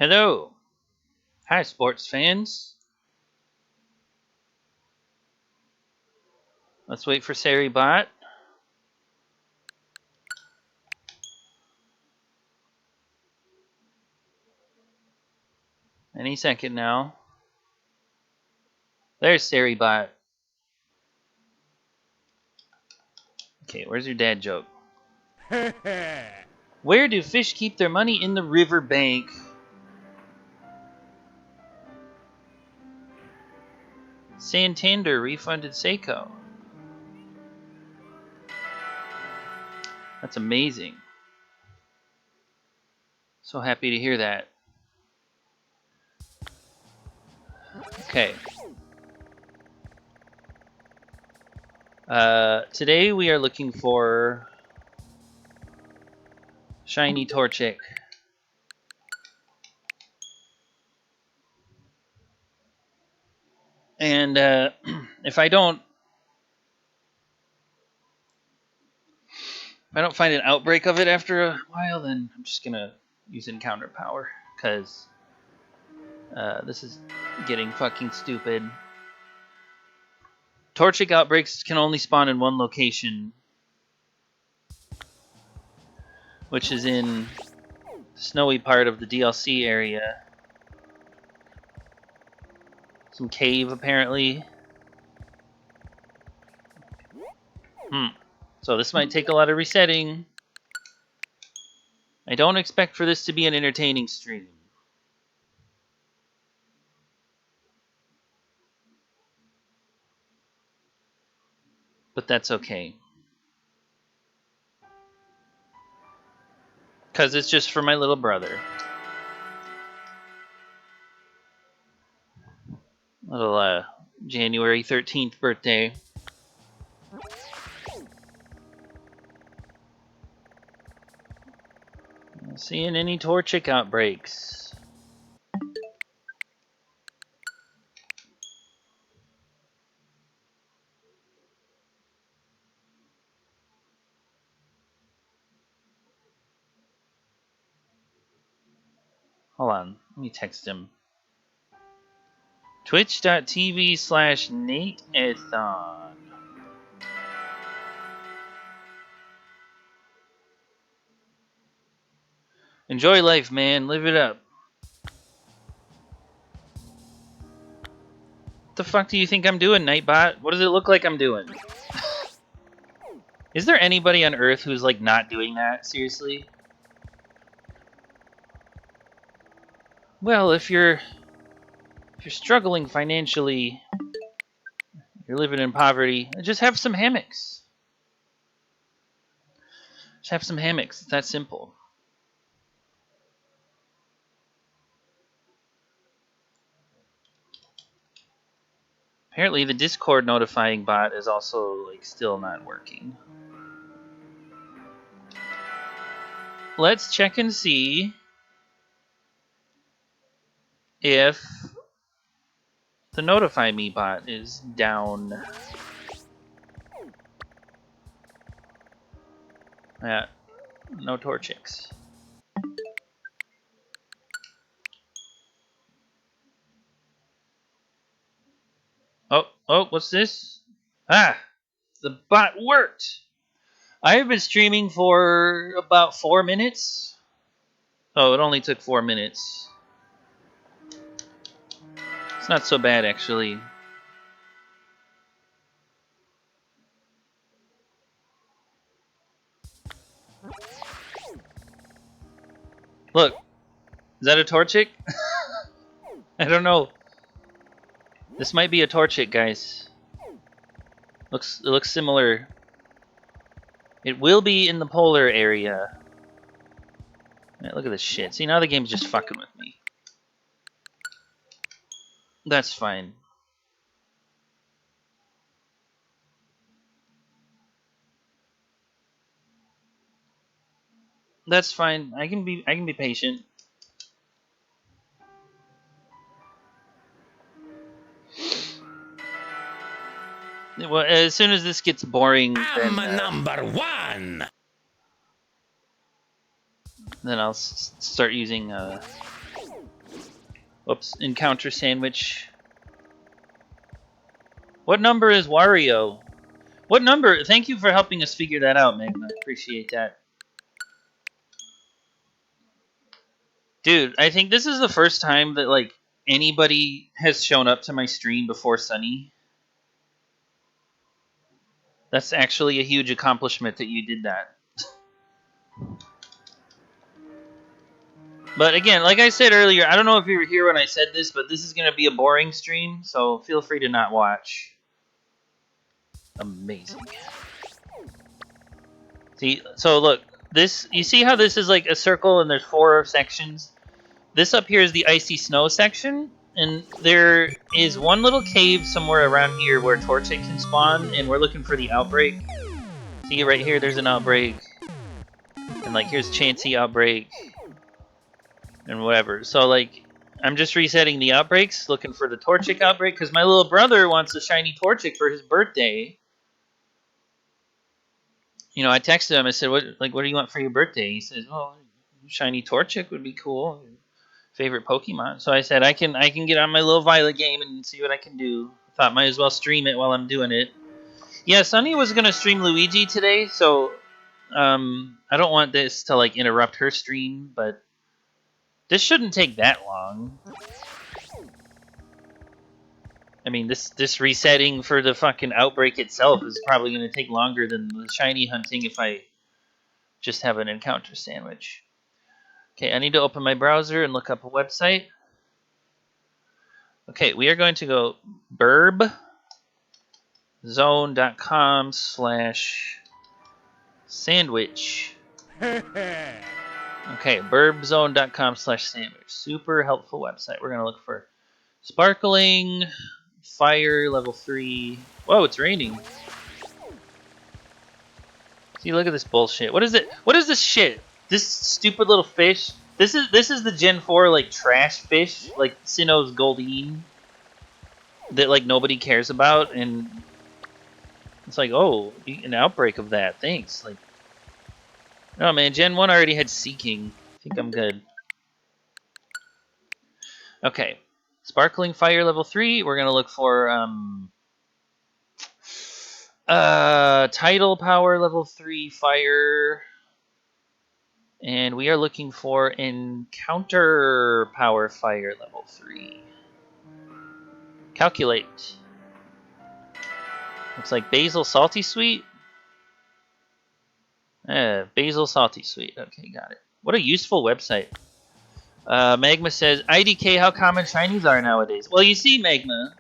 Hello. Hi, sports fans. Let's wait for Saribot. Any second now. There's Saribot. Okay, where's your dad joke? Where do fish keep their money? In the riverbank. Santander refunded Seiko. That's amazing. So happy to hear that. Okay. Today we are looking for shiny Torchic. And if I don't find an outbreak of it after a while, then I'm just gonna use Encounter Power, because this is getting fucking stupid. Torchic outbreaks can only spawn in one location, which is in the snowy part of the DLC area. Some cave, apparently. So this might take a lot of resetting. I don't expect for this to be an entertaining stream. But that's okay. Because it's just for my little brother. Little January 13th birthday. Not seeing any Torchic outbreaks. Hold on, let me text him. Twitch.tv/Nate-a-thon. Enjoy life, man. Live it up. What the fuck do you think I'm doing, Nightbot? What does it look like I'm doing? Is there anybody on Earth who's like not doing that? Seriously? Well, if you're struggling financially, you're living in poverty, just have some hammocks. Just have some hammocks. It's that simple. Apparently the Discord notifying bot is also like still not working. Let's check and see if the notify me bot is down. Yeah, no Torchics. Oh, what's this? Ah, the bot worked. I've been streaming for about 4 minutes. Oh, it only took 4 minutes. It's not so bad, actually. Look, is that a Torchic? I don't know. This might be a Torchic, guys. It looks similar. It will be in the polar area. Man, look at this shit. See, now the game's just fucking with me. That's fine. That's fine. I can be patient. Well, as soon as this gets boring, I'm number one. Then I'll start using Oops, encounter sandwich. What number is Wario? What number? Thank you for helping us figure that out, Magma. Appreciate that. Dude, I think this is the first time that, like, anybody has shown up to my stream before Sunny. That's actually a huge accomplishment that you did that. But again, like I said earlier, I don't know if you were here when I said this, but this is going to be a boring stream, so feel free to not watch. Amazing. See, so look, this, you see how this is like a circle and there's 4 sections? This up here is the icy snow section, and there is one little cave somewhere around here where Torchic can spawn, and we're looking for the outbreak. See right here, there's an outbreak, and like here's Chansey outbreak, and whatever. So like, I'm just resetting the outbreaks, looking for the Torchic outbreak, because my little brother wants a shiny Torchic for his birthday. You know, I texted him, I said, what do you want for your birthday? He says, oh, shiny Torchic would be cool. Favorite Pokemon. So I said I can get on my little Violet game and see what I can do. Thought might as well stream it while I'm doing it. Yeah, Sunny was gonna stream Luigi today, so I don't want this to like interrupt her stream, but this shouldn't take that long. I mean, this resetting for the fucking outbreak itself is probably gonna take longer than the shiny hunting if I just have an encounter sandwich. Okay, I need to open my browser and look up a website. Okay, we are going to go burbzone.com/sandwich. Okay, burbzone.com/sandwich. Super helpful website. We're going to look for sparkling fire level 3. Whoa, it's raining. See, look at this bullshit. What is it? What is this shit? This stupid little fish. This is the Gen 4 like trash fish, like Sinnoh's Goldeen, that like nobody cares about, and it's like, oh, an outbreak of that. Thanks. Like, no man, Gen 1 already had Seeking. I think I'm good. Okay, sparkling fire level 3. We're gonna look for tidal power level 3 fire. And we are looking for encounter power fire level 3. Calculate. Looks like basil salty sweet. Basil salty sweet. Okay, got it. What a useful website. Magma says, IDK, how common shinies are nowadays. Well, you see, Magma,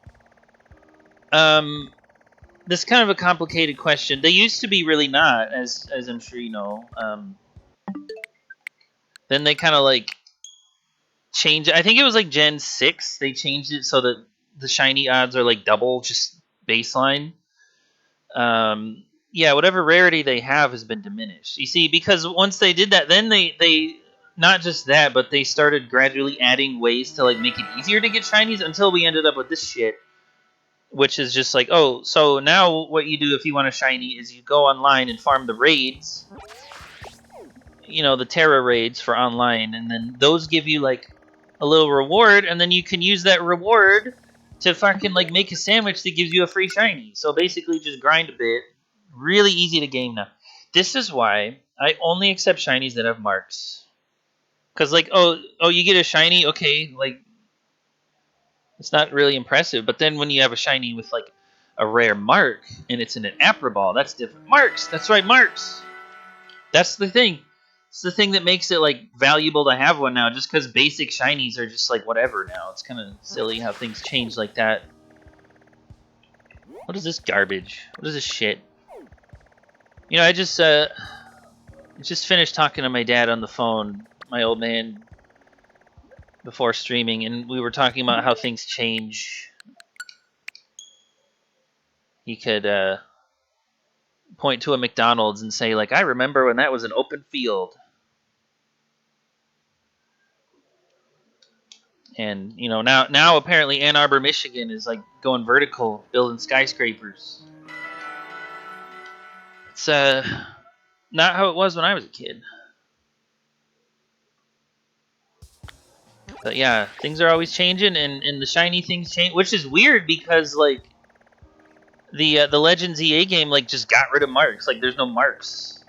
this is kind of a complicated question. They used to be really not, as I'm sure you know. Then they kind of like changed. I think it was like Gen 6. They changed it so that the shiny odds are like double, just baseline. Yeah, whatever rarity they have has been diminished. You see, because once they did that, then they not just that, but they started gradually adding ways to like make it easier to get shinies until we ended up with this shit, which is just like, oh, so now what you do if you want a shiny is you go online and farm the raids, you know, the Terra raids for online, and then those give you like a little reward, and then you can use that reward to fucking like make a sandwich that gives you a free shiny. So basically just grind a bit. Really easy to game now. This is why I only accept shinies that have marks. Cause like, oh, you get a shiny, okay, like it's not really impressive. But then when you have a shiny with like a rare mark and it's in an Apra Ball, that's different. Marks, that's right, marks. That's the thing. It's the thing that makes it like valuable to have one now. Just because basic shinies are just like whatever now. It's kind of silly how things change like that. What is this garbage? What is this shit? You know, I just finished talking to my dad on the phone, my old man, before streaming, and we were talking about how things change. He could point to a McDonald's and say, like, I remember when that was an open field. And, you know, now apparently Ann Arbor, Michigan is, like, going vertical, building skyscrapers. It's not how it was when I was a kid. But yeah, things are always changing, and the shiny things change, which is weird because like the Legends EA game like just got rid of marks. Like there's no marks,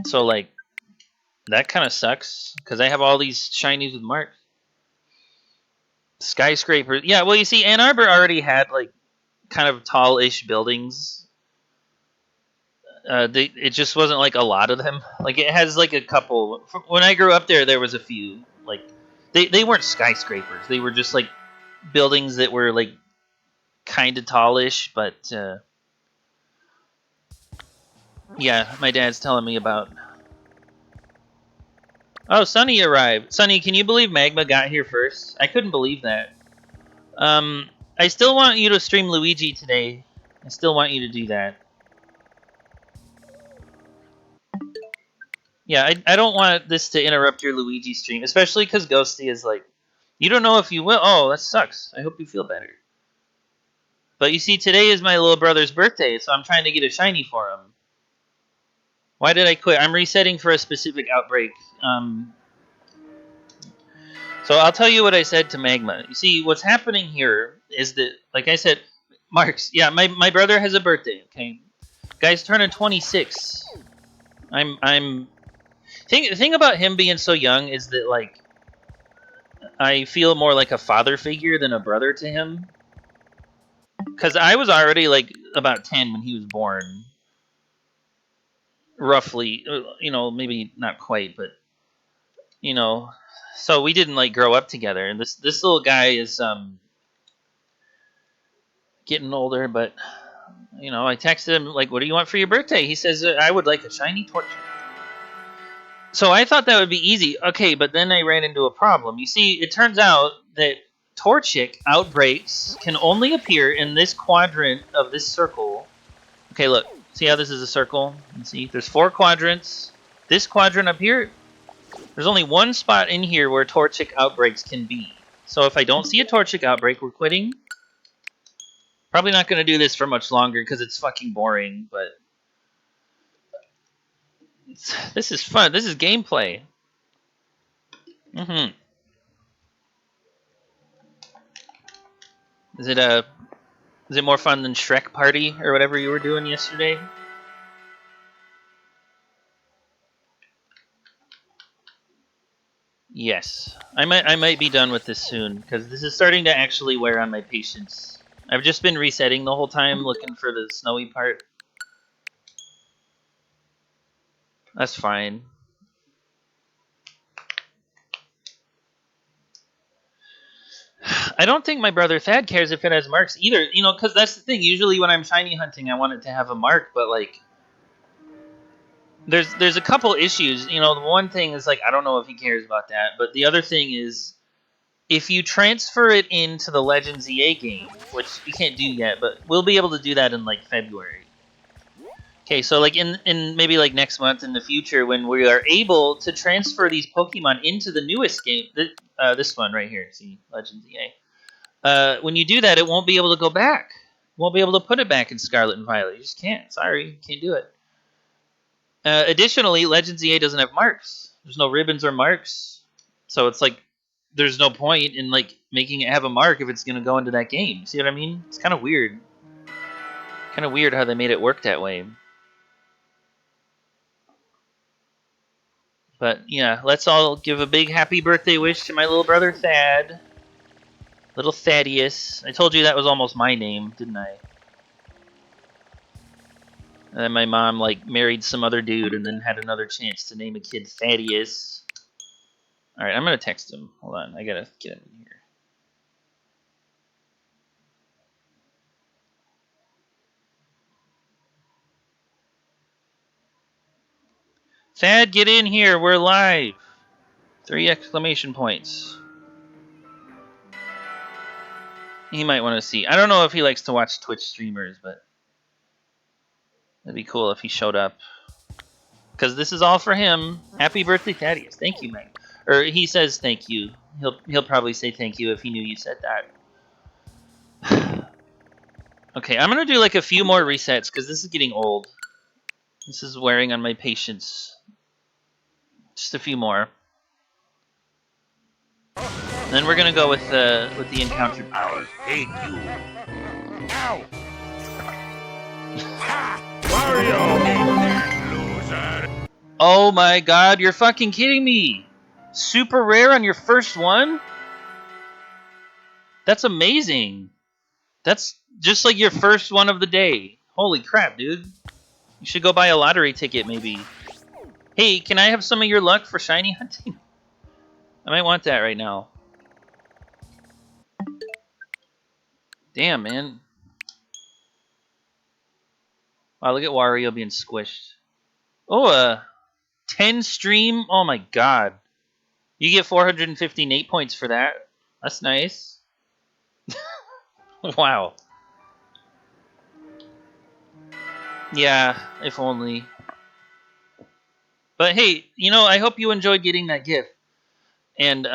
so like that kind of sucks because I have all these shinies with marks. Skyscraper, yeah. Well, you see, Ann Arbor already had like kind of tall-ish buildings. It just wasn't like a lot of them. Like it has like a couple. When I grew up there, there was a few. Like they weren't skyscrapers. They were just like buildings that were like kind of tallish, but yeah, my dad's telling me about. Oh, Sunny arrived. Sunny, can you believe Magma got here first? I couldn't believe that. I still want you to stream Luigi today. I still want you to do that. Yeah, I don't want this to interrupt your Luigi stream, especially because Ghosty is like, you don't know if you will. Oh, that sucks. I hope you feel better. But you see, today is my little brother's birthday, so I'm trying to get a shiny for him. Why did I quit? I'm resetting for a specific outbreak. So I'll tell you what I said to Magma. You see, what's happening here is that, like I said, Marks. Yeah, my brother has a birthday. Okay, guy's turning 26. I'm. The thing about him being so young is that like I feel more like a father figure than a brother to him. Because I was already like about 10 when he was born, roughly. You know, maybe not quite, but you know. So we didn't like grow up together. And this little guy is getting older, but you know, I texted him like, "What do you want for your birthday?" He says, "I would like a shiny torch." So I thought that would be easy. Okay, but then I ran into a problem. You see, it turns out that Torchic outbreaks can only appear in this quadrant of this circle. Okay, look. See how this is a circle? You see, there's 4 quadrants. This quadrant up here, there's only one spot in here where Torchic outbreaks can be. So if I don't see a Torchic outbreak, we're quitting. Probably not going to do this for much longer because it's fucking boring, but this is fun. This is gameplay. Mm-hmm. Is it a Is it more fun than Shrek Party or whatever you were doing yesterday? Yes. I might be done with this soon because this is starting to actually wear on my patience. I've just been resetting the whole time looking for the snowy part. That's fine. I don't think my brother Thad cares if it has marks either, you know, because that's the thing. Usually when I'm shiny hunting, I want it to have a mark, but like there's a couple issues. You know, the one thing is like I don't know if he cares about that, but the other thing is if you transfer it into the Legends EA game, which you can't do yet, but we'll be able to do that in like February. Okay, so like in maybe like next month in the future when we are able to transfer these Pokemon into the newest game, this one right here, see Legends EA. When you do that, it won't be able to go back. Won't be able to put it back in Scarlet and Violet. You just can't. Sorry, can't do it. Additionally, Legends EA doesn't have marks. There's no ribbons or marks, so it's like there's no point in like making it have a mark if it's going to go into that game. See what I mean? It's kind of weird. Kind of weird how they made it work that way. But yeah, let's all give a big happy birthday wish to my little brother Thad. Little Thaddeus. I told you that was almost my name, didn't I? And then my mom like married some other dude and then had another chance to name a kid Thaddeus. Alright, I'm gonna text him. Hold on, I gotta get him in here. Thad, get in here, we're live! 3 exclamation points. He might want to see. I don't know if he likes to watch Twitch streamers, but it'd be cool if he showed up. Because this is all for him. Happy birthday, Thaddeus. Thank you, man. Or he says thank you. He'll probably say thank you if he knew you said that. Okay, I'm gonna do like a few more resets because this is getting old. This is wearing on my patience. Just a few more. Then we're gonna go with the encountered I'll power. hate you. Ow! Ha! Wario! Eat that, loser! Oh my god, you're fucking kidding me! Super rare on your first one? That's amazing. That's just like your first one of the day. Holy crap, dude. You should go buy a lottery ticket, maybe. Hey, can I have some of your luck for shiny hunting? I might want that right now. Damn, man. Wow, look at Wario being squished. Oh, 10 stream? Oh my god. You get 450 Nate points for that. That's nice. Wow. Yeah, if only. But hey, you know, I hope you enjoyed getting that gift. And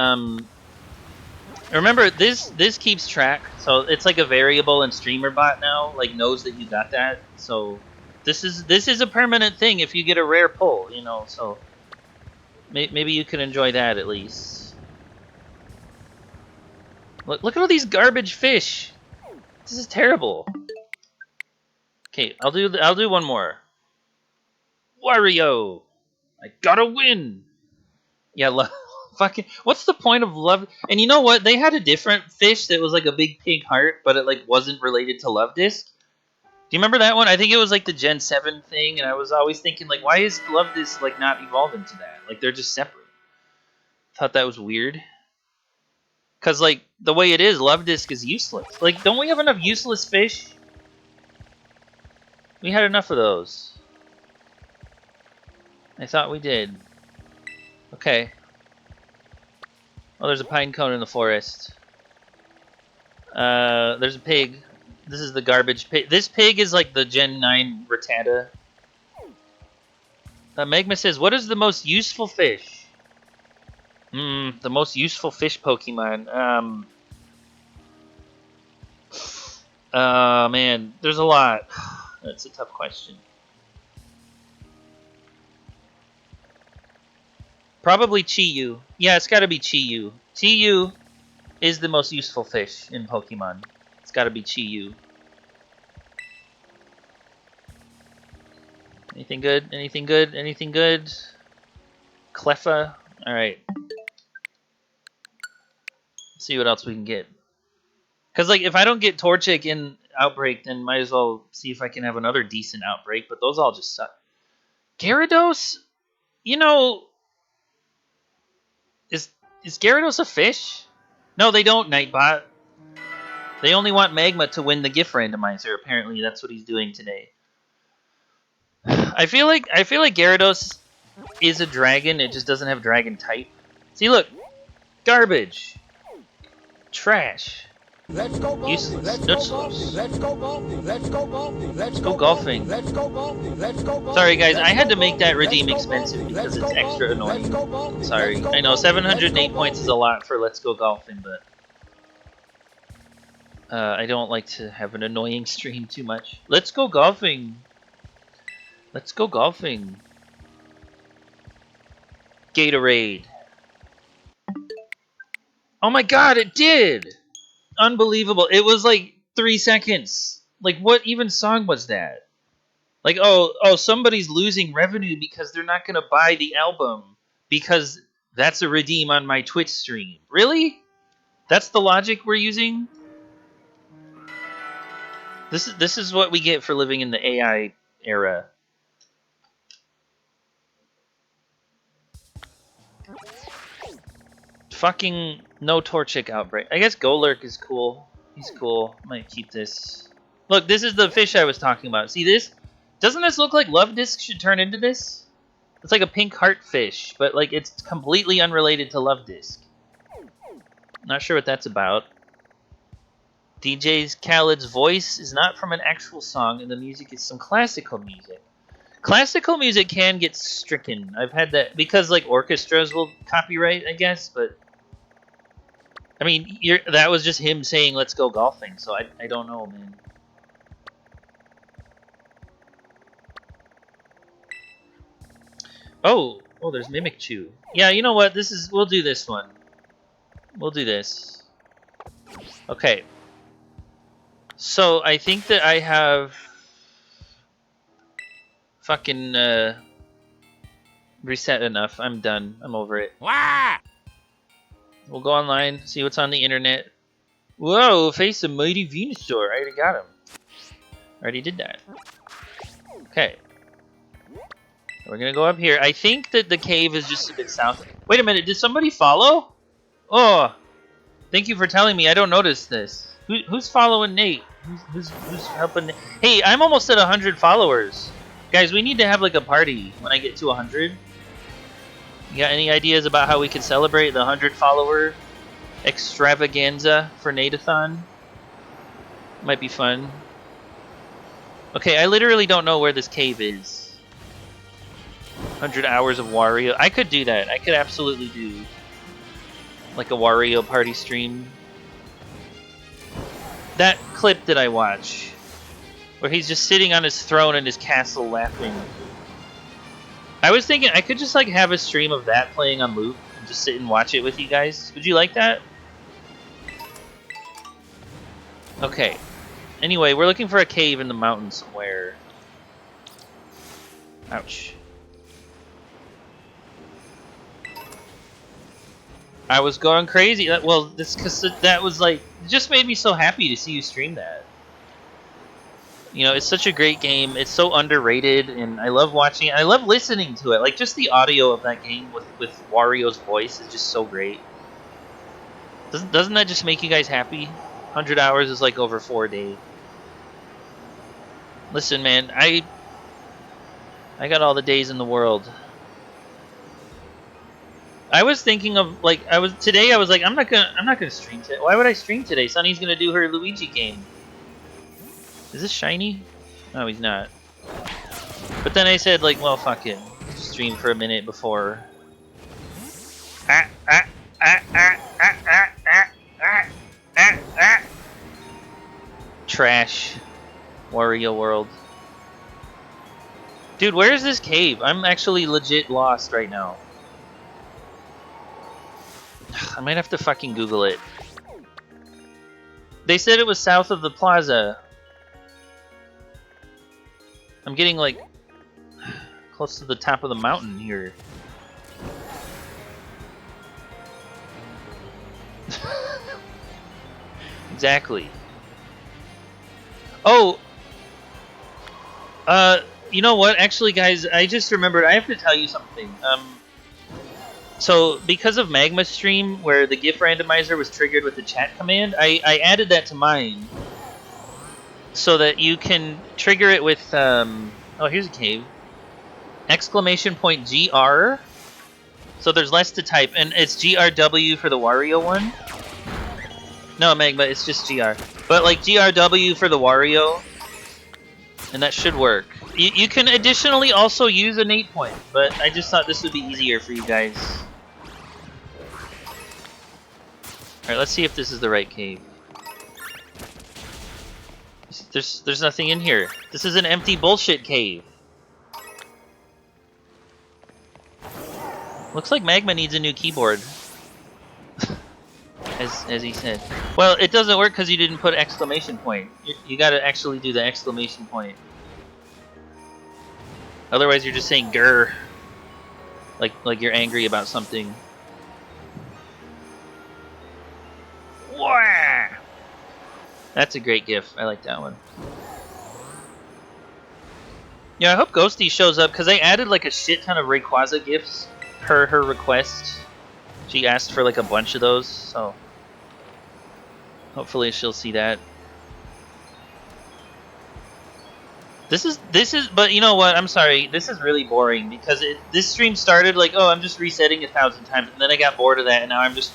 remember this keeps track. So it's like a variable and StreamerBot now like knows that you got that. So this is a permanent thing if you get a rare pull, you know. So maybe you can enjoy that at least. Look at all these garbage fish. This is terrible. Okay, I'll do one more. Wario, I gotta win. Yeah, fucking. What's the point of love? And you know what? They had a different fish that was like a big pink heart, but it like wasn't related to Love Disc. Do you remember that one? I think it was like the Gen 7 thing, and I was always thinking like, why is Love Disc like not evolved into that? Like they're just separate. Thought that was weird. Cause like the way it is, Love Disc is useless. Like, don't we have enough useless fish? We had enough of those. I thought we did. Okay. Oh, there's a pine cone in the forest. There's a pig. This is the garbage pig. This pig is like the Gen 9 Rattata. Magma says, what is the most useful fish? The most useful fish Pokemon. Man, there's a lot. That's a tough question. Probably Chi-Yu. Yeah, it's gotta be Chi-Yu. Chi-Yu is the most useful fish in Pokemon. It's gotta be Chi-Yu. Anything good? Anything good? Anything good? Cleffa? Alright. See what else we can get. Because, like, if I don't get Torchic in Outbreak, then might as well see if I can have another decent Outbreak, but those all just suck. Gyarados? You know, is Gyarados a fish? No, they don't, Nightbot. They only want Magma to win the gift randomizer. Apparently, that's what he's doing today. I feel like Gyarados is a dragon. It just doesn't have dragon type. See, look, garbage, trash. Let's go golfing. Useless. Let's go golfing. Let's go golfing. Let's go golfing. Let's go golfing. Let's go golfing. Let's go golfing. Sorry, guys, I had to make that redeem expensive because it's extra annoying. Sorry, I know 708 points is a lot for Let's Go Golfing, but I don't like to have an annoying stream too much. Let's go golfing. Let's go golfing. Gatorade. Oh my god, it did! Unbelievable. It was like 3 seconds. Like, what even song was that? Like, oh, somebody's losing revenue because they're not going to buy the album because that's a redeem on my Twitch stream. Really? That's the logic we're using? This is what we get for living in the AI era. Fucking no Torchic outbreak. I guess Golurk is cool. He's cool. Might keep this. Look, this is the fish I was talking about. See this? Doesn't this look like Love Disc should turn into this? It's like a pink heart fish, but like it's completely unrelated to Love Disc. Not sure what that's about. DJ's Khaled's voice is not from an actual song, and the music is some classical music. Classical music can get stricken. I've had that because like orchestras will copyright, I guess, but I mean, that was just him saying "Let's go golfing," so I don't know, man. Oh, there's Mimikchu. Yeah, you know what? We'll do this one. We'll do this. Okay. So I think that I have fucking reset enough. I'm done. I'm over it. Wah! We'll go online, see what's on the internet. Whoa, face a mighty Venusaur. I already got him. Already did that. Okay. We're gonna go up here. I think that the cave is just a bit south. Wait a minute, did somebody follow? Oh, thank you for telling me. I don't notice this. Who's following Nate? Who's helping? Hey, I'm almost at 100 followers. Guys, we need to have like a party when I get to 100. You got any ideas about how we can celebrate the 100 follower extravaganza for Nate-a-thon? Might be fun. Okay, I literally don't know where this cave is. 100 hours of Wario. I could do that. I could absolutely do like a Wario party stream. That clip that I watch, where he's just sitting on his throne in his castle laughing. I was thinking I could just like have a stream of that playing on loop and just sit and watch it with you guys. Would you like that? Okay. Anyway, we're looking for a cave in the mountains somewhere. Ouch. I was going crazy. Well, this cause that was like it just made me so happy to see you stream that. You know, it's such a great game. It's so underrated, and I love watching it. I love listening to it. Like just the audio of that game with Wario's voice is just so great. Doesn't that just make you guys happy? 100 hours is like over 4 days. Listen, man, I got all the days in the world. I was thinking of like I was like I'm not gonna stream today. Why would I stream today? Sunny's gonna do her Luigi game. Is this shiny? No, he's not. But then I said like, well, fuck it. Stream for a minute before. Trash. Wario World. Dude, where is this cave? I'm actually legit lost right now. I might have to fucking Google it. They said it was south of the plaza. I'm getting like close to the top of the mountain here. Exactly. Oh, you know what? Actually, guys, I just remembered. I have to tell you something. So because of Magma Stream, where the GIF randomizer was triggered with the chat command, I added that to mine, so that you can trigger it with oh, here's a cave. Exclamation point GR. So there's less to type, and it's GRW for the Wario one. No, Magma, it's just GR. But like GRW for the Wario, and that should work. You can additionally also use a Nate point, but I just thought this would be easier for you guys. Alright, let's see if this is the right cave. There's nothing in here. This is an empty bullshit cave. Looks like Magma needs a new keyboard. as he said. Well, it doesn't work because you didn't put exclamation point. You gotta actually do the exclamation point. Otherwise you're just saying grr. Like you're angry about something. Wah! That's a great GIF. I like that one. Yeah, I hope Ghosty shows up because I added like a shit ton of Rayquaza GIFs per her request. She asked for like a bunch of those, so hopefully she'll see that. This is, but you know what? I'm sorry. This is really boring because this stream started like, oh, I'm just resetting 1,000 times, and then I got bored of that, and now I'm just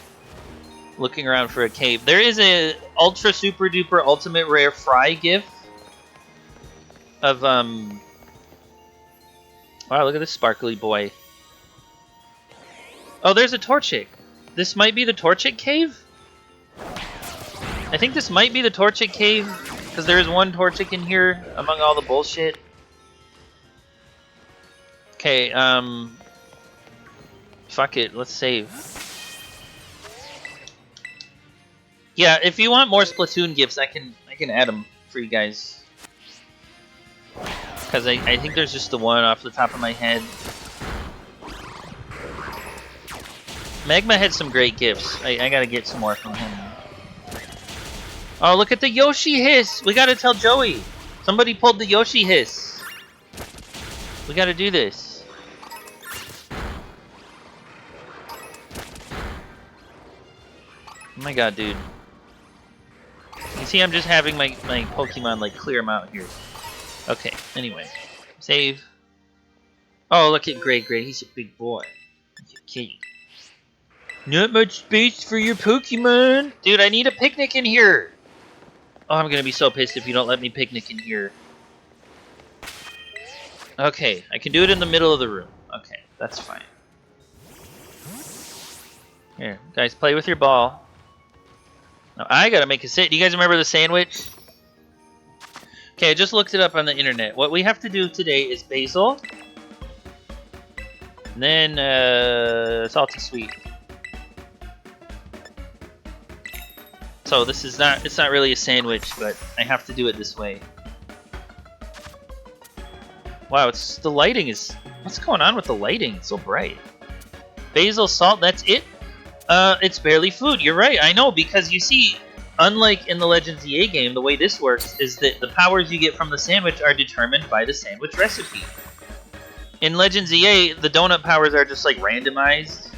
looking around for a cave. There is a ultra super duper ultimate rare fry GIF of wow, look at this sparkly boy. Oh, there's a Torchic. This might be the Torchic cave? I think this might be the Torchic cave, because there is one Torchic in here among all the bullshit. Okay, fuck it, let's save. Yeah, if you want more Splatoon gifts, I can add them for you guys. Because I think there's just the one off the top of my head. Magma had some great gifts. I gotta get some more from him. Oh, look at the Yoshi hiss! We gotta tell Joey! Somebody pulled the Yoshi hiss! We gotta do this. Oh my god, dude. You see, I'm just having my Pokemon, like, clear them out here. Okay, anyway. Save. Oh, look at Gray. He's a big boy. He's a kitty. Not much space for your Pokemon! Dude, I need a picnic in here! Oh, I'm gonna be so pissed if you don't let me picnic in here. Okay, I can do it in the middle of the room. Okay, that's fine. Here, guys, play with your ball. Now, I gotta make a sit. Do you guys remember the sandwich? Okay, I just looked it up on the internet. What we have to do today is basil. And then, salty sweet. So this is not, it's not really a sandwich, but I have to do it this way. Wow, the lighting is, what's going on with the lighting? It's so bright. Basil, salt, that's it? It's barely food, you're right, I know, because you see, unlike in the Legends EA game, the way this works is that the powers you get from the sandwich are determined by the sandwich recipe. In Legends EA, the donut powers are just like randomized.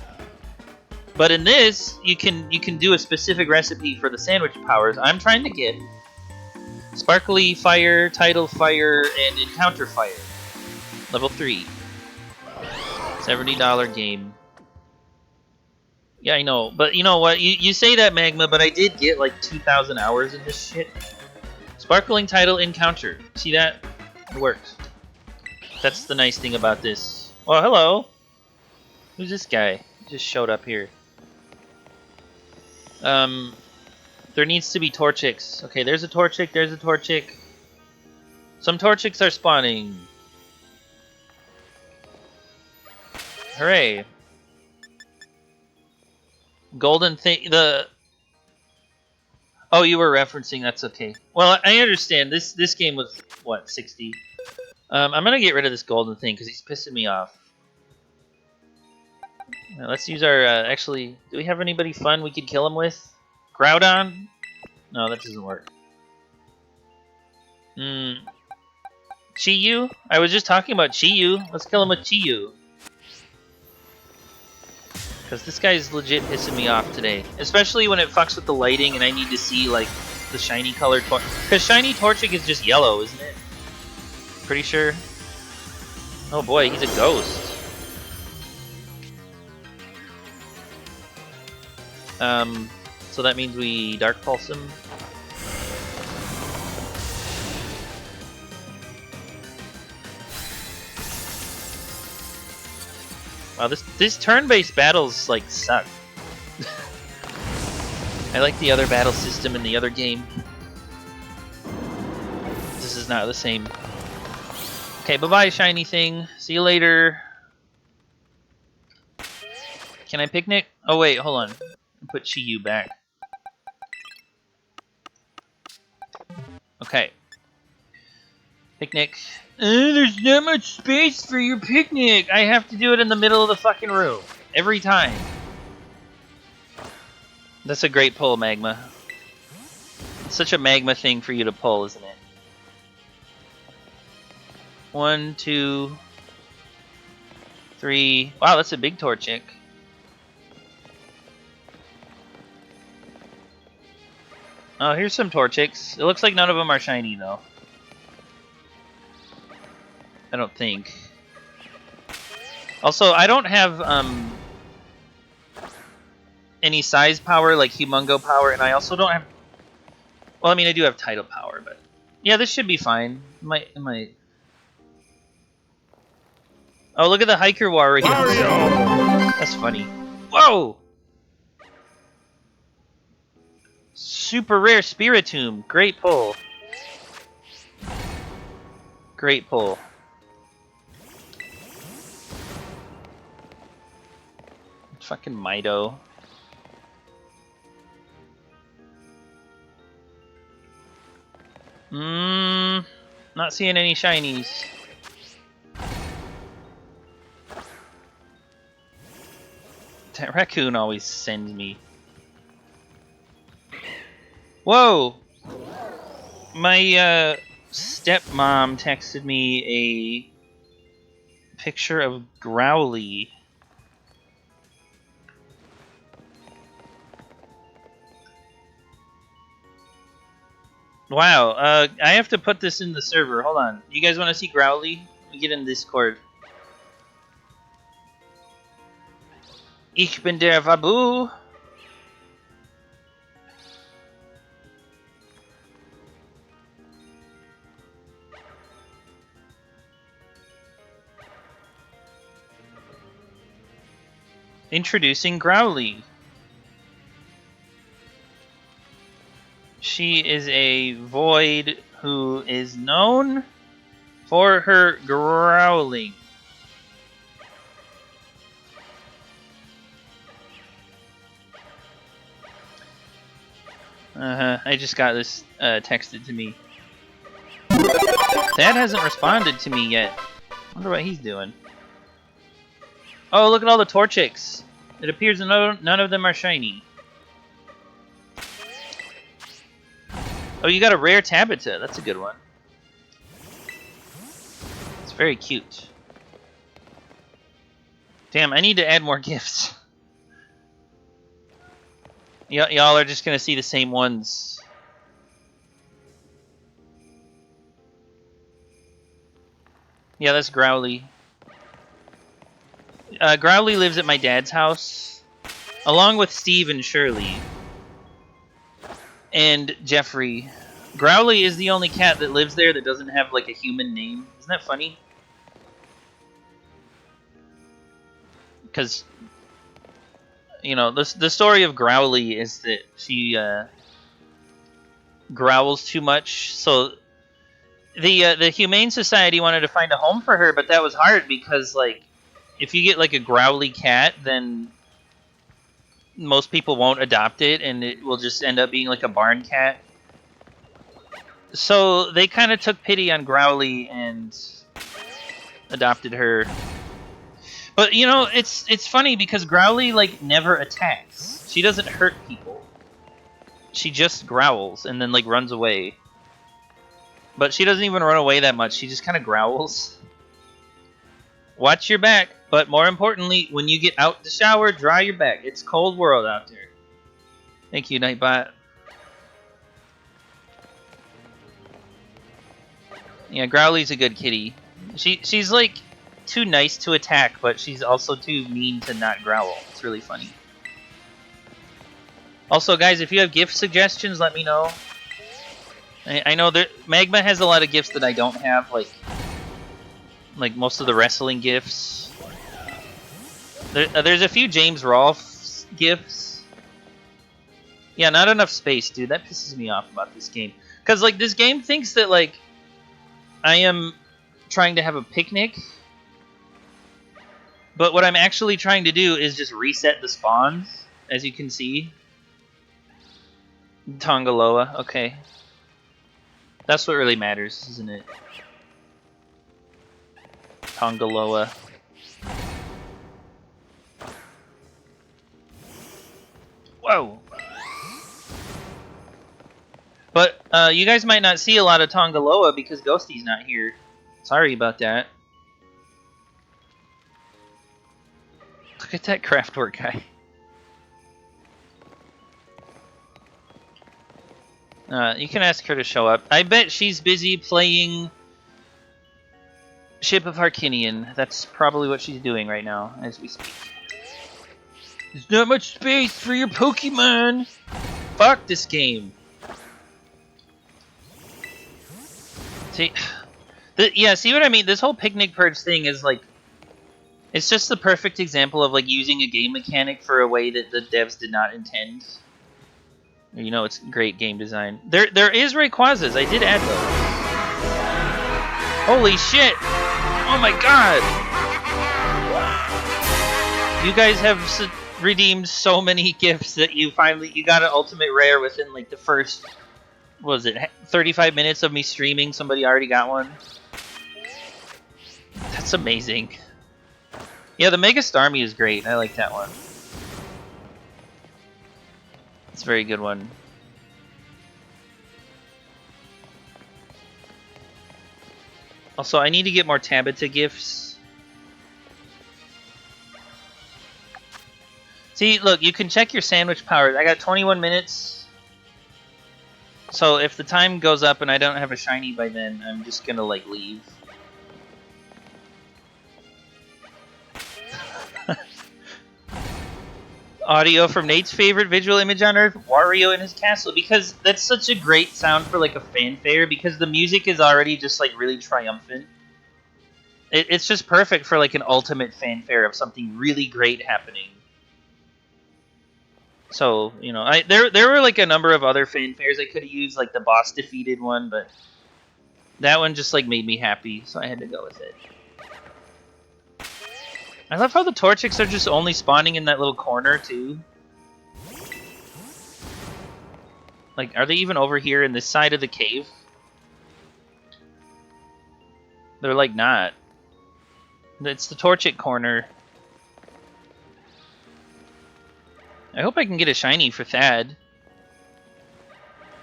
But in this, you can do a specific recipe for the sandwich powers. I'm trying to get Sparkly Fire, Tidal Fire, and Encounter Fire. Level 3. $70 game. Yeah, I know. But you know what? You say that, Magma, but I did get like 2,000 hours in this shit. Sparkling Tidal Encounter. See that? It works. That's the nice thing about this. Oh, hello. Who's this guy? He just showed up here. There needs to be Torchics. Okay, there's a Torchic, there's a Torchic. Some Torchics are spawning. Hooray. Golden thing, Oh, you were referencing, that's okay. Well, I understand, this game was, what, 60? I'm gonna get rid of this golden thing, because he's pissing me off. Now, let's use our, actually, do we have anybody fun we could kill him with? Groudon? No, that doesn't work. Chi-Yu? I was just talking about Chi-Yu. Let's kill him with Chi-Yu. Because this guy's legit pissing me off today. Especially when it fucks with the lighting and I need to see, like, the shiny colored Torchic. Because shiny Torchic is just yellow, isn't it? Pretty sure. Oh boy, he's a ghost. So that means we Dark Pulse him. Wow, this turn-based battles like suck. I like the other battle system in the other game. This is not the same. Okay, bye-bye, shiny thing. See you later. Can I picnic? Oh wait, hold on. Put Chi-Yu back. Okay. Picnic. There's not much space for your picnic. I have to do it in the middle of the fucking room. Every time. That's a great pull, Magma. It's such a Magma thing for you to pull, isn't it? 1, 2, 3. Wow, that's a big Torchic. Oh, here's some Torchics. It looks like none of them are shiny, though. I don't think. Also, I don't have any size power, like Humongo power, and I also don't have... Well, I mean, I do have Tidal power, but... Yeah, this should be fine. It might... Oh, look at the Hiker Wario! That's funny. Whoa! Super rare Spiritomb. Great pull. Great pull. Fucking Mido. Not seeing any shinies. That raccoon always sends me. Whoa! My stepmom texted me a picture of Growly. Wow, I have to put this in the server. Hold on. You guys want to see Growly? Let me get in Discord. Ich bin der Wabu. Introducing Growly. She is a void who is known for her growling. I just got this texted to me. Thad hasn't responded to me yet. Wonder what he's doing. Oh, look at all the Torchics. It appears none of them are shiny. Oh, you got a rare Tabata. That's a good one. It's very cute. Damn, I need to add more gifts. Y'all are just gonna see the same ones. Yeah, that's Growly. Growly lives at my dad's house, along with Steve and Shirley. And Jeffrey. Growly is the only cat that lives there that doesn't have, like, a human name. Isn't that funny? Because, you know, the story of Growly is that she growls too much. So the Humane Society wanted to find a home for her, but that was hard because, like, if you get, like, a Growly cat, then most people won't adopt it, and it will just end up being like a barn cat. So they kind of took pity on Growly and adopted her. But you know, it's funny because Growly like never attacks. She doesn't hurt people. She just growls and then like runs away. But she doesn't even run away that much. She just kind of growls. Watch your back. But more importantly, when you get out the shower, dry your back. It's cold world out there. Thank you, Nightbot. Yeah, Growly's a good kitty. She's like too nice to attack, but she's also too mean to not growl. It's really funny. Also, guys, if you have gift suggestions, let me know. I know that Magma has a lot of gifts that I don't have, like most of the wrestling gifts. There's a few James Rolfe gifts. Yeah, not enough space, dude. That pisses me off about this game. Because, like, this game thinks that, like, I am trying to have a picnic. But what I'm actually trying to do is just reset the spawns, as you can see. Tongaloa, okay. That's what really matters, isn't it? Tongaloa. Whoa! But you guys might not see a lot of Tongaloa because Ghosty's not here. Sorry about that. Look at that craftwork guy. You can ask her to show up. I bet she's busy playing Ship of Harkinian. That's probably what she's doing right now as we speak. There's not much space for your Pokemon! Fuck this game. See, yeah, see what I mean? This whole Picnic Purge thing is like, it's just the perfect example of like using a game mechanic for a way that the devs did not intend. You know, it's great game design. There is Rayquazas. I did add those. Holy shit! Oh my god! You guys have redeemed so many gifts that you got an ultimate rare within like the first what was it, 35 minutes of me streaming, somebody already got one. That's amazing. Yeah, the Mega Starmie is great. I like that one. It's a very good one. Also, I need to get more Tabitha gifts. See, look, you can check your sandwich powers. I got 21 minutes. So if the time goes up and I don't have a shiny by then, I'm just gonna, like, leave. Audio from Nate's favorite visual image on Earth, Wario in his castle, because that's such a great sound for like a fanfare, because the music is already just like really triumphant. It's just perfect for like an ultimate fanfare of something really great happening. So, you know, there were like a number of other fanfares I could have used, like the boss defeated one, but that one just like made me happy, so I had to go with it. I love how the Torchics are just only spawning in that little corner, too. Like, are they even over here in this side of the cave? They're, like, not. It's the Torchic corner. I hope I can get a shiny for Thad.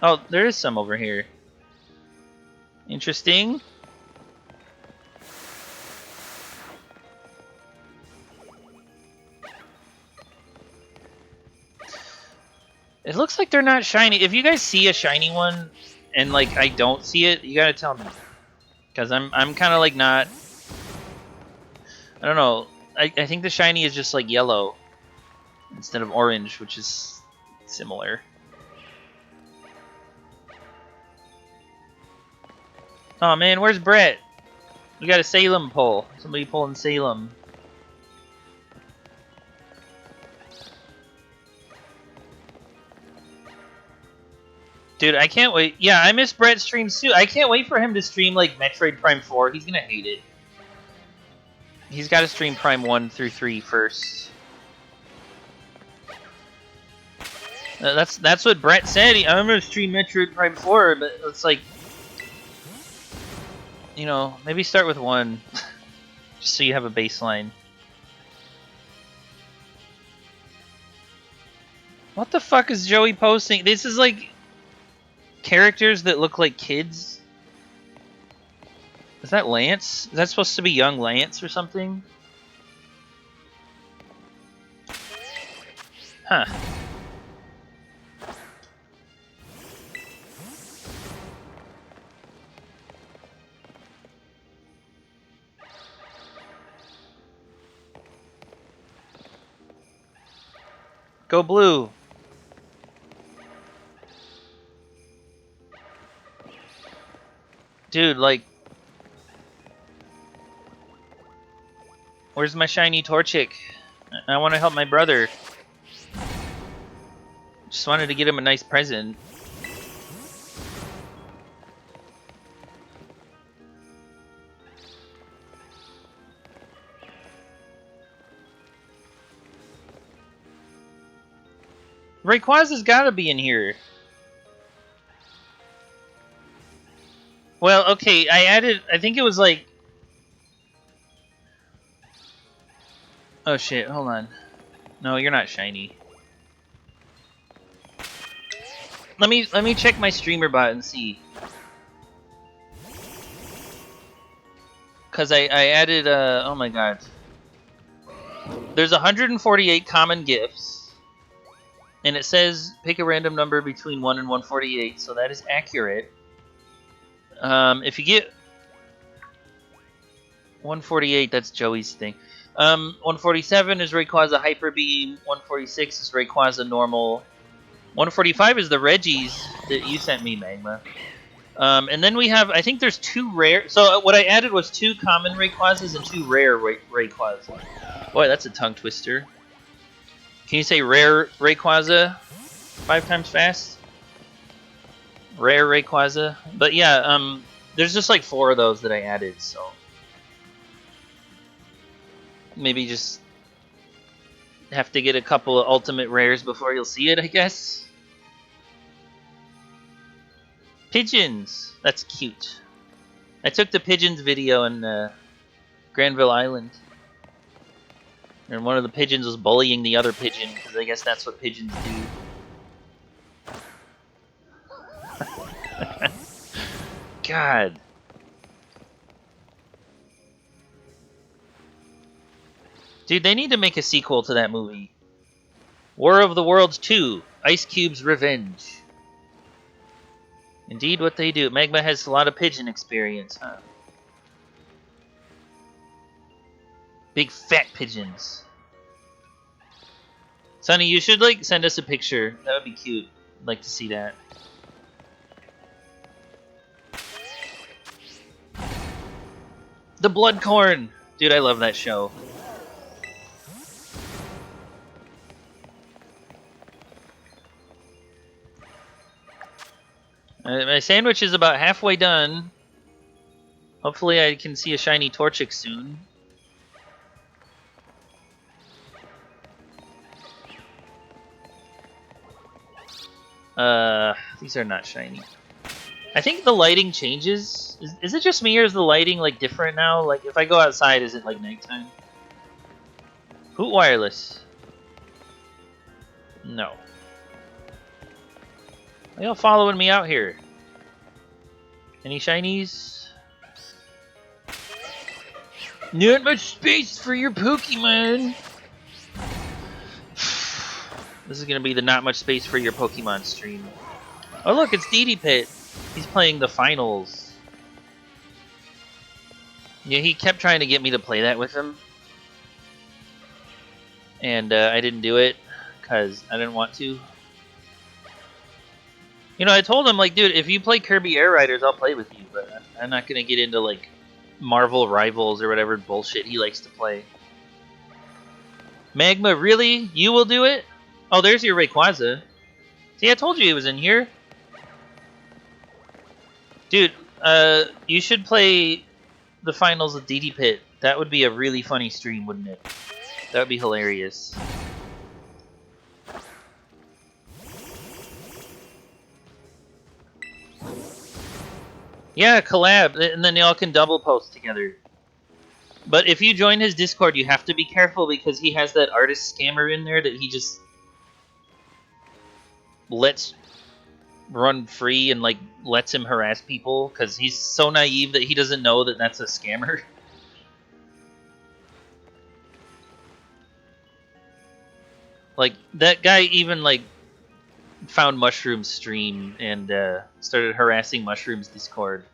Oh, there is some over here. Interesting. It looks like they're not shiny. If you guys see a shiny one and like I don't see it, you gotta tell me. Cause I'm kinda like not, I don't know. I think the shiny is just like yellow instead of orange, which is similar. Oh man, where's Brett? We got a Salem pull. Somebody pulling Salem. Dude, I can't wait. Yeah, I miss Brett's streams too. I can't wait for him to stream like Metroid Prime 4. He's gonna hate it. He's got to stream Prime 1 through 3 first. That's what Brett said. I'm gonna stream Metroid Prime 4, but it's like, you know, maybe start with 1, just so you have a baseline. What the fuck is Joey posting? This is like characters that look like kids. Is that Lance? Is that supposed to be young Lance or something? Huh. Go blue. Dude, like, where's my shiny Torchic? I want to help my brother. Just wanted to get him a nice present. Rayquaza's gotta be in here. Well, okay, I added, I think it was like... Oh shit, hold on. No, you're not shiny. Let me check my streamer bot and see. Cause I added oh my god. There's 148 common gifts. And it says pick a random number between 1 and 148, so that is accurate. If you get 148, that's Joey's thing. 147 is Rayquaza Hyper Beam. 146 is Rayquaza Normal. 145 is the Reggies that you sent me, Magma. And then we have, I think there's 2 rare. So what I added was 2 common Rayquazas and 2 rare Rayquaza. Boy, that's a tongue twister. Can you say rare Rayquaza 5 times fast? Rare Rayquaza. But yeah, there's just like 4 of those that I added, so maybe just have to get a couple of ultimate rares before you'll see it, I guess. Pigeons! That's cute. I took the pigeons video in Granville Island. And one of the pigeons was bullying the other pigeon, because I guess that's what pigeons do. God. Dude, they need to make a sequel to that movie. War of the Worlds 2, Ice Cube's Revenge. Indeed what they do. Magma has a lot of pigeon experience, huh? Big fat pigeons. Sonny, you should like send us a picture. That would be cute. I'd like to see that. The Blood Corn! Dude, I love that show. My sandwich is about halfway done. Hopefully I can see a shiny Torchic soon. These are not shiny. I think the lighting changes. Is it just me, or is the lighting like different now? Like if I go outside, is it like nighttime? Hoot Wireless. No. Are y'all following me out here? Any shinies? Not much space for your Pokemon. This is gonna be the not much space for your Pokemon stream. Oh look, it's Pit. He's playing the finals. Yeah, he kept trying to get me to play that with him. And I didn't do it, because I didn't want to. You know, I told him, like, dude, if you play Kirby Air Riders, I'll play with you, but I'm not gonna get into, like, Marvel Rivals or whatever bullshit he likes to play. Magma, really? You will do it? Oh, there's your Rayquaza. See, I told you he was in here. Dude, you should play the finals of Pit. That would be a really funny stream, wouldn't it? That would be hilarious. Yeah, collab, and then y'all can double post together. But if you join his Discord, you have to be careful because he has that artist scammer in there that he just lets run free and like lets him harass people because he's so naive that he doesn't know that that's a scammer. Like that guy even like found Mushroom's stream and started harassing Mushroom's Discord.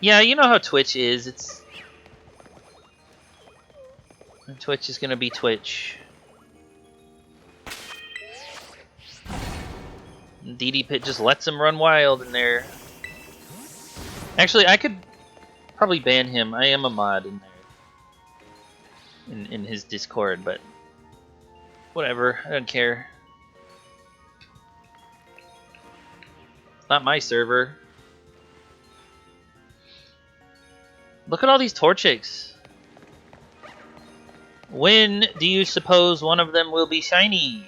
Yeah, you know how Twitch is. Twitch is gonna be Twitch. Pit just lets him run wild in there. Actually, I could probably ban him. I am a mod in there. In his Discord, but whatever. I don't care. It's not my server. Look at all these Torchics. When do you suppose one of them will be shiny?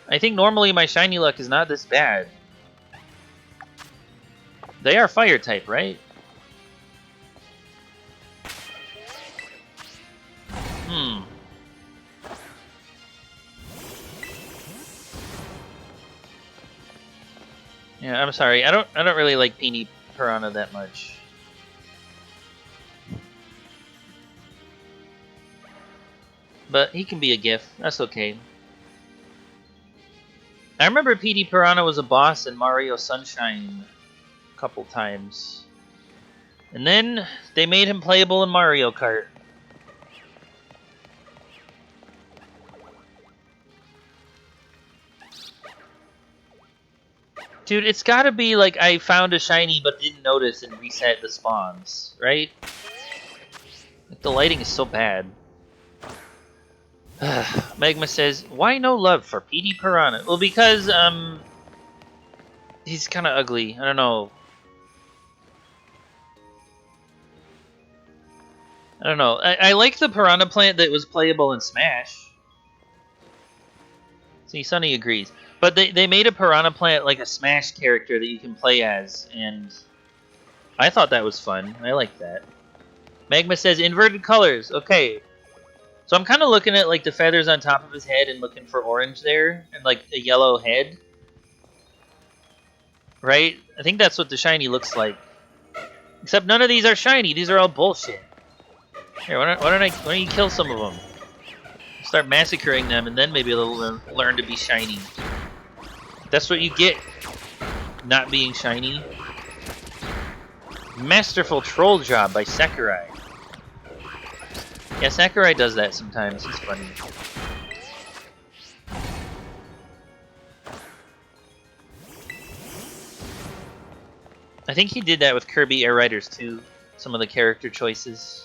I think normally my shiny luck is not this bad. They are fire type, right? Yeah, I'm sorry. I don't really like Peony Piranha that much. But he can be a GIF. That's okay. I remember Petey Piranha was a boss in Mario Sunshine a couple times. And then they made him playable in Mario Kart. Dude, it's gotta be like I found a shiny but didn't notice and reset the spawns, right? Like, the lighting is so bad. Magma says, why no love for Petey Piranha? Well, because, he's kind of ugly. I don't know. I like the Piranha plant that was playable in Smash. See, Sunny agrees. But they made a Piranha Plant like a Smash character that you can play as, and I thought that was fun. I like that. Magma says inverted colors. Okay. So I'm kind of looking at like the feathers on top of his head and looking for orange there and like a yellow head. Right? I think that's what the shiny looks like. Except none of these are shiny. These are all bullshit. Here, why don't you kill some of them? Start massacring them, and then maybe they'll learn to be shiny. That's what you get, not being shiny. Masterful troll job by Sakurai. Yeah, Sakurai does that sometimes. It's funny. I think he did that with Kirby Air Riders too. Some of the character choices.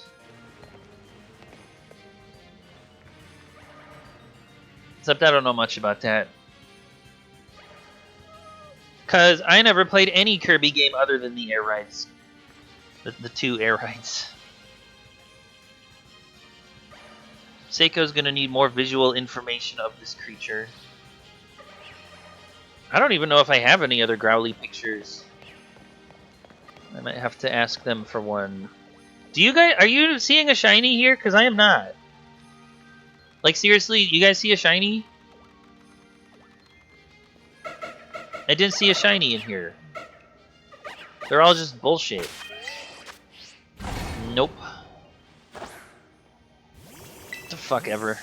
Except I don't know much about that. Because I never played any Kirby game other than the air rides. The 2 air rides. Seiko's gonna need more visual information of this creature. I don't even know if I have any other Growly pictures. I might have to ask them for one. Do you guys, are you seeing a shiny here? Because I am not. Like seriously, you guys see a shiny? I didn't see a shiny in here. They're all just bullshit. Nope. What the fuck ever.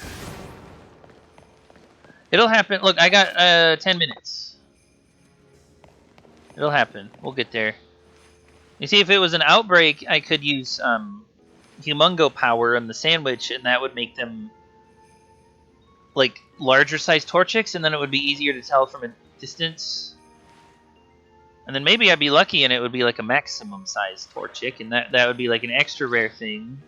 It'll happen. Look, I got 10 minutes. It'll happen. We'll get there. You see, if it was an outbreak, I could use Humongo power on the sandwich, and that would make them like larger size Torchics, and then it would be easier to tell from a distance. And then maybe I'd be lucky and it would be like a maximum size Torchic, and that would be like an extra rare thing.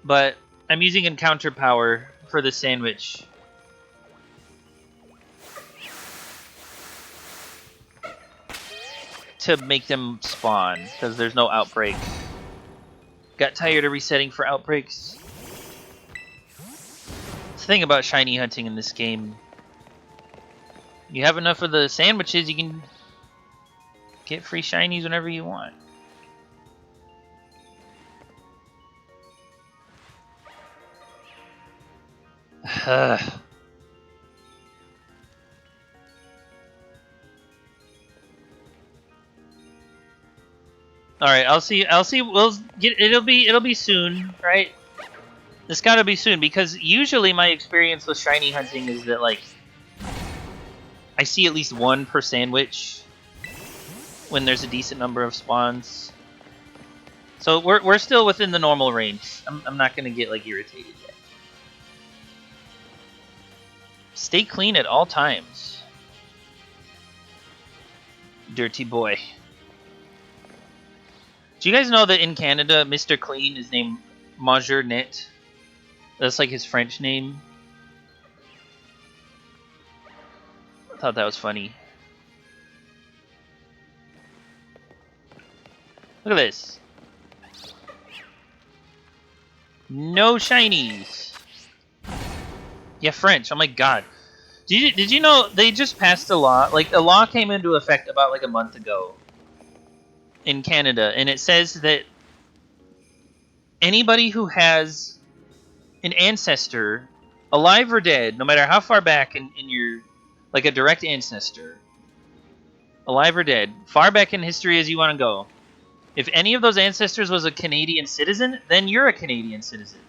But I'm using encounter power for the sandwich. To make them spawn, because there's no outbreak. Got tired of resetting for outbreaks. The thing about shiny hunting in this game, you have enough of the sandwiches, you can get free shinies whenever you want. All right, I'll see. We'll get. It'll be soon, right? It's gotta be soon, because usually my experience with shiny hunting is that like I see at least one per sandwich when there's a decent number of spawns. So we're still within the normal range. I'm not gonna get like irritated yet. Stay clean at all times. Dirty boy. Do you guys know that in Canada, Mr. Clean is named Monsieur Net? That's like his French name. I thought that was funny. Look at this. No shinies. Yeah, French. Oh my god. Did you know they just passed a law? Like, a law came into effect about like a month ago in Canada, and it says that anybody who has an ancestor, alive or dead, no matter how far back in your, like a direct ancestor, alive or dead, far back in history as you want to go, if any of those ancestors was a Canadian citizen, then you're a Canadian citizen.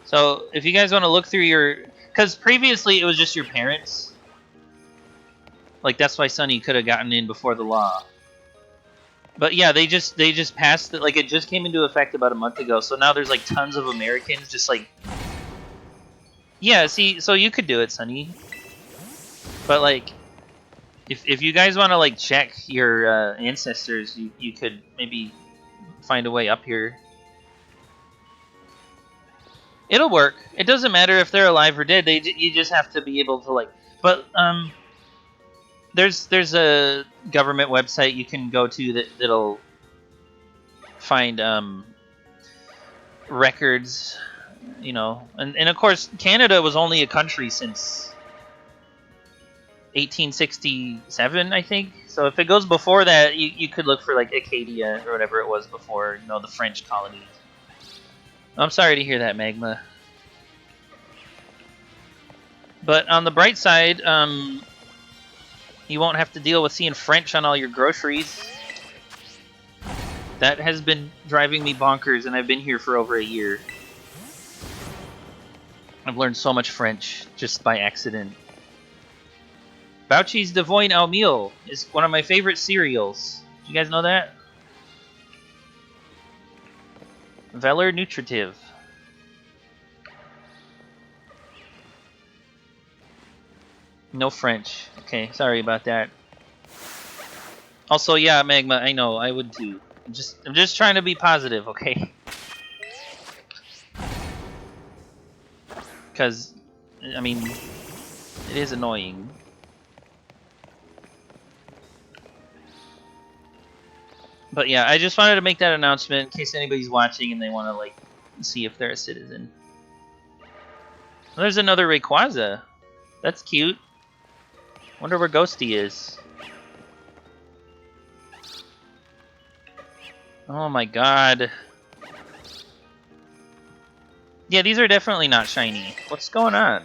So if you guys want to look through your, because previously it was just your parents. Like, that's why Sunny could have gotten in before the law. But yeah, they just passed it. Like, it just came into effect about a month ago. So now there's like tons of Americans just like, yeah. See, so you could do it, Sunny. But like, if you guys want to like check your ancestors, you could maybe find a way up here. It'll work. It doesn't matter if they're alive or dead. You just have to be able to like. But there's a government website you can go to that'll find records, you know, and of course Canada was only a country since 1867, I think. So if it goes before that, you could look for like Acadia or whatever it was before, you know, the French colonies. I'm sorry to hear that, Magma. But on the bright side, you won't have to deal with seeing French on all your groceries. That has been driving me bonkers, and I've been here for over a year. I've learned so much French just by accident. Bouchy's Devoine au Meal is one of my favorite cereals. Do you guys know that? Valor Nutritive. No French. Okay, sorry about that. Also, yeah, Magma, I know, I would too. I'm just trying to be positive, okay? Because, I mean, it is annoying. But yeah, I just wanted to make that announcement in case anybody's watching and they want to, like, see if they're a citizen. Well, there's another Rayquaza. That's cute. Wonder where Ghosty is. Oh my god. Yeah, these are definitely not shiny. What's going on?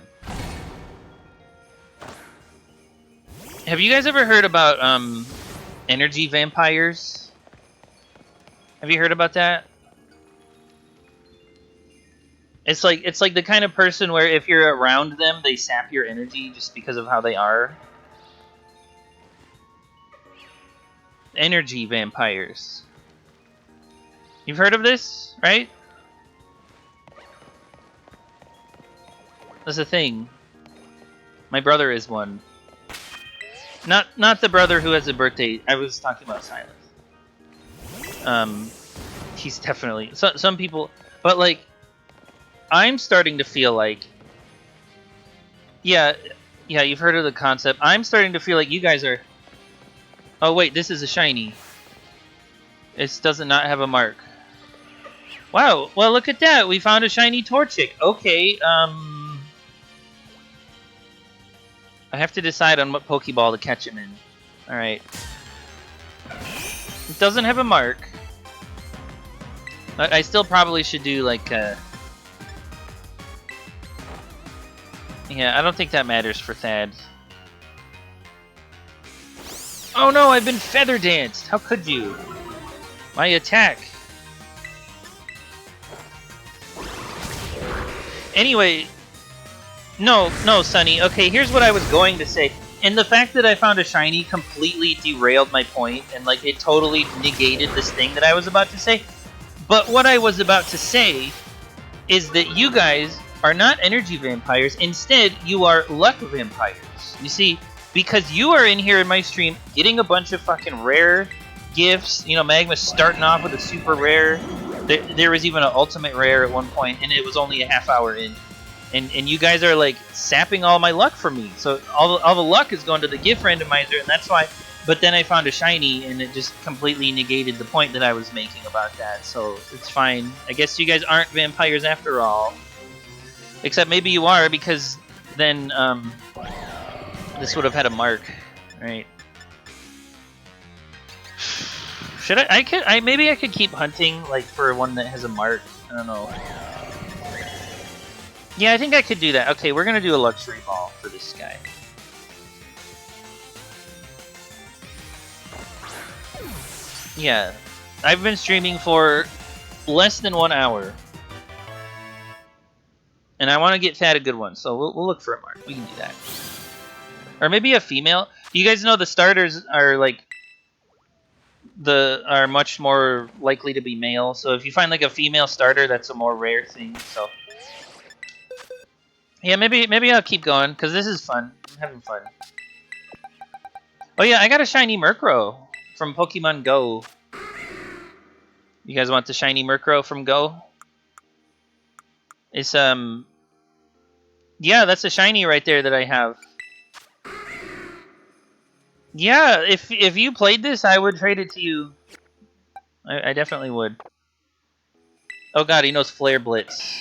Have you guys ever heard about energy vampires? Have you heard about that? It's like the kind of person where if you're around them, they sap your energy just because of how they are. Energy vampires. You've heard of this, right? That's a thing. My brother is one. Not the brother who has a birthday. I was talking about Silas. He's definitely some people, but like, I'm starting to feel like, yeah, you've heard of the concept. I'm starting to feel like you guys are. Oh wait, this is a shiny. It does not have a mark. Wow, well look at that. We found a shiny Torchic. Okay, I have to decide on what Pokeball to catch him in. Alright. It doesn't have a mark. I still probably should do like yeah, I don't think that matters for Thad. Oh no, I've been feather danced. How could you? My attack. Anyway, no, Sonny. Okay, here's what I was going to say. And the fact that I found a shiny completely derailed my point, and like it totally negated this thing that I was about to say. But what I was about to say is that you guys are not energy vampires. Instead, you are luck vampires. You see, because you are in here in my stream getting a bunch of fucking rare gifts. You know, Magma's starting off with a super rare. There was even an ultimate rare at one point, and it was only a half hour in. And you guys are like sapping all my luck from me. So all the luck is going to the gift randomizer, and that's why. But then I found a shiny, and it just completely negated the point that I was making about that. So it's fine. I guess you guys aren't vampires after all. Except maybe you are, because then this would have had a mark, right? Should I? Maybe I could keep hunting like for one that has a mark. I don't know. Yeah, I think I could do that. Okay, we're gonna do a luxury ball for this guy. Yeah, I've been streaming for less than 1 hour. And I want to get Thad a good one, so we'll look for a mark. We can do that. Or maybe a female. You guys know the starters are like are much more likely to be male. So if you find like a female starter, that's a more rare thing. So yeah, maybe I'll keep going because this is fun. I'm having fun. Oh yeah, I got a shiny Murkrow from Pokemon Go. You guys want the shiny Murkrow from Go? It's yeah, that's a shiny right there that I have. Yeah, if you played this, I would trade it to you. I definitely would. Oh god, he knows Flare Blitz.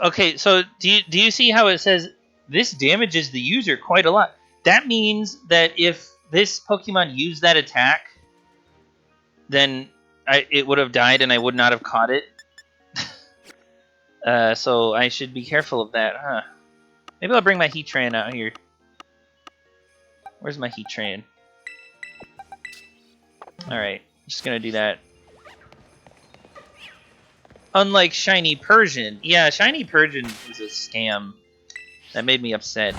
Okay, so do you see how it says this damages the user quite a lot? That means that if this Pokemon used that attack, then it would have died and I would not have caught it. So I should be careful of that, huh? Maybe I'll bring my Heatran out here. Where's my Heatran? Alright, just gonna do that. Unlike Shiny Persian. Yeah, Shiny Persian is a scam. That made me upset.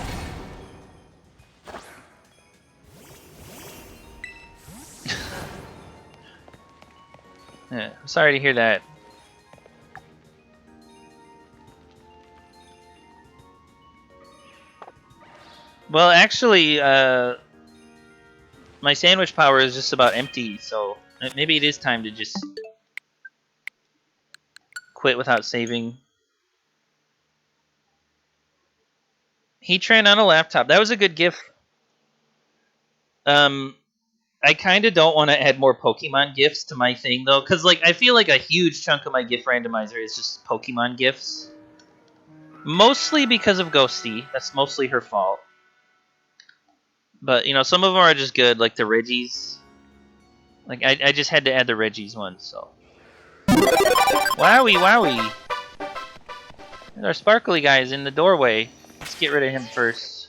Yeah, I'm sorry to hear that. Well, actually, my sandwich power is just about empty, so maybe it is time to just quit without saving. Heatran on a laptop. That was a good GIF. I kind of don't want to add more Pokemon GIFs to my thing, though, because like I feel like a huge chunk of my GIF randomizer is just Pokemon GIFs. Mostly because of Ghosty. That's mostly her fault. But, you know, some of them are just good, like the Reggies. Like, I just had to add the Reggies one, so. Wowie, wowie! There's our sparkly guys in the doorway. Let's get rid of him first.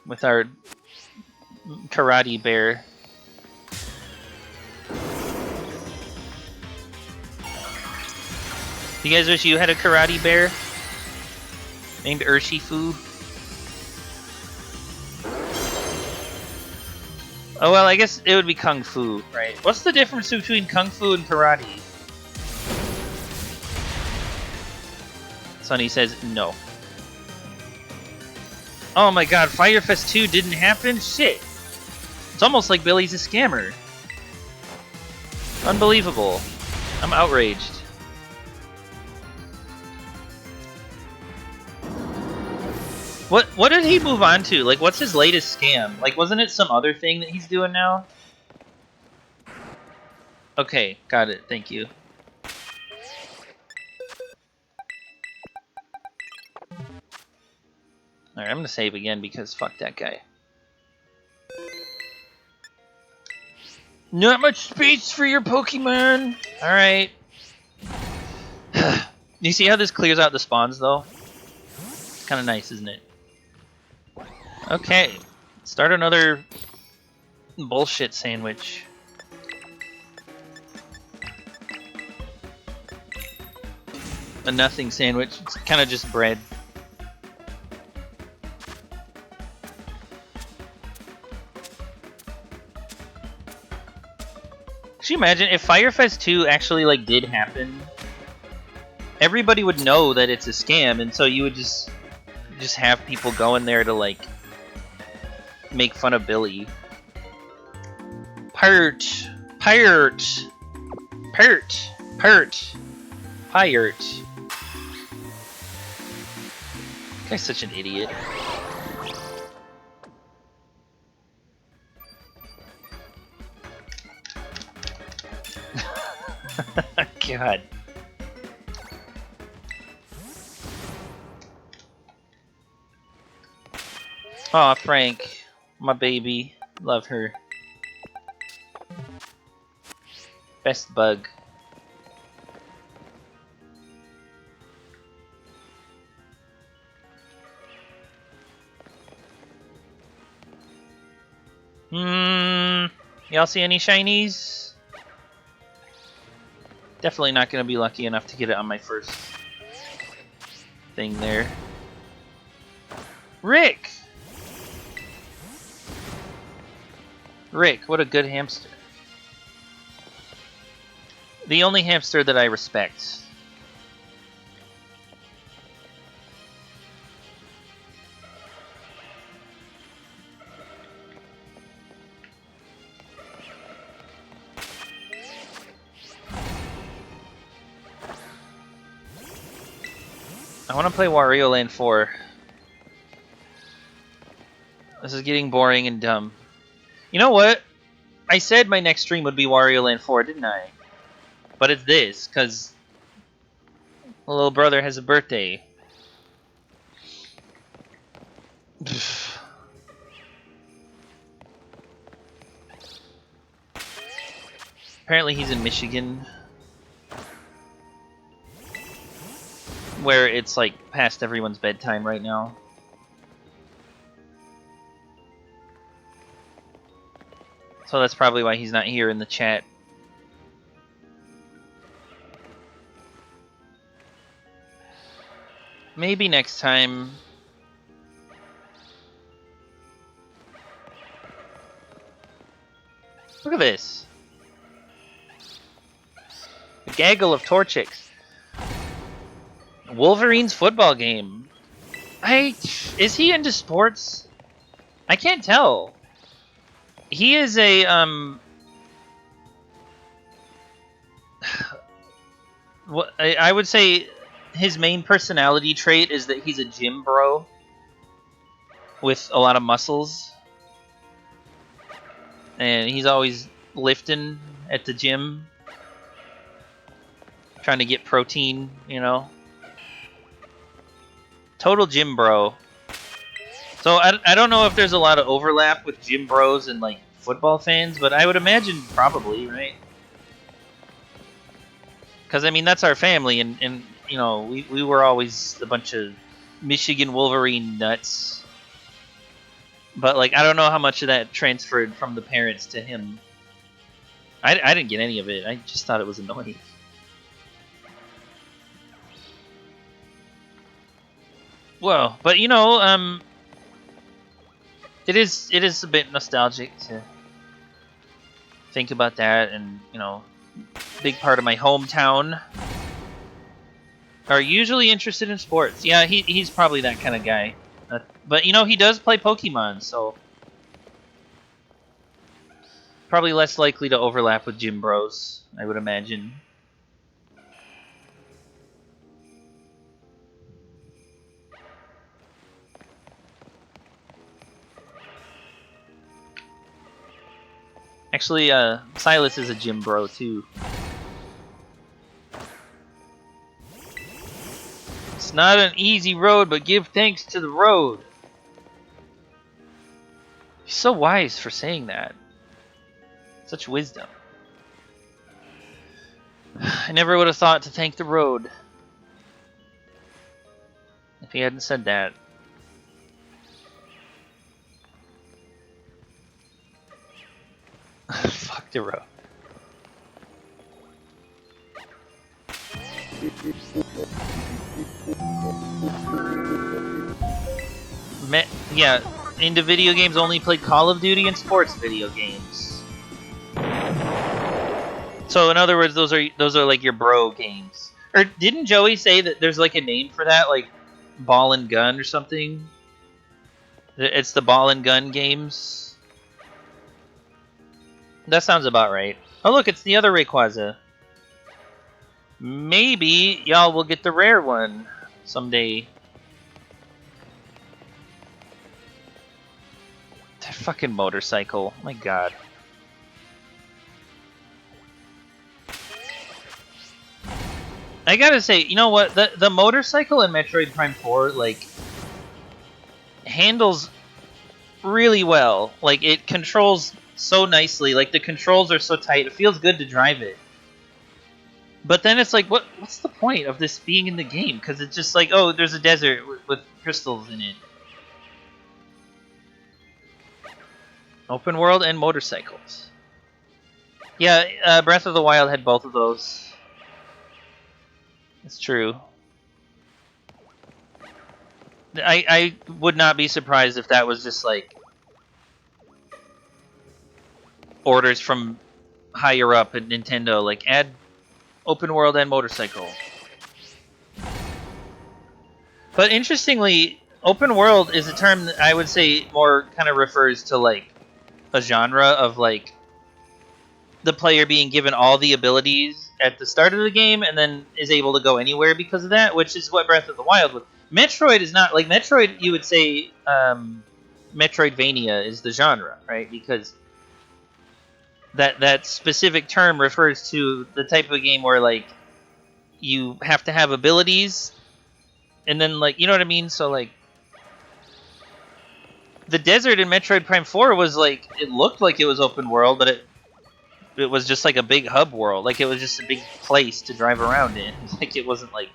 With our karate bear. You guys wish you had a karate bear? Named Urshifu? Oh, well, I guess it would be Kung Fu, right? What's the difference between Kung Fu and karate? Sonny says no. Oh my god, Fire Fest 2 didn't happen? Shit! It's almost like Billy's a scammer. Unbelievable. I'm outraged. What did he move on to? Like, what's his latest scam? Like, wasn't it some other thing that he's doing now? Okay, got it. Thank you. Alright, I'm gonna save again because fuck that guy. Not much space for your Pokemon! Alright. You see how this clears out the spawns, though? It's kind of nice, isn't it? Okay. Start another bullshit sandwich. A nothing sandwich. It's kind of just bread. Could you imagine if Fire Fest 2 actually like did happen? Everybody would know that it's a scam, and so you would just have people go in there to like make fun of Billy. Pirate. Guy's such an idiot. God. Aw, Frank. My baby. Love her. Best bug. Y'all see any shinies? Definitely not gonna be lucky enough to get it on my first thing there. Rick! Rick, what a good hamster. The only hamster that I respect. I want to play Wario Land 4. This is getting boring and dumb. You know what? I said my next stream would be Wario Land 4, didn't I? But it's this, because my little brother has a birthday. Apparently he's in Michigan, where it's like past everyone's bedtime right now. So that's probably why he's not here in the chat. Maybe next time. Look at this. A gaggle of Torchics. Wolverine's football game. Is he into sports? I can't tell. He is a what I would say his main personality trait is that he's a gym bro with a lot of muscles. And he's always lifting at the gym, trying to get protein, you know. Total gym bro. So I don't know if there's a lot of overlap with gym bros and like football fans, but I would imagine probably, right? Because I mean that's our family, and you know we were always a bunch of Michigan Wolverine nuts. But like I don't know how much of that transferred from the parents to him. I didn't get any of it. I just thought it was annoying. Whoa, but you know, it is a bit nostalgic to think about that, and you know, big part of my hometown are usually interested in sports. Yeah, he's probably that kind of guy. But you know, he does play Pokemon, so probably less likely to overlap with gym bros, I would imagine. Actually, Silas is a gym bro too. It's not an easy road, but give thanks to the road. He's so wise for saying that. Such wisdom. I never would have thought to thank the road if he hadn't said that. Fuck the road. Yeah, into video games only played Call of Duty and sports video games. So in other words, those are like your bro games. Or didn't Joey say that there's like a name for that, like ball and gun or something? It's the ball and gun games. That sounds about right. Oh look, it's the other Rayquaza. Maybe y'all will get the rare one someday. That fucking motorcycle. My god. I gotta say, you know what? The motorcycle in Metroid Prime 4, like, handles really well. Like, it controls so nicely. Like, the controls are so tight. It feels good to drive it. But then it's like, what's the point of this being in the game? Because it's just like, oh, there's a desert with crystals in it. Open world and motorcycles. Yeah, Breath of the Wild had both of those. It's true. I would not be surprised if that was just like orders from higher up at Nintendo, like add open world and motorcycle. But interestingly, open world is a term that I would say more kind of refers to like a genre of like the player being given all the abilities at the start of the game and then is able to go anywhere because of that, which is what Breath of the Wild was. Metroid is not like Metroid. You would say Metroidvania is the genre, right? Because that specific term refers to the type of game where like you have to have abilities, and then like you know what I mean. So like the desert in Metroid Prime 4 was like it looked like it was open world, but it was just like a big hub world. Like it was just a big place to drive around in. Like it wasn't like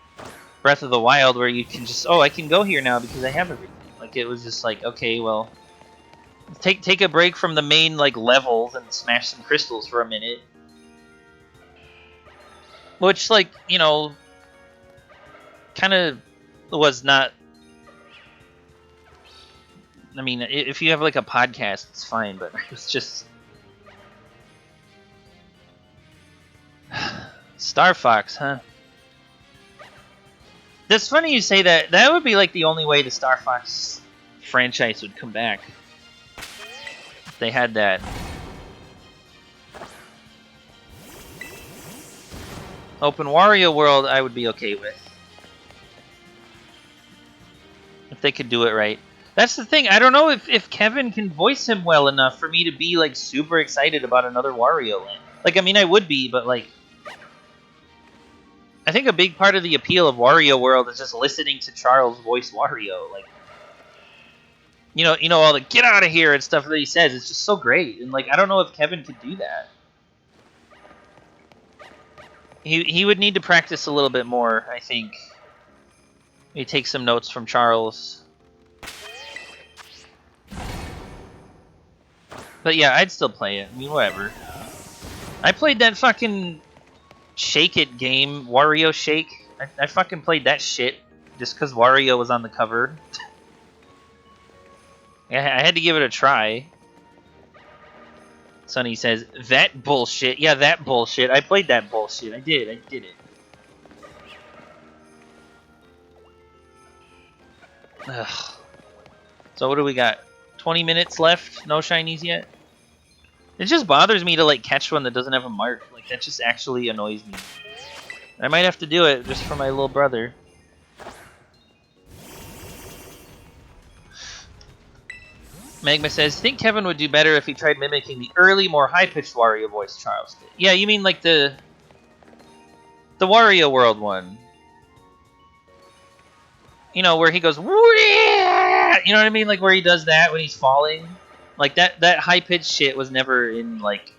Breath of the Wild where you can just I can go here now because I have everything. Like it was just like okay, well, take a break from the main like levels and smash some crystals for a minute. Which like, you know, kind of was not I mean, if you have like a podcast, it's fine, but it was just Star Fox, huh? That's funny you say that. That would be like the only way the Star Fox franchise would come back. If they had that. Open Wario World, I would be okay with. If they could do it right. That's the thing. I don't know if Kevin can voice him well enough for me to be like super excited about another Wario Land. Like, I mean, I would be, but like, I think a big part of the appeal of Wario World is just listening to Charles voice Wario. Like, you know all the "get out of here" and stuff that he says. It's just so great, and like, I don't know if Kevin could do that. He would need to practice a little bit more, I think. Maybe take some notes from Charles. But yeah, I'd still play it. I mean, whatever. I played that fucking Shake It game, Wario Shake. I fucking played that shit just because Wario was on the cover. I had to give it a try. Sonny says, that bullshit. Yeah, that bullshit. I played that bullshit. I did it. Ugh. So what do we got? 20 minutes left? No shinies yet? It just bothers me to like catch one that doesn't have a mark. Like that just actually annoys me. I might have to do it just for my little brother. Magma says, think Kevin would do better if he tried mimicking the early, more high-pitched Wario voice Charles did. Yeah, you mean like the Wario World one. You know, where he goes, Wah! You know what I mean? Like where he does that when he's falling. Like that high-pitched shit was never in like...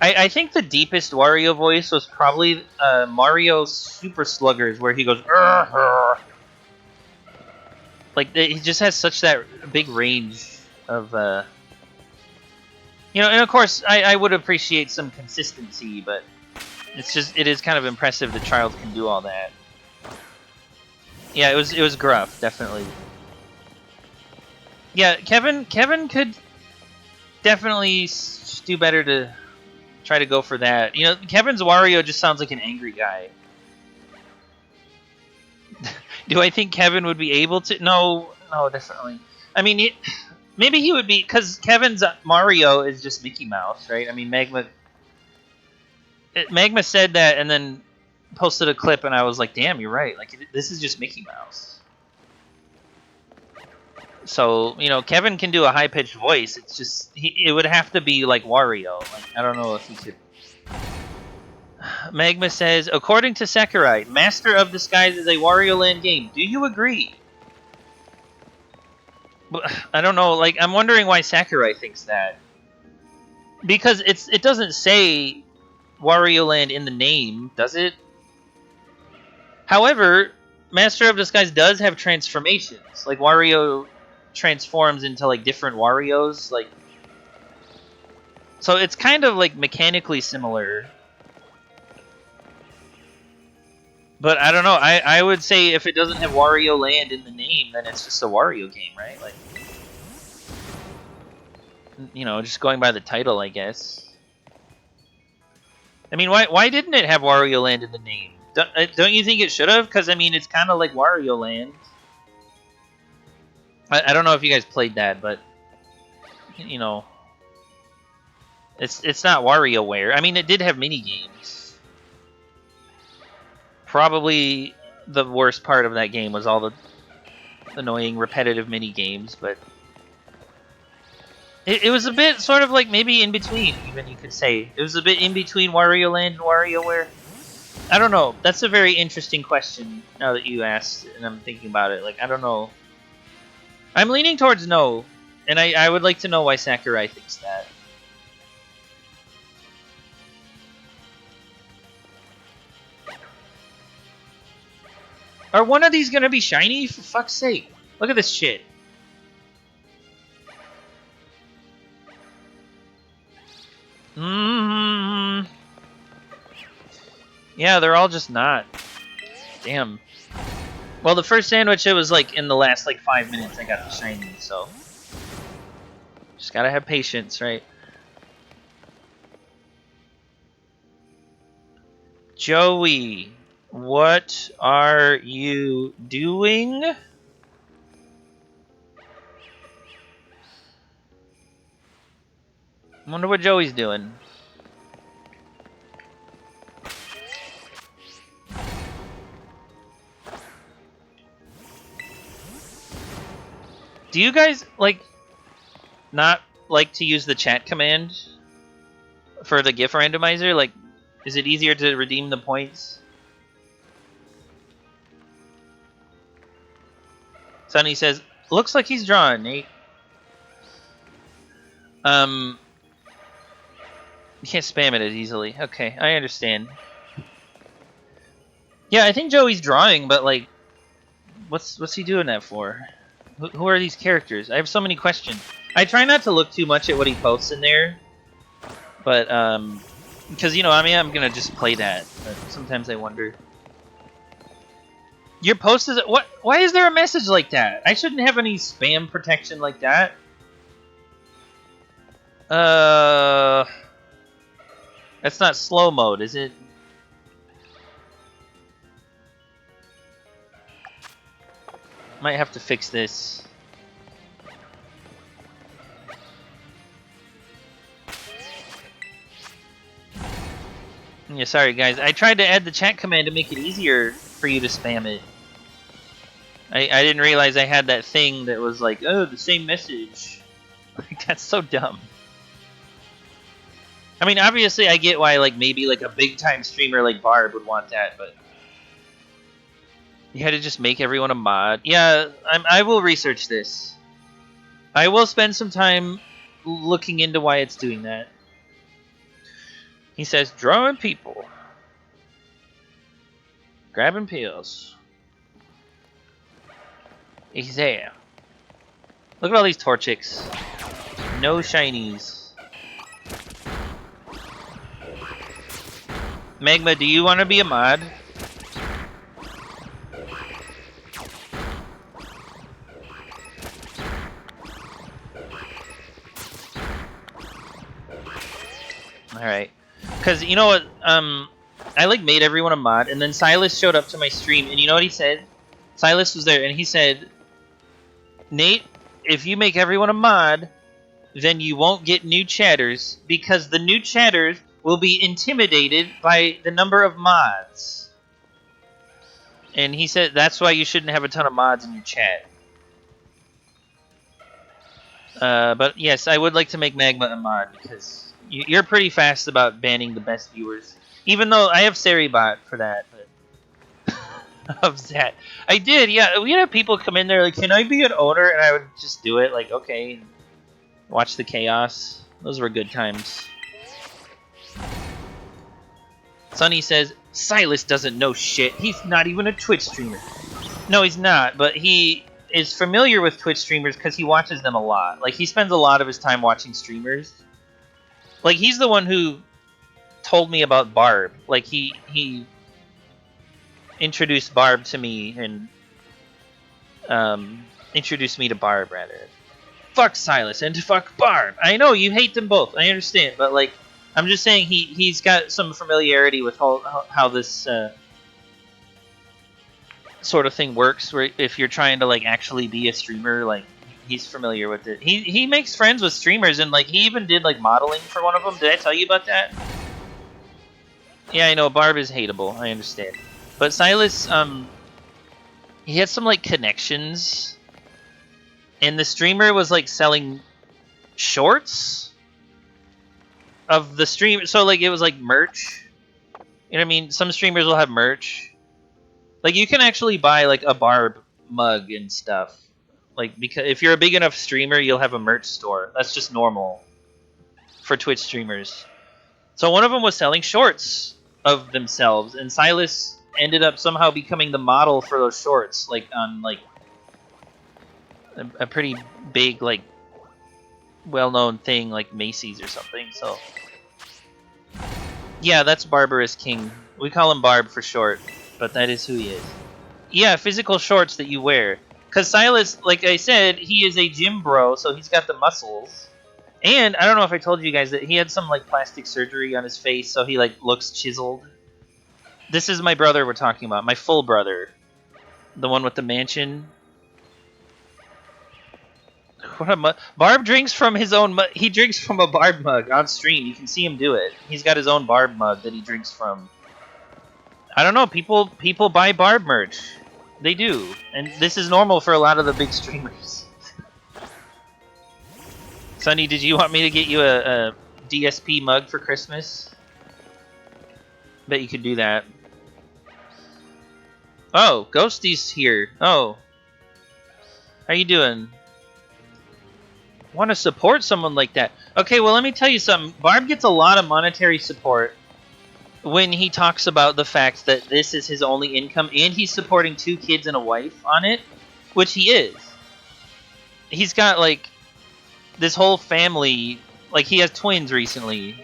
I think the deepest Wario voice was probably Mario Super Sluggers, where he goes, Urgh! Like he just has such that big range of, you know, and of course I would appreciate some consistency, but it is kind of impressive that Charles can do all that. Yeah, it was gruff, definitely. Yeah, Kevin could definitely do better to try to go for that. You know, Kevin's Wario just sounds like an angry guy. Do I think Kevin would be able to? No, definitely. I mean, maybe he would be, because Kevin's Mario is just Mickey Mouse, right? I mean, Magma said that and then posted a clip, and I was like, damn, you're right. Like, this is just Mickey Mouse. So, you know, Kevin can do a high-pitched voice. It's just, it would have to be like Wario. Like, I don't know if he could. Magma says, according to Sakurai, Master of Disguise is a Wario Land game. Do you agree? I don't know. Like, I'm wondering why Sakurai thinks that. Because it doesn't say Wario Land in the name, does it? However, Master of Disguise does have transformations. Like, Wario transforms into, like, different Warios. Like, so it's kind of, like, mechanically similar. But I don't know. I would say if it doesn't have Wario Land in the name, then it's just a Wario game, right? Like, you know, just going by the title, I guess. I mean, why didn't it have Wario Land in the name? Don't you think it should have? Because, I mean, it's kind of like Wario Land. I don't know if you guys played that, but, you know. It's not WarioWare. I mean, it did have mini games. Probably the worst part of that game was all the annoying repetitive mini games, but it was a bit sort of like maybe in between, even you could say. It was a bit in between Wario Land and WarioWare. I don't know. That's a very interesting question now that you asked, and I'm thinking about it. Like, I don't know. I'm leaning towards no, and I would like to know why Sakurai thinks that. Are one of these gonna be shiny? For fuck's sake. Look at this shit. Mm. Yeah, they're all just not. Damn. Well, the first sandwich, it was like in the last like 5 minutes I got the shiny, so. Just gotta have patience, right? Joey, what are you doing? I wonder what Joey's doing. Do you guys, like, not like to use the chat command for the GIF randomizer? Like, is it easier to redeem the points? Sonny says, looks like he's drawing, Nate. You can't spam it as easily. Okay, I understand. Yeah, I think Joey's drawing, but like, what's he doing that for? Who are these characters? I have so many questions. I try not to look too much at what he posts in there, but because you know, I mean, I'm gonna just play that. But sometimes I wonder. Your post is what? Why is there a message like that? I shouldn't have any spam protection like that. That's not slow mode, is it? Might have to fix this. Yeah, sorry guys. I tried to add the chat command to make it easier for you to spam it. I didn't realize I had that thing that was like, oh, the same message. Like, that's so dumb. I mean, obviously I get why, like, maybe like a big time streamer like Barb would want that, but you had to just make everyone a mod. Yeah, I will research this. I will spend some time looking into why it's doing that. He says, drawing people. Grabbing pills. He's there. Look at all these Torchics. No shinies. Magma, do you want to be a mod? Alright. Because, you know what, I, like, made everyone a mod, and then Silas showed up to my stream, and you know what he said? Silas was there, and he said, Nate, if you make everyone a mod, then you won't get new chatters, because the new chatters will be intimidated by the number of mods. And he said that's why you shouldn't have a ton of mods in your chat. But yes, I would like to make Magma a mod, because you're pretty fast about banning the best viewers. Even though I have Seribot for that, but of that. I did, yeah. We had people come in there like, can I be an owner? And I would just do it, like, okay. Watch the chaos. Those were good times. Sonny says, Silas doesn't know shit. He's not even a Twitch streamer. No, he's not, but he is familiar with Twitch streamers because he watches them a lot. Like, he spends a lot of his time watching streamers. Like, he's the one who told me about Barb. Like, he introduced Barb to me, and introduced me to Barb, rather. Fuck Silas and fuck Barb. I know you hate them both. I understand, but like, I'm just saying he's got some familiarity with how this sort of thing works. Where if you're trying to like actually be a streamer, like He's familiar with it. He makes friends with streamers, and like he even did like modeling for one of them. Did I tell you about that? Yeah, I know Barb is hateable. I understand, but Silas, he had some like connections, and the streamer was like selling shorts of the stream. So like it was like merch. You know what I mean? Some streamers will have merch. Like you can actually buy like a Barb mug and stuff. Like because if you're a big enough streamer, you'll have a merch store. That's just normal for Twitch streamers. So one of them was selling shorts of themselves, and Silas ended up somehow becoming the model for those shorts, like on like a pretty big like well-known thing like Macy's or something. So yeah, that's Barbarous King. We call him Barb for short, but that is who he is. Yeah, physical shorts that you wear. Because Silas, like I said, he is a gym bro, so he's got the muscles. And I don't know if I told you guys that he had some like plastic surgery on his face, so he like looks chiseled. This is my brother we're talking about, my full brother, the one with the mansion. What a Barb drinks from his own. He drinks from a Barb mug on stream. You can see him do it. He's got his own Barb mug that he drinks from. I don't know. People buy Barb merch. They do, and this is normal for a lot of the big streamers. Sonny, did you want me to get you a DSP mug for Christmas? Bet you could do that. Oh, Ghosty's here. Oh, how you doing? Want to support someone like that? Okay, well let me tell you something. Barb gets a lot of monetary support when he talks about the fact that this is his only income, and he's supporting 2 kids and a wife on it, which he is. He's got like this whole family. Like he has twins recently,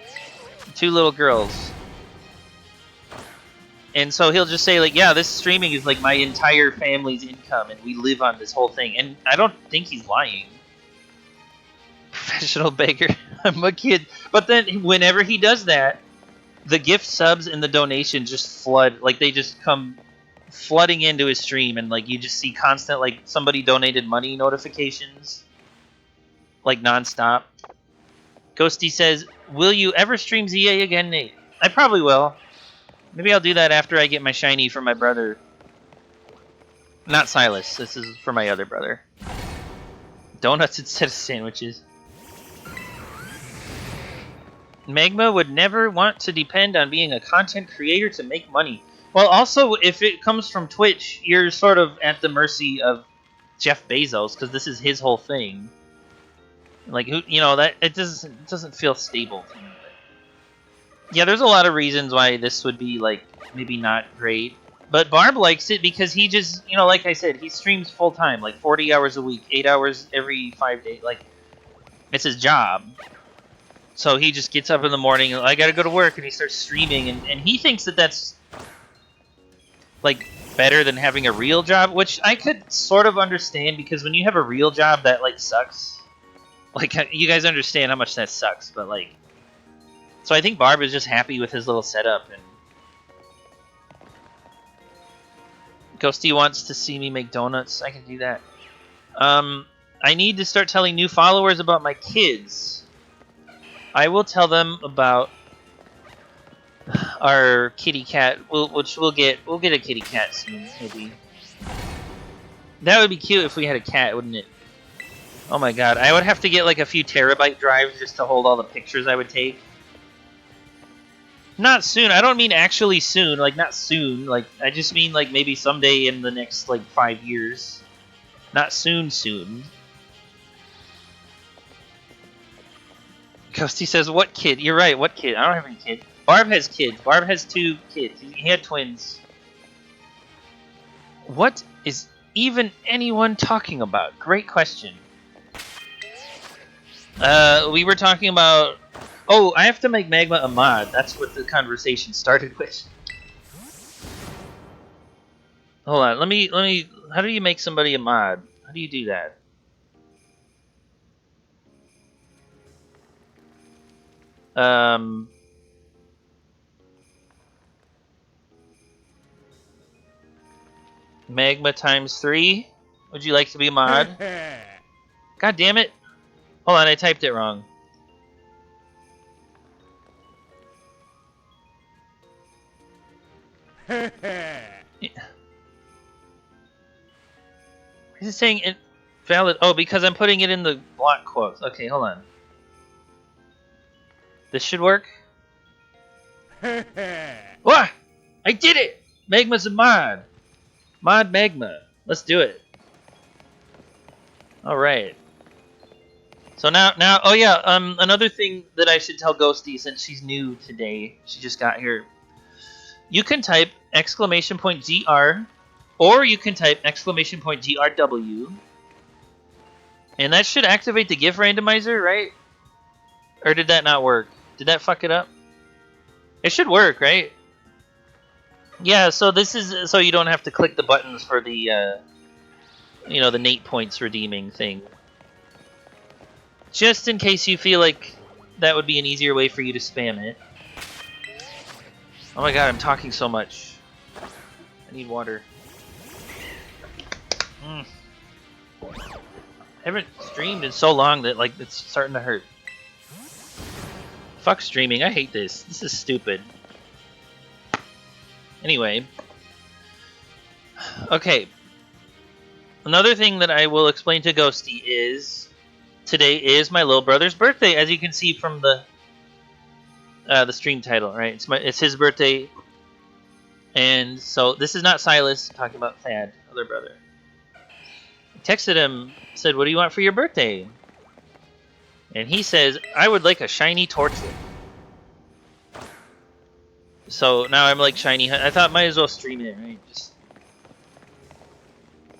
2 little girls. And so he'll just say like, yeah, this streaming is like my entire family's income, and we live on this whole thing. And I don't think he's lying. Professional beggar. I'm a kid. But then whenever he does that, the gift subs and the donations just flood. Like they just come flooding into his stream, and like you just see constant like somebody donated money notifications, like nonstop. Ghosty says, "Will you ever stream ZA again, Nate?" I probably will. Maybe I'll do that after I get my shiny for my brother. Not Silas. This is for my other brother. Donuts instead of sandwiches. Magma would never want to depend on being a content creator to make money. Well, also, if it comes from Twitch, you're sort of at the mercy of Jeff Bezos, because this is his whole thing. Like, who, you know, that it doesn't feel stable to me. But yeah, there's a lot of reasons why this would be like maybe not great. But Barb likes it because he just, you know, like I said, he streams full time, like 40 hours a week, 8 hours every 5 days. Like, it's his job. So he just gets up in the morning, I gotta go to work, and he starts streaming, and he thinks that that's like better than having a real job, which I could sort of understand, because when you have a real job that like sucks, like you guys understand how much that sucks, but like, so I think Barb is just happy with his little setup. And Ghosty wants to see me make donuts. I can do that. I need to start telling new followers about my kids. I will tell them about our kitty cat, which we'll get a kitty cat soon, maybe. That would be cute if we had a cat, wouldn't it? Oh my god, I would have to get like a few terabyte drives just to hold all the pictures I would take. Not soon. I don't mean actually soon. Like not soon. Like I just mean like maybe someday in the next like 5 years. Not soon. Ghosty says, "What kid?" You're right. What kid? I don't have any kids. Barb has kids. Barb has 2 kids. He had twins. What is even anyone talking about? Great question. We were talking about. Oh, I have to make Magma a mod. That's what the conversation started with. Hold on. Let me. How do you make somebody a mod? How do you do that? Magma times 3. Would you like to be a mod? God damn it! Hold on, I typed it wrong. Is it saying invalid? Oh, because I'm putting it in the block quotes. Okay, hold on. This should work. What? I did it! Magma's a mod. Mod Magma. Let's do it. All right. So now, oh yeah. Another thing that I should tell Ghosty since she's new today. She just got here. You can type !GR, or you can type !GRW, and that should activate the GIF randomizer, right? Or did that not work? Did that fuck it up? It should work, right? Yeah. So this is so you don't have to click the buttons for the, the Nate points redeeming thing. Just in case you feel like that would be an easier way for you to spam it. Oh my god, I'm talking so much. I need water. I haven't streamed in so long that like it's starting to hurt. Fuck streaming, I hate this. This is stupid. Anyway. Okay. Another thing that I will explain to Ghosty is today is my little brother's birthday, as you can see from the stream title, right? It's his birthday, and so this is not Silas talking about Thad, other brother. I texted him, said, "What do you want for your birthday?" And he says, "I would like a shiny torchlight." So now I'm like shiny. I thought might as well stream it, right?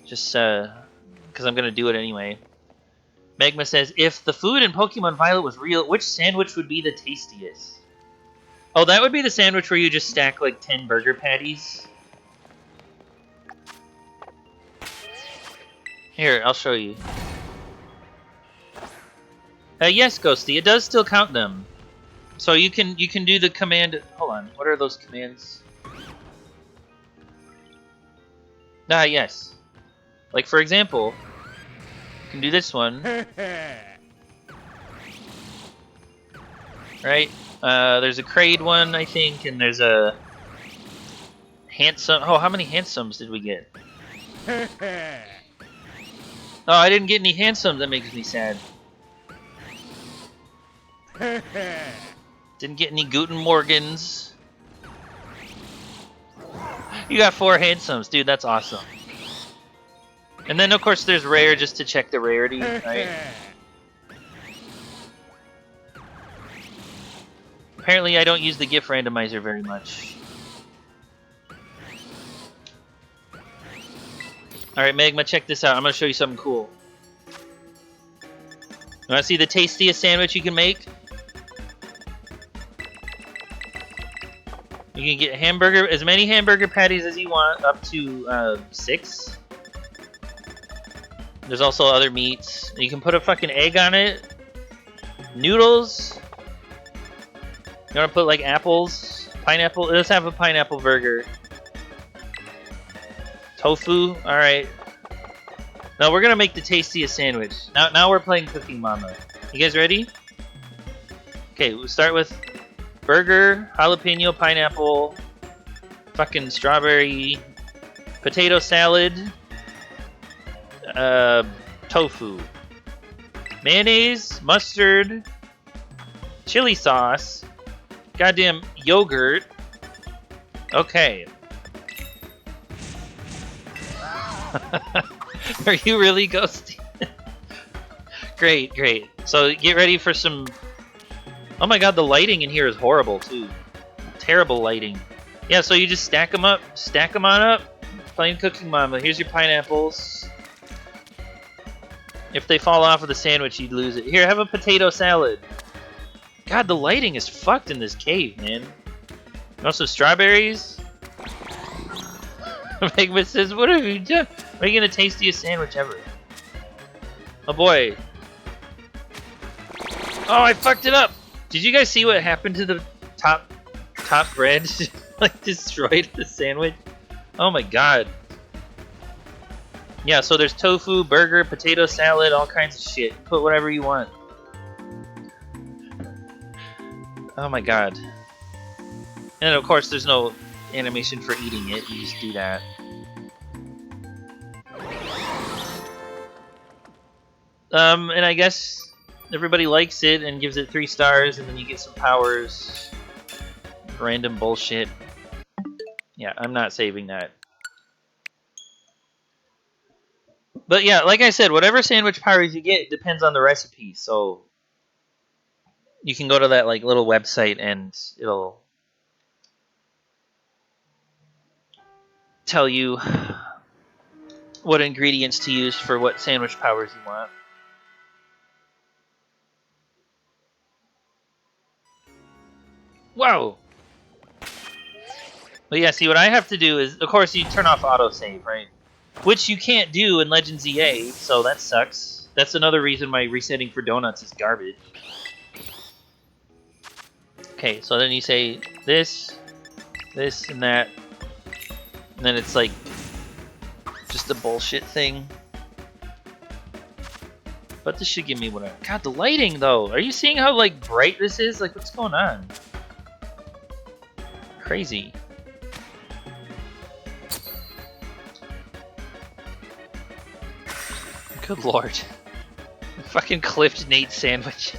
Just because I'm gonna do it anyway. Magma says, "If the food in Pokemon Violet was real, which sandwich would be the tastiest?" Oh, that would be the sandwich where you just stack like 10 burger patties. Here, I'll show you. Yes, Ghosty, it does still count them. So you can do the command. Hold on, what are those commands? Yes. Like for example, you can do this one. Right? There's a Kraid one, I think, and there's a handsome. Oh, how many handsomes did we get? Oh, I didn't get any handsomes. That makes me sad. Didn't get any Guten Morgans. You got 4 handsomes, dude. That's awesome. And then, of course, there's rare just to check the rarity, right? Apparently, I don't use the GIF randomizer very much. Alright, Magma, check this out. I'm going to show you something cool. You want to see the tastiest sandwich you can make? You can get as many hamburger patties as you want, up to 6. There's also other meats. You can put a fucking egg on it. Noodles. You want to put like apples, pineapple? Let's have a pineapple burger. Tofu. All right. Now we're gonna make the tastiest sandwich. Now we're playing Cooking Mama. You guys ready? Okay, we'll start with burger, jalapeno, pineapple, fucking strawberry, potato salad, tofu, mayonnaise, mustard, chili sauce. Goddamn yogurt. Okay. Are you really ghosty? Great. So get ready for some. Oh my god, the lighting in here is horrible too. Terrible lighting. Yeah, so you just stack them up. Stack them on up. Plain Cooking Mama. Here's your pineapples. If they fall off of the sandwich, you'd lose it. Here, have a potato salad. God, the lighting is fucked in this cave, man. You want some strawberries? Magma says, "What have you done? Making the tastiest sandwich ever." Oh boy. Oh, I fucked it up. Did you guys see what happened to the top bread? Like destroyed the sandwich. Oh my god. Yeah, so there's tofu, burger, potato salad, all kinds of shit. Put whatever you want. Oh my god. And of course, there's no animation for eating it. You just do that. And I guess everybody likes it and gives it 3 stars, and then you get some powers. Random bullshit. Yeah, I'm not saving that. But yeah, like I said, whatever sandwich powers you get depends on the recipe. So you can go to that like little website and it'll tell you what ingredients to use for what sandwich powers you want. Whoa! But yeah, see what I have to do is, of course, you turn off autosave, right? Which you can't do in Legends EA, so that sucks. That's another reason why resetting for donuts is garbage. Okay, so then you say this, this, and that, and then it's like just a bullshit thing. But this should give me whatever. God, the lighting though. Are you seeing how like bright this is? Like, what's going on? Crazy. Good lord. I fucking clipped Nate's sandwich.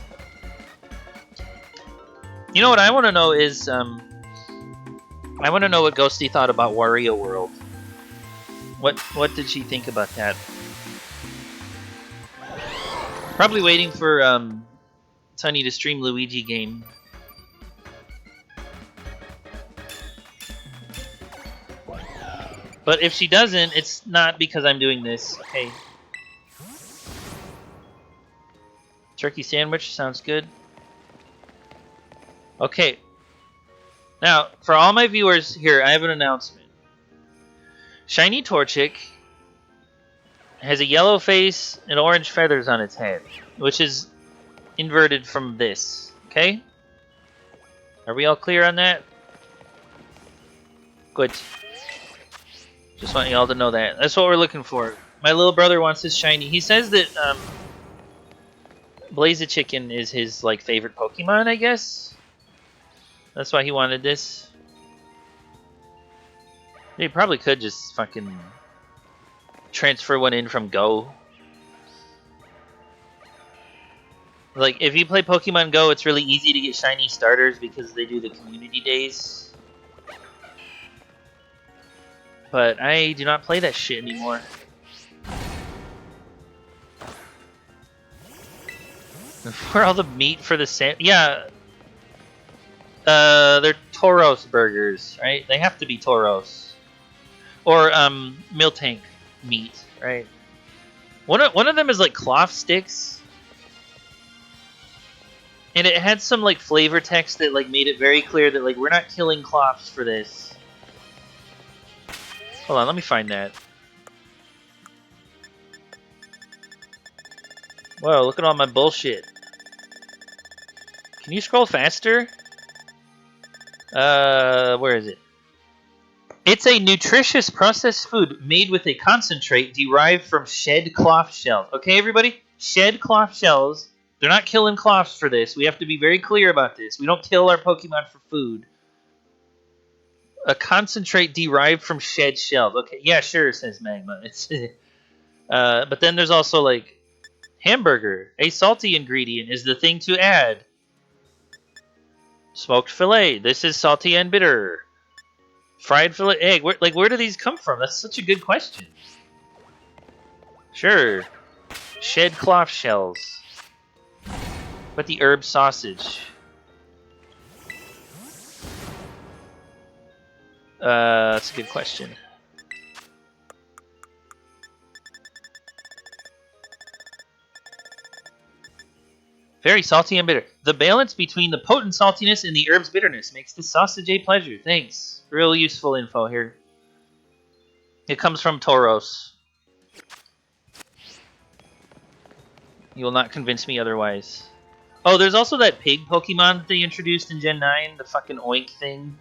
You know what I want to know is, I want to know what Ghosty thought about Wario World. What did she think about that? Probably waiting for Sunny to stream Luigi game. But if she doesn't, it's not because I'm doing this. Okay. Turkey sandwich sounds good. Okay. Now, for all my viewers here, I have an announcement. Shiny Torchic has a yellow face and orange feathers on its head, which is inverted from this. Okay? Are we all clear on that? Good. Just want y'all to know that. That's what we're looking for. My little brother wants his shiny. He says that Blaziken is his like favorite Pokemon, I guess. That's why he wanted this. He probably could just fucking transfer one in from Go. Like, if you play Pokemon Go, it's really easy to get shiny starters because they do the community days. But I do not play that shit anymore. Where all the meat for the sand? Yeah. They're Tauros burgers, right? They have to be Tauros. Or, Miltank meat, right? One of them is like cloth sticks. And it had some like flavor text that like made it very clear that like we're not killing cloths for this. Hold on, let me find that. Whoa, look at all my bullshit. Can you scroll faster? Where is it? It's a nutritious processed food made with a concentrate derived from shed cloth shells. Okay, everybody? Shed cloth shells. They're not killing cloths for this. We have to be very clear about this. We don't kill our Pokemon for food. A concentrate derived from shed shells. Okay, yeah, sure, says Magma. It's but then there's also like hamburger. A salty ingredient is the thing to add. Smoked fillet. This is salty and bitter. Fried fillet egg. Where do these come from? That's such a good question. Sure. Shed cloth shells. But the herb sausage. That's a good question. Very salty and bitter. The balance between the potent saltiness and the herb's bitterness makes the sausage a pleasure. Thanks. Real useful info here. It comes from Tauros. You will not convince me otherwise. Oh, there's also that pig Pokemon that they introduced in Gen 9. The fucking Oink thing.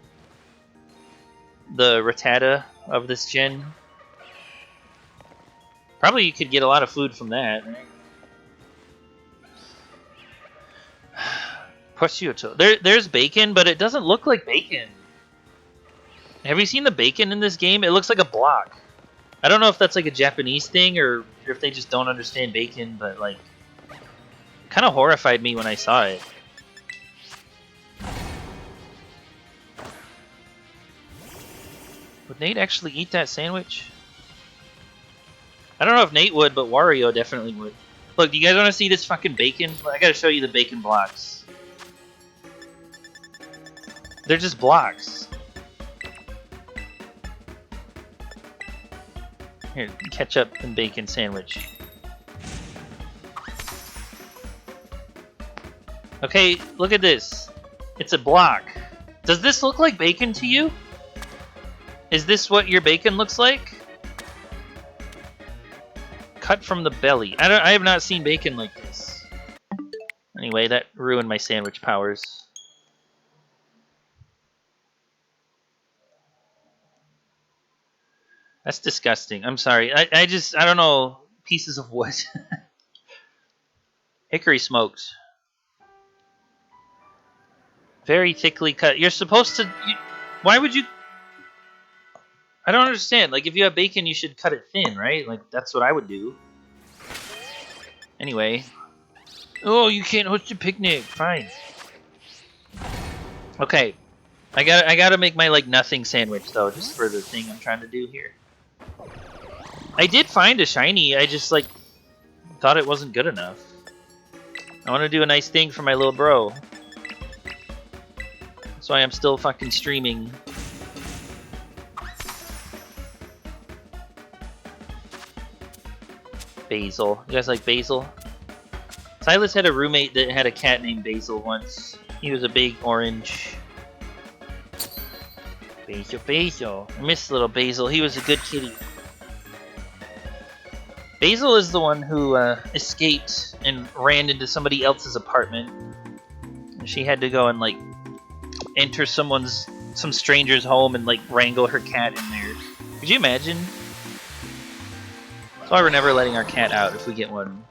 The Rattata of this gen. Probably you could get a lot of food from that. Right? Prosciutto. There's bacon, but it doesn't look like bacon. Have you seen the bacon in this game? It looks like a block. I don't know if that's like a Japanese thing or if they just don't understand bacon, but like, it kind of horrified me when I saw it. Would Nate actually eat that sandwich? I don't know if Nate would, but Wario definitely would. Look, do you guys want to see this fucking bacon? I gotta show you the bacon blocks. They're just blocks. Here, ketchup and bacon sandwich. Okay, look at this. It's a block. Does this look like bacon to you? Is this what your bacon looks like? Cut from the belly. I have not seen bacon like this. Anyway, that ruined my sandwich powers. That's disgusting. I'm sorry. I don't know. Pieces of wood. Hickory smoked. Very thickly cut. You're supposed to... why would you... I don't understand. Like, if you have bacon, you should cut it thin, right? Like, that's what I would do. Anyway. Oh, you can't host a picnic. Fine. Okay. I gotta make my, like, nothing sandwich, though, just for the thing I'm trying to do here. I did find a shiny, I just, like, thought it wasn't good enough. I want to do a nice thing for my little bro. That's why I'm still fucking streaming. Basil. You guys like Basil? Silas had a roommate that had a cat named Basil once. He was a big orange. Basil. I miss little Basil. He was a good kitty. Basil is the one who escaped and ran into somebody else's apartment. She had to go and like enter some stranger's home and like wrangle her cat in there. Could you imagine? That's why we're never letting our cat out if we get one.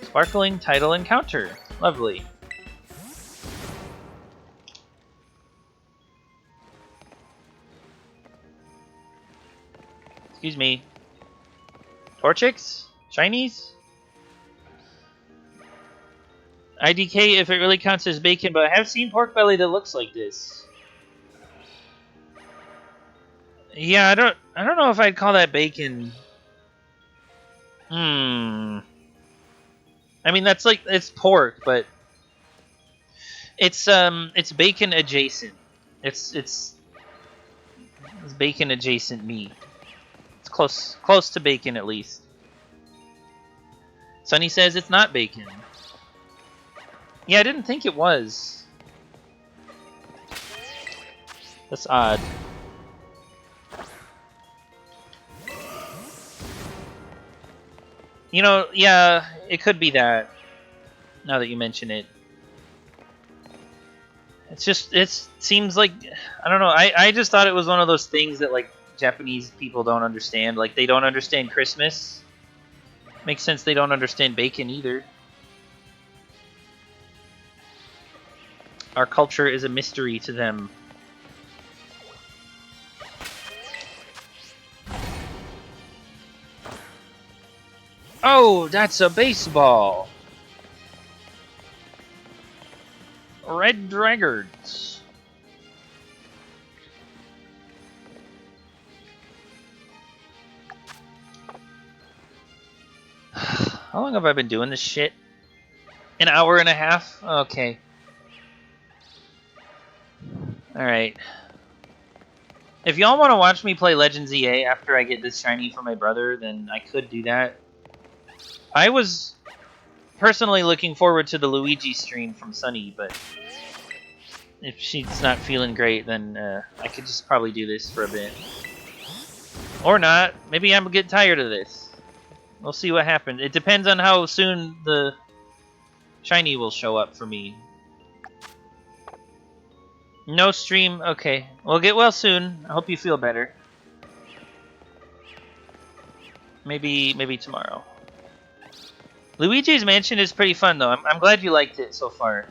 Sparkling title encounter. Lovely. Excuse me. Torchics? Shinies? IDK if it really counts as bacon, but I have seen pork belly that looks like this. Yeah, I don't know if I'd call that bacon. I mean that's like it's pork, but it's bacon adjacent. It's bacon adjacent meat. It's close to bacon at least. Sunny says it's not bacon. Yeah, I didn't think it was. That's odd. You know, yeah, it could be that. Now that you mention it. It seems like, I don't know, I just thought it was one of those things that like Japanese people don't understand. Like they don't understand Christmas. Makes sense they don't understand bacon either. Our culture is a mystery to them. Oh, that's a baseball. Red Dragons. How long have I been doing this shit? An hour and a half? Okay. Alright. If y'all want to watch me play Legends EA after I get this shiny for my brother, then I could do that. I was personally looking forward to the Luigi stream from Sunny, but if she's not feeling great, then I could just probably do this for a bit. Or not. Maybe I'm getting tired of this. We'll see what happens. It depends on how soon the shiny will show up for me. No stream. Okay. Well, get well soon. I hope you feel better. Maybe tomorrow. Luigi's Mansion is pretty fun, though. I'm glad you liked it so far.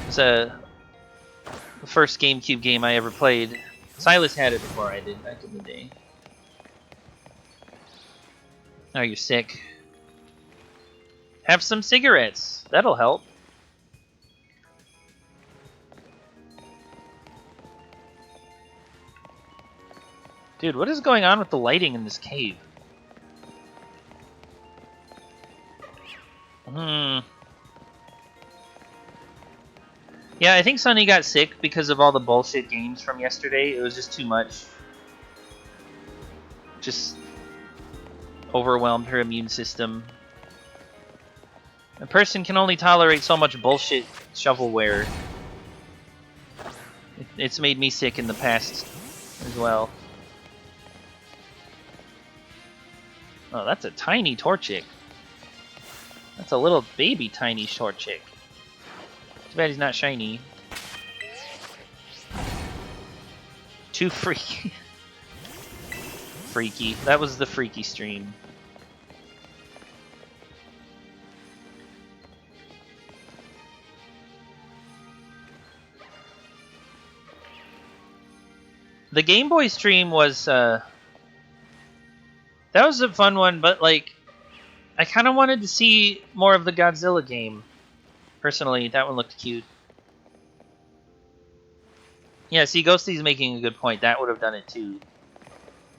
It's the first GameCube game I ever played. Silas had it before I did, back in the day. Oh, you're sick. Have some cigarettes. That'll help. Dude, what is going on with the lighting in this cave? Yeah, I think Sunny got sick because of all the bullshit games from yesterday. It was just too much. Just overwhelmed her immune system. A person can only tolerate so much bullshit shovelware. It's made me sick in the past as well. Oh, that's a tiny Torchic. That's a little baby tiny Torchic. Too bad he's not shiny. Too freaky. Freaky. That was the freaky stream. The Game Boy stream was, that was a fun one, but, like, I kind of wanted to see more of the Godzilla game. Personally, that one looked cute. Yeah, see, Ghosty's making a good point. That would have done it, too.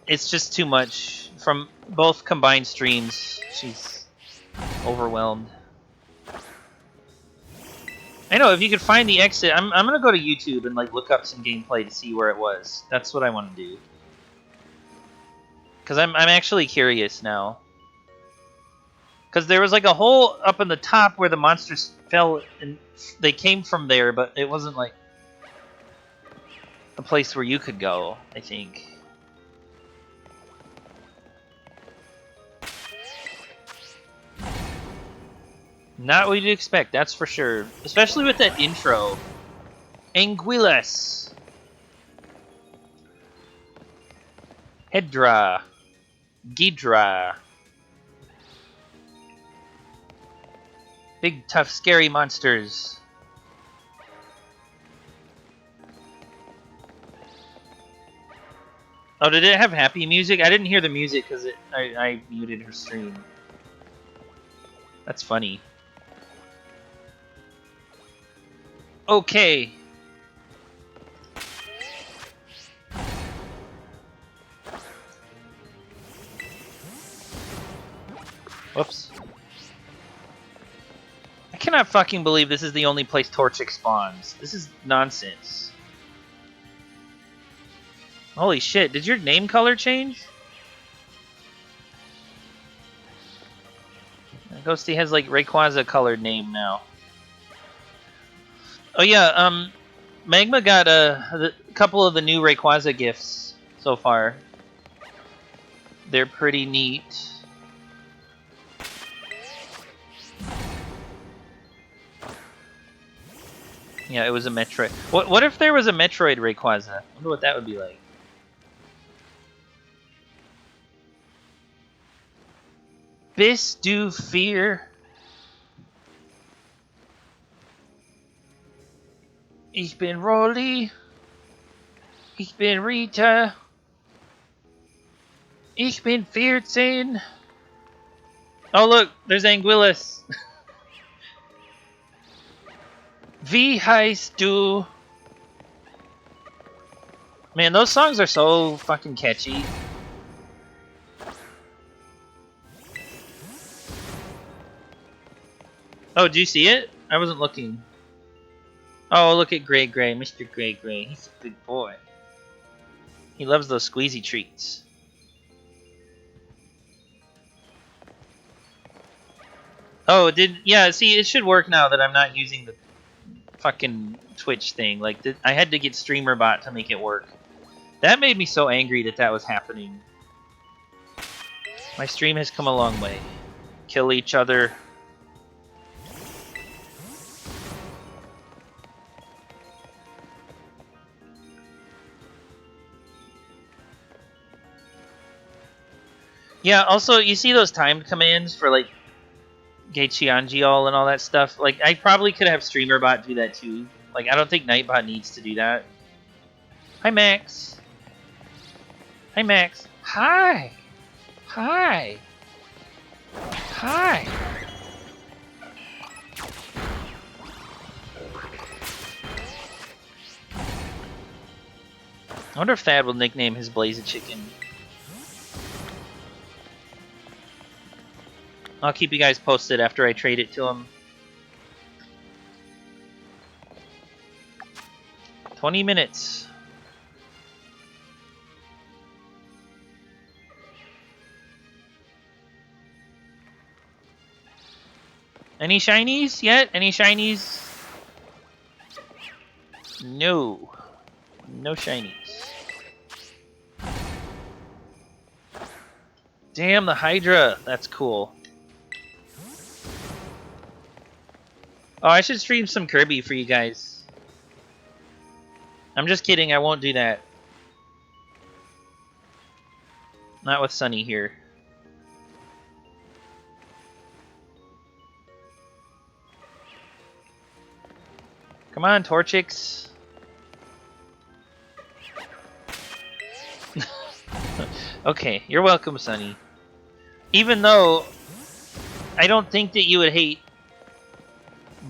It's just too much. From both combined streams, she's overwhelmed. I know, if you could find the exit, I'm gonna go to YouTube and like look up some gameplay to see where it was. That's what I want to do. Cause I'm actually curious now. Cause there was like a hole up in the top where the monsters fell, and they came from there, but it wasn't like a place where you could go, I think. Not what you'd expect, that's for sure. Especially with that intro. Anguillas. Hedra. Ghidra. Big, tough, scary monsters. Oh, did it have happy music? I didn't hear the music because I muted her stream. That's funny. Okay. Whoops. I cannot fucking believe this is the only place Torchic spawns. This is nonsense. Holy shit, did your name color change? Ghosty has like Rayquaza colored name now. Oh yeah, Magma got a couple of the new Rayquaza gifts so far. They're pretty neat. Yeah, it was a Metroid. What if there was a Metroid Rayquaza? I wonder what that would be like. Bis du fear. Ich bin Rolli. Ich bin Rita. Ich bin 14. Oh look, there's Anguillas. Wie heißt du? Man, those songs are so fucking catchy. Oh, do you see it? I wasn't looking. Oh, look at Gray Gray, Mr. Gray Gray. He's a big boy. He loves those squeezy treats. Oh, yeah, see, it should work now that I'm not using the fucking Twitch thing. Like, I had to get StreamerBot to make it work. That made me so angry that was happening. My stream has come a long way. Kill each other. Yeah, also, you see those timed commands for, like, Geichianjial and all that stuff? Like, I probably could have StreamerBot do that, too. Like, I don't think Nightbot needs to do that. Hi, Max. Hi, Max. Hi. Hi. Hi. I wonder if Thad will nickname his Blaze a Chicken. I'll keep you guys posted after I trade it to him. 20 minutes. Any shinies yet? Any shinies? No. No shinies. Damn, the Hydra. That's cool. Oh, I should stream some Kirby for you guys. I'm just kidding. I won't do that. Not with Sunny here. Come on, Torchics. Okay, you're welcome, Sunny. Even though I don't think that you would hate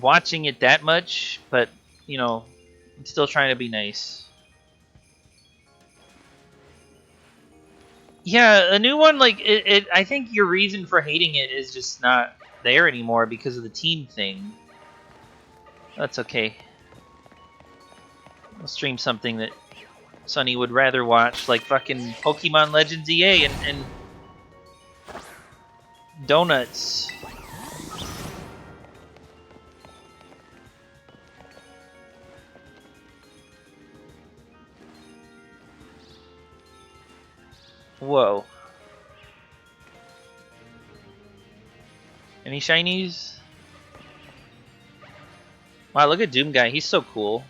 watching it that much, but, you know, I'm still trying to be nice. Yeah, a new one, like, I think your reason for hating it is just not there anymore because of the team thing. That's okay. I'll stream something that Sunny would rather watch, like fucking Pokemon Legends EA and donuts. Whoa. Any shinies? Wow, look at Doom Guy. He's so cool.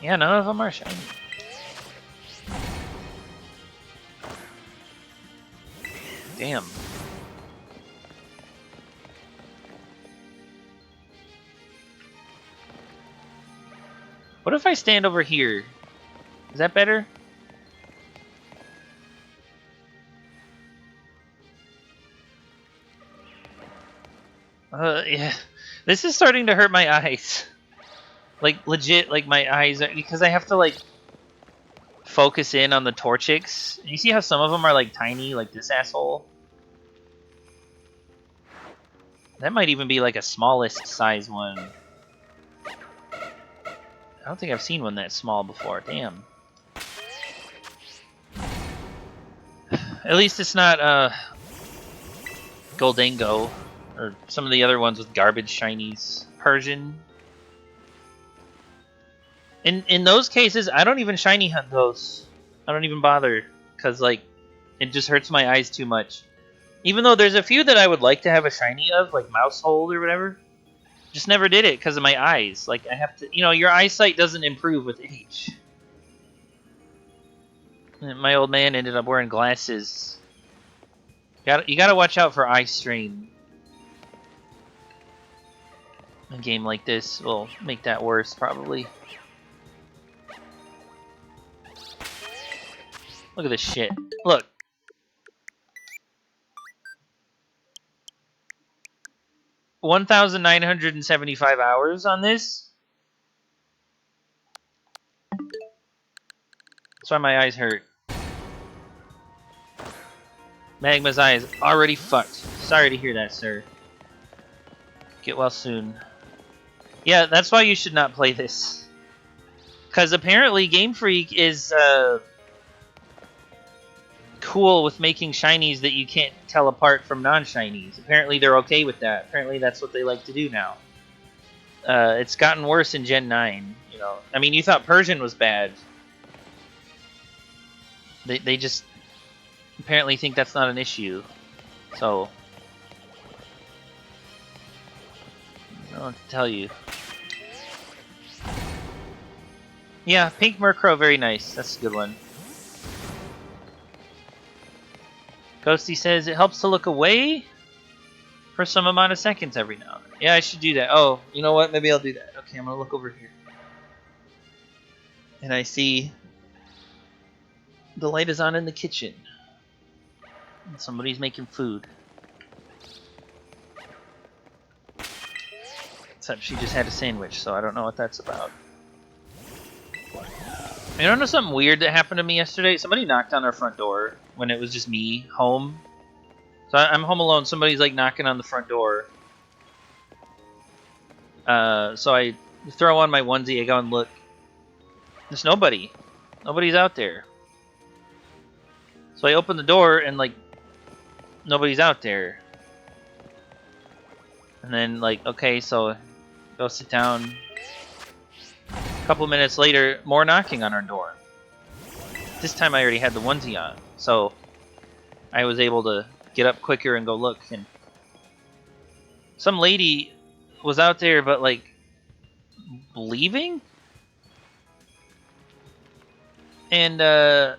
Yeah, none of them are shiny. Damn. What if I stand over here? Is that better? Yeah. This is starting to hurt my eyes. Like, legit, like, my eyes are... Because I have to, like, focus in on the Torchics. You see how some of them are, like, tiny, like this asshole? That might even be, like, a smallest size one. I don't think I've seen one that small before. Damn. At least it's not, Goldango. Or some of the other ones with garbage shinies. Persian. In those cases, I don't even shiny hunt those. I don't even bother. Because, like, it just hurts my eyes too much. Even though there's a few that I would like to have a shiny of, like Mousehold or whatever. Just never did it because of my eyes. Like, I have to... You know, your eyesight doesn't improve with age. My old man ended up wearing glasses. You gotta watch out for eye strain. A game like this will make that worse, probably. Look at this shit. Look. $1,975 hours on this? That's why my eyes hurt. Magma's eye is already fucked. Sorry to hear that, sir. Get well soon. Yeah, that's why you should not play this. Because apparently Game Freak is cool with making shinies that you can't tell apart from non-shinies. Apparently they're okay with that. Apparently that's what they like to do now. It's gotten worse in Gen 9. You know, I mean, you thought Persian was bad. They just apparently think that's not an issue. So know what to tell you. Yeah, pink Murkrow, very nice. That's a good one. Ghosty says it helps to look away for some amount of seconds every now and then. Yeah, I should do that. Oh, you know what? Maybe I'll do that. Okay, I'm gonna look over here. And I see the light is on in the kitchen. And somebody's making food. Except she just had a sandwich, so I don't know what that's about. You don't know something weird that happened to me yesterday? Somebody knocked on our front door when it was just me home. So I'm home alone. Somebody's like knocking on the front door. So I throw on my onesie. I go and look. There's nobody. Nobody's out there. So I open the door and like nobody's out there. And then like, okay, so go sit down. A couple minutes later, more knocking on our door. This time I already had the onesie on, so I was able to get up quicker and go look. And some lady was out there, but like leaving, and that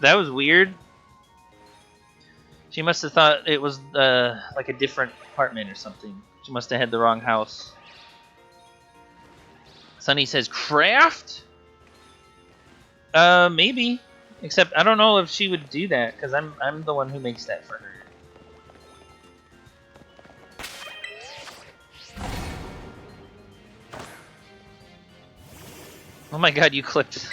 was weird. She must have thought it was like a different apartment or something. She must have had the wrong house. Sunny says craft. Maybe. Except I don't know if she would do that because I'm the one who makes that for her. Oh my god, you clicked.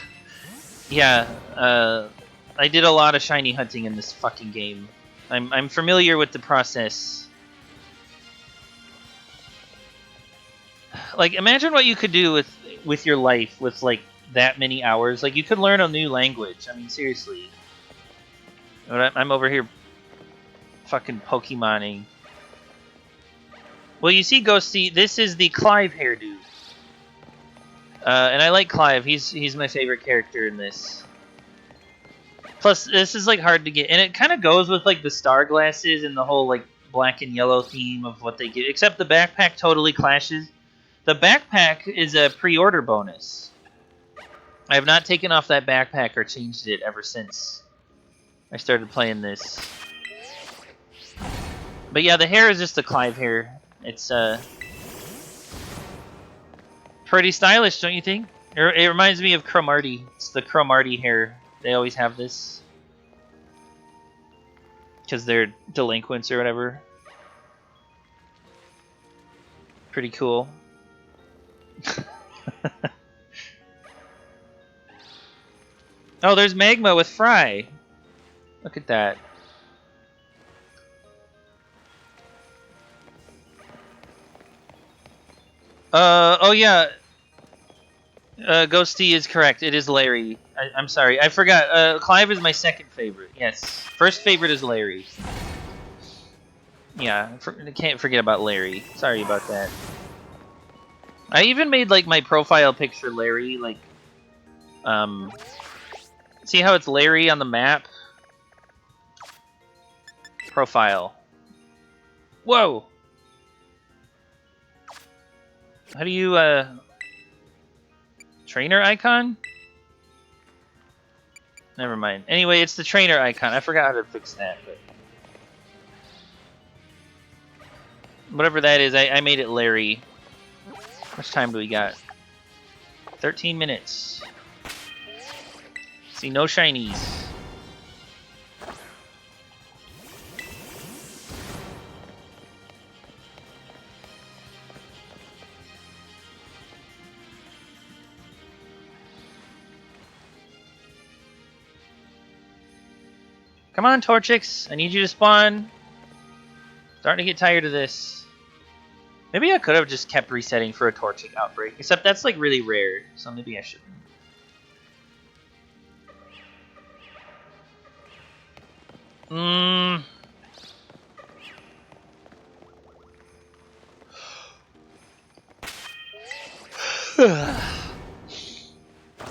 Yeah, I did a lot of shiny hunting in this fucking game. I'm familiar with the process. Like, imagine what you could do with your life with like that many hours. Like, you could learn a new language. I mean, seriously. But I'm over here fucking Pokemoning. Well, you see, Ghosty, this is the Clive hairdo. And I like Clive. He's my favorite character in this. Plus, this is like hard to get, and it kind of goes with like the star glasses and the whole like black and yellow theme of what they get. Except the backpack totally clashes. The backpack is a pre-order bonus. I have not taken off that backpack or changed it ever since I started playing this. But yeah, the hair is just a Clive hair. It's pretty stylish, don't you think? It reminds me of Cromartie. It's the Cromartie hair. They always have this because they're delinquents or whatever. Pretty cool. Oh, there's Magma with Fry. Look at that. Oh yeah. Ghosty is correct. It is Larry. I'm sorry. I forgot. Clive is my second favorite. Yes. First favorite is Larry. Yeah, I can't forget about Larry. Sorry about that. I even made like my profile picture Larry. Like, see how it's Larry on the map? Profile. Whoa! How do you, trainer icon? Never mind. Anyway, it's the trainer icon. I forgot how to fix that, but whatever that is, I made it Larry. How much time do we got? 13 minutes. See, no shinies. Come on, Torchics. I need you to spawn. Starting to get tired of this. Maybe I could have just kept resetting for a Torchic outbreak. Except that's like really rare, so maybe I shouldn't.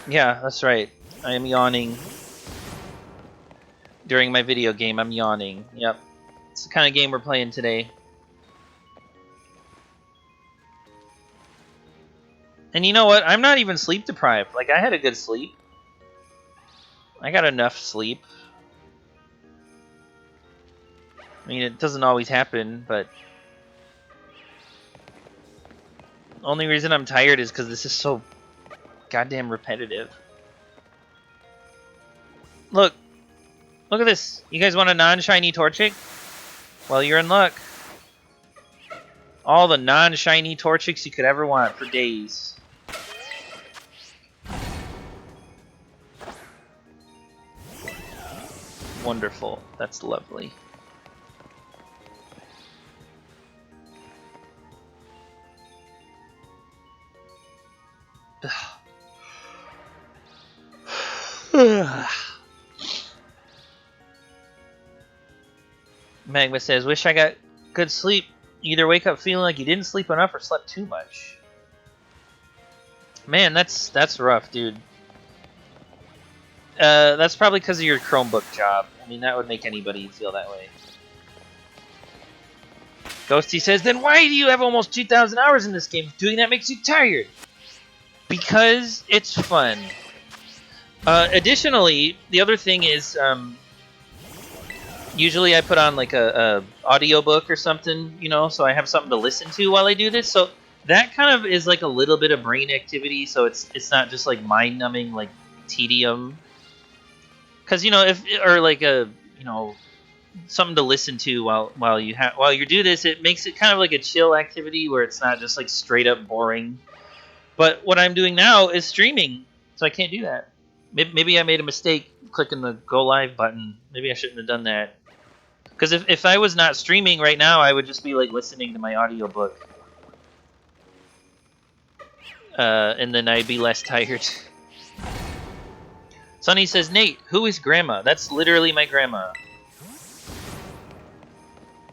Yeah, that's right. I am yawning. During my video game, I'm yawning. Yep. It's the kind of game we're playing today. And you know what? I'm not even sleep deprived. Like, I had a good sleep. I got enough sleep. I mean, it doesn't always happen, but... Only reason I'm tired is because this is so goddamn repetitive. Look. Look at this. You guys want a non-shiny Torchic? Well, you're in luck. All the non-shiny Torchics you could ever want for days. Wonderful. That's lovely. Magma says, wish I got good sleep. You either wake up feeling like you didn't sleep enough or slept too much. Man, that's rough, dude. That's probably because of your Chromebook job. I mean, that would make anybody feel that way. Ghosty says, then why do you have almost 2,000 hours in this game? Doing that makes you tired. Because it's fun. Additionally, the other thing is, usually I put on like a audiobook or something, you know, so I have something to listen to while I do this. So that kind of is like a little bit of brain activity, so it's not just like mind-numbing like tedium. Because you know, or like a something to listen to while you do this, it makes it kind of like a chill activity where it's not just like straight up boring. But what I'm doing now is streaming, so I can't do that. Maybe I made a mistake clicking the go live button. Maybe I shouldn't have done that. Because if I was not streaming right now, I would just be like listening to my audiobook. And then I'd be less tired. Sonny says, Nate, who is Grandma? That's literally my grandma.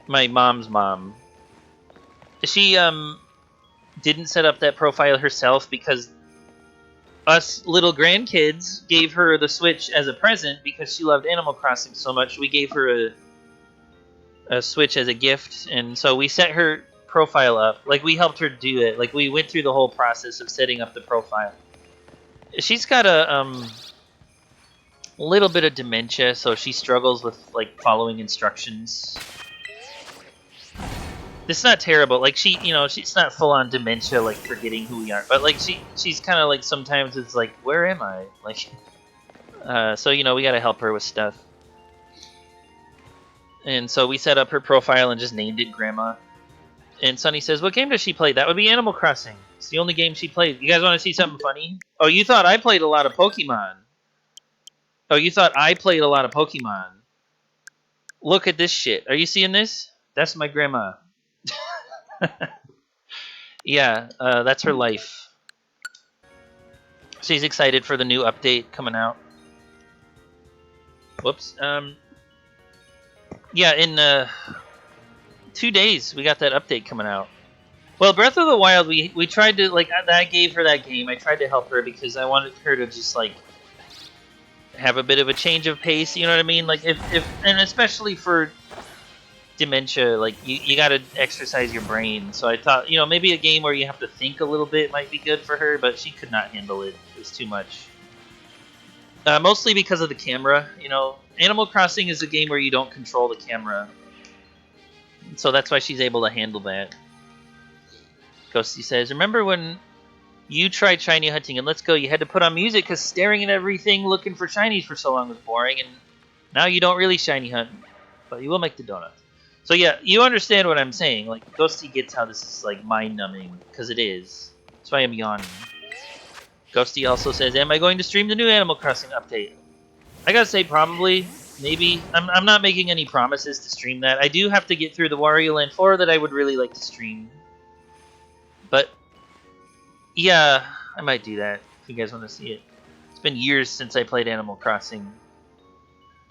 My mom's mom. She didn't set up that profile herself because us little grandkids gave her the Switch as a present because she loved Animal Crossing so much. We gave her a Switch as a gift, and so we set her profile up. Like, we helped her do it. Like, we went through the whole process of setting up the profile. She's got a little bit of dementia, so she struggles with like following instructions. It's not terrible. Like, she's not full on dementia, like forgetting who we are, but like she's kind of like sometimes it's like, where am I? Like, so we got to help her with stuff. And so we set up her profile and just named it Grandma. And Sunny says, what game does she play? That would be Animal Crossing. It's the only game she plays. You guys want to see something funny? Oh, you thought I played a lot of Pokemon. Look at this shit. Are you seeing this? That's my grandma. Yeah, that's her life. She's excited for the new update coming out. Whoops. Yeah, in 2 days we got that update coming out. Well, Breath of the Wild, we tried to, like, I gave her that game. I tried to help her because I wanted her to just like have a bit of a change of pace. You know what I mean? Like, if and especially for dementia, like you got to exercise your brain. So I thought, maybe a game where you have to think a little bit might be good for her, but she could not handle it. It was too much. Mostly because of the camera. Animal Crossing is a game where you don't control the camera, so that's why she's able to handle that. Ghosty says, remember when you tried shiny hunting and Let's Go, you had to put on music because staring at everything looking for shinies for so long was boring, and now you don't really shiny hunt, but you will make the donuts. So yeah, you understand what I'm saying. Like, Ghosty gets how this is like mind-numbing, because it is. That's why I'm yawning. Ghosty also says, am I going to stream the new Animal Crossing update? I gotta say probably, maybe. I'm not making any promises to stream that. I do have to get through the Wario Land 4 that I would really like to stream. But yeah, I might do that if you guys want to see it. It's been years since I played Animal Crossing.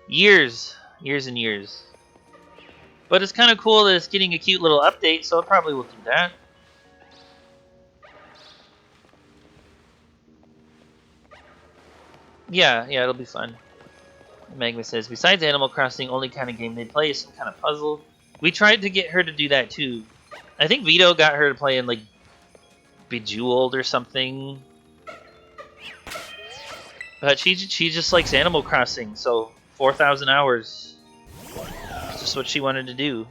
Years and years. But it's kind of cool that it's getting a cute little update, so I probably will do that. Yeah, it'll be fun. Magma says, besides Animal Crossing, only kind of game they play is some kind of puzzle. We tried to get her to do that too. I think Vito got her to play in like Bejeweled or something. But she just likes Animal Crossing, so 4,000 hours. It's just what she wanted to do.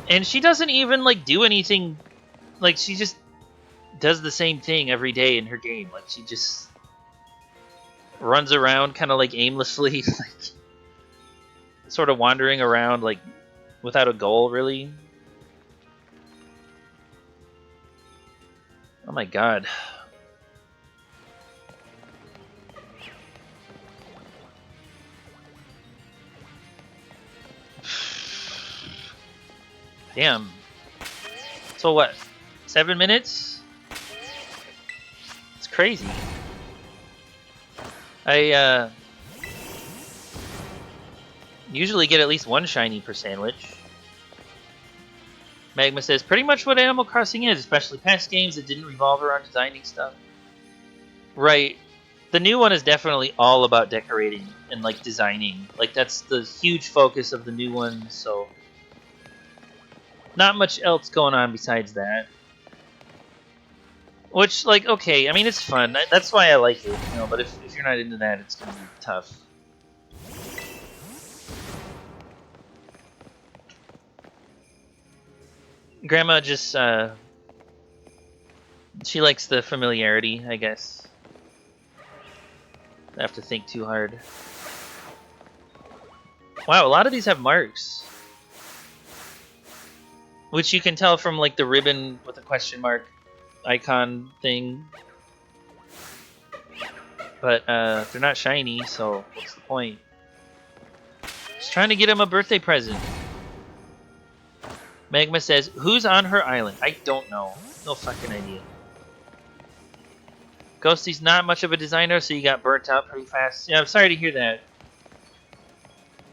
And she doesn't even like do anything. Like she just does the same thing every day in her game. Like she just runs around kind of like aimlessly, like sort of wandering around like without a goal really. Oh my god. Damn. So what? 7 minutes? It's crazy. I usually get at least one shiny per sandwich. Magma says, pretty much what Animal Crossing is, especially past games that didn't revolve around designing stuff. Right. The new one is definitely all about decorating and like designing. Like that's the huge focus of the new one, so not much else going on besides that. Which, like, okay, I mean, it's fun. That's why I like it, you know, but if you're not into that, it's gonna be tough. Grandma just, she likes the familiarity, I guess. I have to think too hard. Wow, a lot of these have marks. Which you can tell from, like, the ribbon with a question mark icon thing. But, they're not shiny, so what's the point? Just trying to get him a birthday present. Magma says, who's on her island? I don't know. No fucking idea. Ghosty's not much of a designer, so you got burnt out pretty fast. Yeah, I'm sorry to hear that.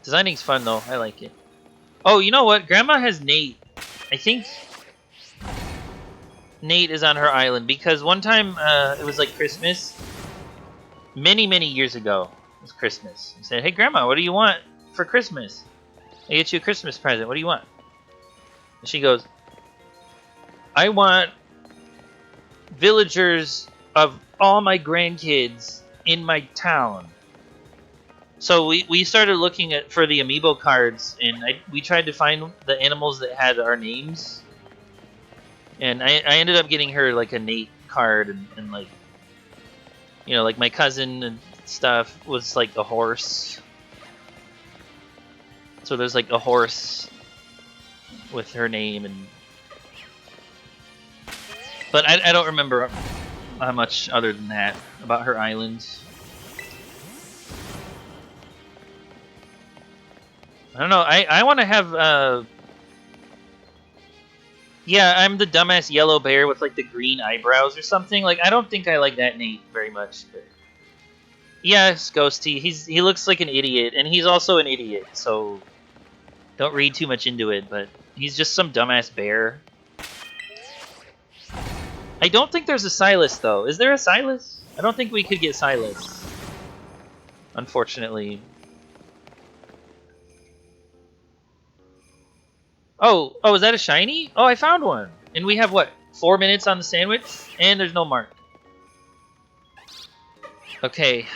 Designing's fun, though. I like it. Oh, you know what? Grandma has Nate. I think Nate is on her island, because one time, it was like Christmas. Many, many years ago, it was Christmas. I said, hey, Grandma, what do you want for Christmas? I get you a Christmas present. What do you want? And she goes, I want villagers of all my grandkids in my town. So we started looking for the amiibo cards, and we tried to find the animals that had our names. And I ended up getting her like a Nate card, and like, you know, like my cousin and stuff was like the horse. So there's like a horse with her name, and but I don't remember how much other than that about her island. I don't know. I want to have yeah, I'm the dumbass yellow bear with like the green eyebrows or something. Like I don't think I like that Nate very much. But yes, Ghosty. He looks like an idiot, and he's also an idiot. So don't read too much into it. But he's just some dumbass bear. I don't think there's a Silas though. Is there a Silas? I don't think we could get Silas. Unfortunately. Oh, is that a shiny? Oh, I found one. And we have what? 4 minutes on the sandwich, and there's no mark. Okay,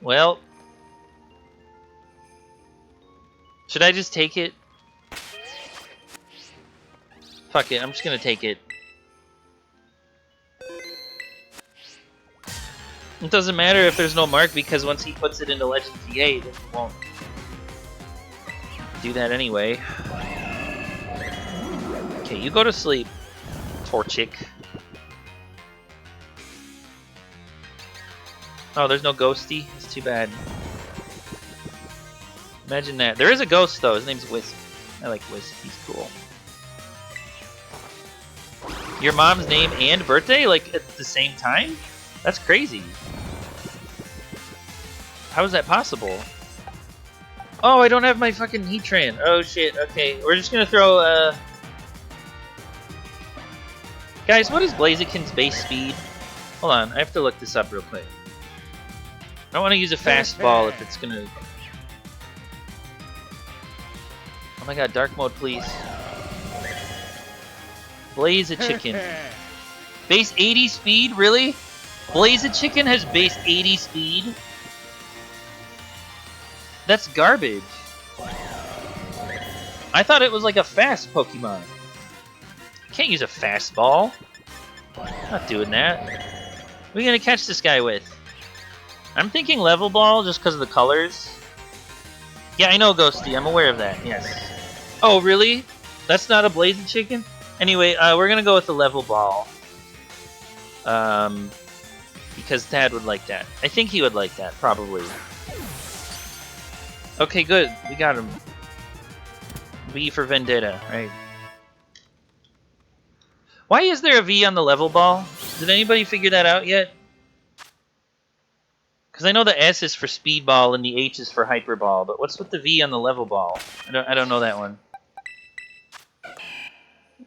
well, should I just take it? Fuck it, I'm just gonna take it. It doesn't matter if there's no mark, because once he puts it into Legend TA, then he won't do that anyway. Okay, you go to sleep, Torchic. Oh, there's no Ghosty? That's too bad. Imagine that. There is a ghost, though. His name's Wisp. I like Wisp. He's cool. Your mom's name and birthday, like, at the same time? That's crazy. How is that possible? Oh, I don't have my fucking Heatran. Oh, shit. Okay, we're just gonna throw, Guys, what is Blaziken's base speed? Hold on, I have to look this up real quick. I don't want to use a fastball if it's gonna... Oh my god, dark mode, please. Blaze a chicken. Base 80 speed? Really? Blaze-A-Chicken has base 80 speed? That's garbage. I thought it was like a fast Pokemon. Can't use a fastball. Not doing that. What are you gonna catch this guy with? I'm thinking level ball just because of the colors. Yeah, I know, Ghosty. I'm aware of that. Yes. Oh, really? That's not a Blaze-A-Chicken? Anyway, we're gonna go with the level ball. Because Dad would like that. I think he would like that, probably. Okay, good. We got him. V for Vendetta, right? Why is there a V on the level ball? Did anybody figure that out yet? Because I know the S is for Speedball and the H is for Hyperball, but what's with the V on the level ball? I don't know that one.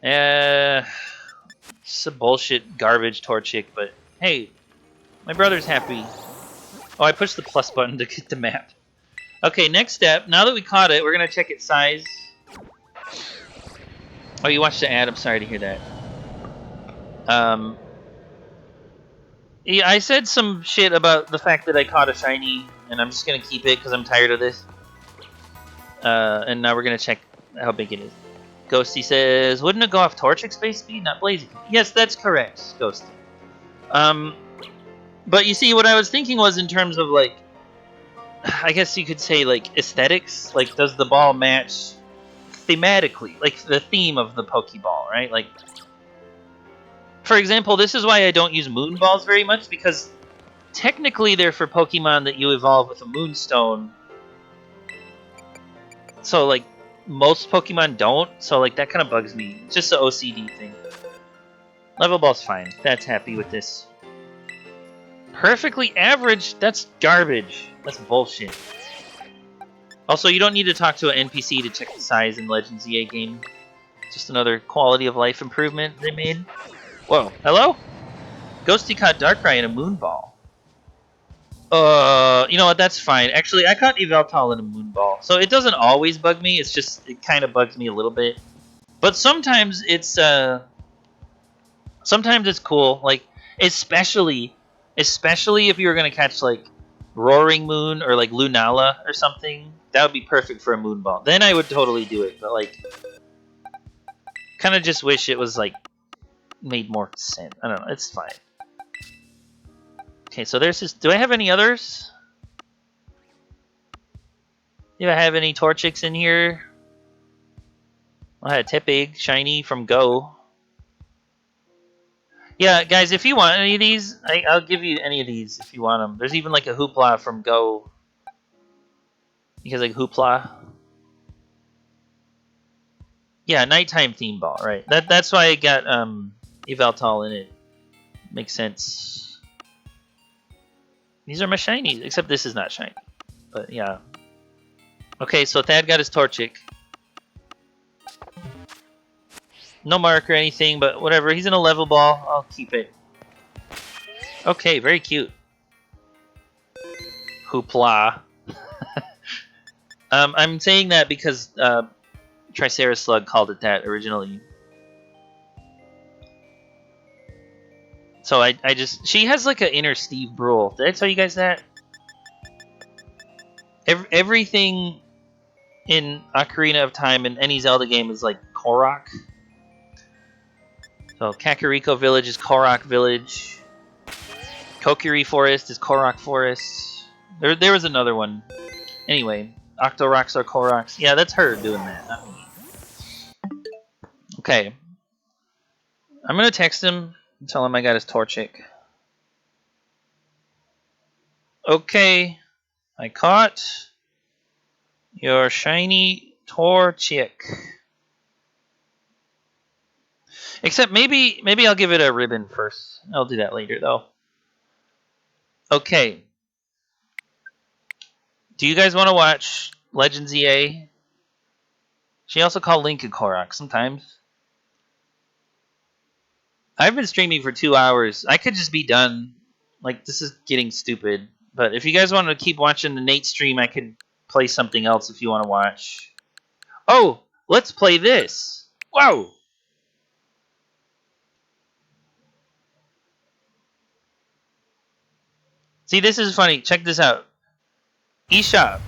It's a bullshit garbage Torchic, but hey, my brother's happy. Oh, I pushed the plus button to get the map. Okay, next step. Now that we caught it, we're gonna check its size. Oh, you watched the ad. I'm sorry to hear that. Yeah, I said some shit about the fact that I caught a shiny, and I'm just gonna keep it because I'm tired of this. And now we're gonna check how big it is. Ghosty says, wouldn't it go off Torchic space speed, not Blazy? Yes, that's correct, Ghosty. But you see, what I was thinking was in terms of, like, I guess you could say, like, aesthetics. Like, does the ball match thematically? Like, the theme of the Pokeball, right? Like, for example, this is why I don't use Moon Balls very much, because technically they're for Pokemon that you evolve with a Moonstone. So, like, most Pokemon don't, so, like, that kind of bugs me. It's just an OCD thing. Level Ball's fine. That's happy with this. Perfectly average? That's garbage. That's bullshit. Also, you don't need to talk to an NPC to check the size in Legends EA game. Just another quality of life improvement they made. Whoa. Hello? Ghosty caught Darkrai in a Moonball. You know what? That's fine. Actually, I caught Yveltal in a Moonball. So it doesn't always bug me. It's just, it kind of bugs me a little bit. But sometimes it's cool. Like, especially if you were going to catch, like, Roaring Moon or, like, Lunala or something. That would be perfect for a Moonball. Then I would totally do it. But, like, kind of just wish it was, like, made more sense. I don't know. It's fine. Okay, so there's this. Do I have any others? Do I have any Torchics in here? I had Tepig, shiny from Go. Yeah, guys, if you want any of these, I'll give you any of these if you want them. There's even like a Hoopla from Go. You guys like Hoopla? Yeah, nighttime theme ball, right? That's why I got Yveltal in it. Makes sense. These are my shinies, except this is not shiny. But yeah. Okay, so Thad got his Torchic. No mark or anything, but whatever. He's in a level ball. I'll keep it. Okay, very cute. Hoopla. I'm saying that because Triceratops Slug called it that originally. So I just... She has like an inner Steve Brule. Did I tell you guys that? Everything in Ocarina of Time and any Zelda game is like Korok. So Kakariko Village is Korok Village. Kokiri Forest is Korok Forest. There was another one. Anyway, Octoroks are Koroks. Yeah, that's her doing that, not me. Okay. I'm gonna text him and tell him I got his Torchic. Okay. I caught your shiny Torchic. Except maybe I'll give it a ribbon first. I'll do that later though. Okay. Do you guys want to watch Legends EA? She also called Link a Korok sometimes. I've been streaming for 2 hours. I could just be done. Like, this is getting stupid. But if you guys want to keep watching the Nate stream, I could play something else if you want to watch. Oh, let's play this. Whoa! See, this is funny. Check this out. eShop.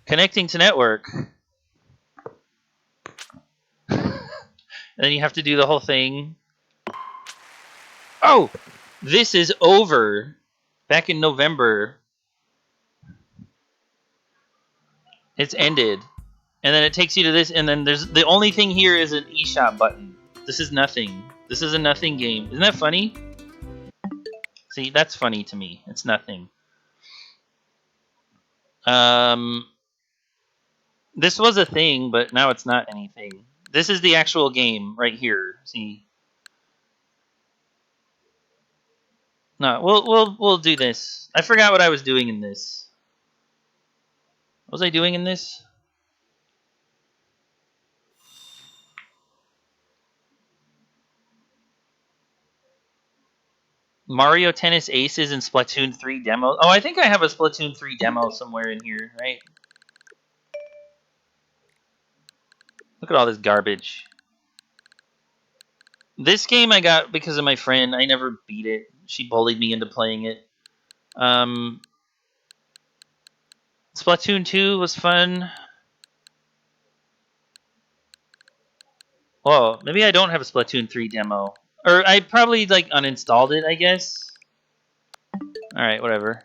Connecting to network. And then you have to do the whole thing. Oh! This is over. Back in November. It's ended. And then it takes you to this, and then there's the only thing here is an eShop button. This is nothing. This is a nothing game. Isn't that funny? See, that's funny to me. It's nothing. This was a thing, but now it's not anything. This is the actual game right here. See? No, we'll do this. I forgot what I was doing in this. What was I doing in this? Mario Tennis Aces and Splatoon 3 demo. Oh, I think I have a Splatoon 3 demo somewhere in here, right? Look at all this garbage. This game I got because of my friend. I never beat it. She bullied me into playing it. Splatoon 2 was fun. Whoa, maybe I don't have a Splatoon 3 demo. Or I probably, like, uninstalled it, I guess. Alright, whatever.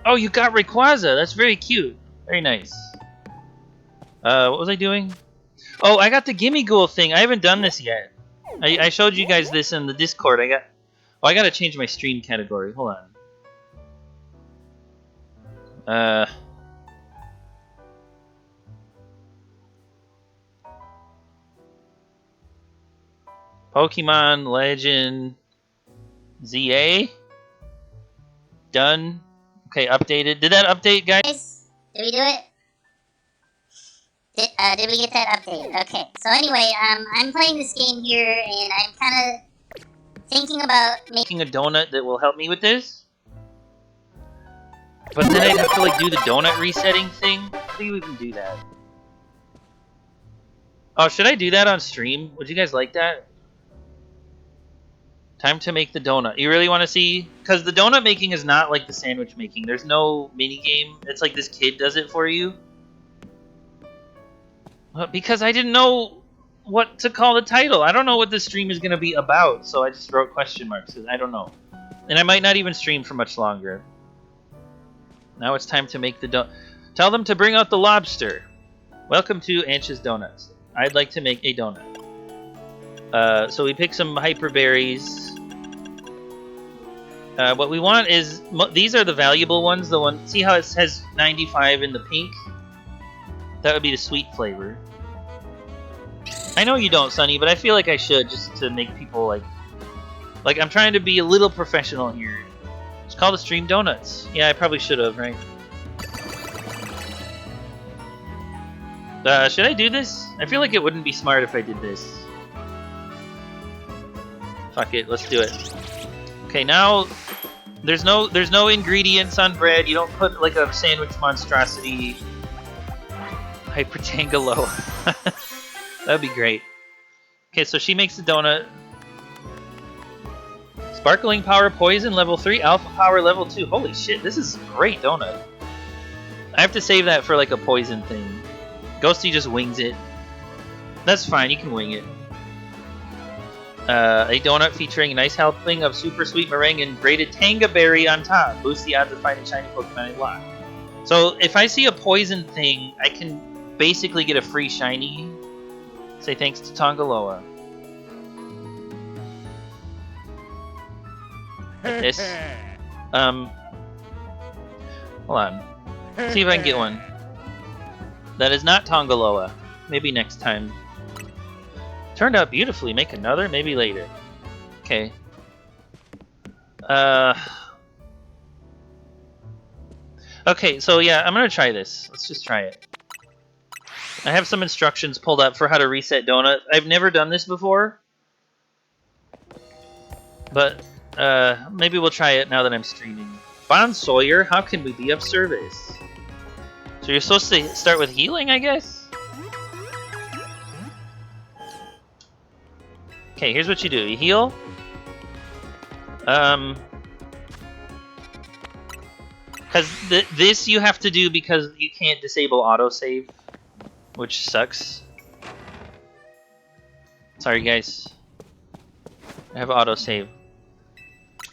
Oh, you got Rayquaza! That's very cute. Very nice. What was I doing? Oh, I got the Gimme Ghoul thing. I haven't done this yet. I showed you guys this in the Discord. I gotta change my stream category. Hold on. Pokemon Legend ZA. Done. Okay, updated. Did that update, guys? Did we do it? Did we get that update? Okay. So anyway, I'm playing this game here, and I'm kind of thinking about Making a donut that will help me with this. But then I'd have to like do the donut resetting thing. How do you even do that? Oh, should I do that on stream? Would you guys like that? Time to make the donut. You really want to see? Because the donut making is not like the sandwich making. There's no mini game. It's like this kid does it for you. Because I didn't know what to call the title. I don't know what this stream is going to be about, so I just wrote question marks. I don't know. And I might not even stream for much longer. Now it's time to make the donut. Tell them to bring out the lobster. Welcome to Ansh's Donuts. I'd like to make a donut. So we pick some hyperberries. What we want is these are the valuable ones. The one, see how it says 95 in the pink? That would be the sweet flavor. I know you don't, Sonny, but I feel like I should just to make people like I'm trying to be a little professional here. It's called the stream donuts. Yeah, I probably should have, right? Should I do this? I feel like it wouldn't be smart if I did this. Fuck it, let's do it. Okay, now there's no ingredients on bread. You don't put like a sandwich monstrosity. Hypertangaloa. That'd be great. Okay, so she makes the donut. Sparkling power poison level 3, alpha power level 2. Holy shit, this is a great donut. I have to save that for like a poison thing. Ghosty just wings it. That's fine, you can wing it. A donut featuring a nice helping of super sweet meringue and grated tanga berry on top. Boost the odds of finding shiny Pokemon in lock. So if I see a poison thing, I can basically get a free shiny. Say thanks to Tongaloa. Like this. Hold on. See if I can get one. That is not Tongaloa. Maybe next time. Turned out beautifully. Make another? Maybe later. Okay. Okay, so yeah, I'm gonna try this. Let's just try it. I have some instructions pulled up for how to reset donut. I've never done this before. But, maybe we'll try it now that I'm streaming. Bon Sawyer, how can we be of service? So you're supposed to start with healing, I guess? Okay, here's what you do. You heal. Because this you have to do because you can't disable autosave, which sucks. Sorry, guys. I have autosave.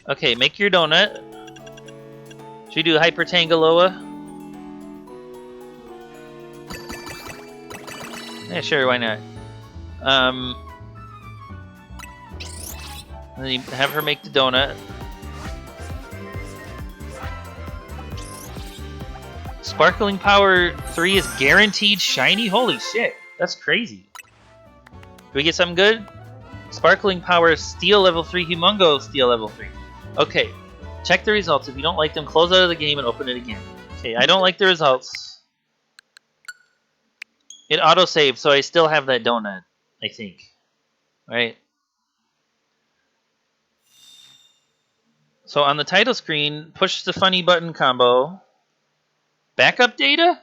Okay, make your donut. Should we do Hyper Tangaloa? Yeah, sure, why not? And then you have her make the donut. Sparkling Power 3 is guaranteed shiny? Holy shit, that's crazy. Do we get something good? Sparkling Power Steel Level 3, Humongo Steel Level 3. Okay, check the results. If you don't like them, close out of the game and open it again. Okay, I don't like the results. It autosaved, so I still have that donut, I think. Right? So on the title screen, push the funny button combo. Backup data?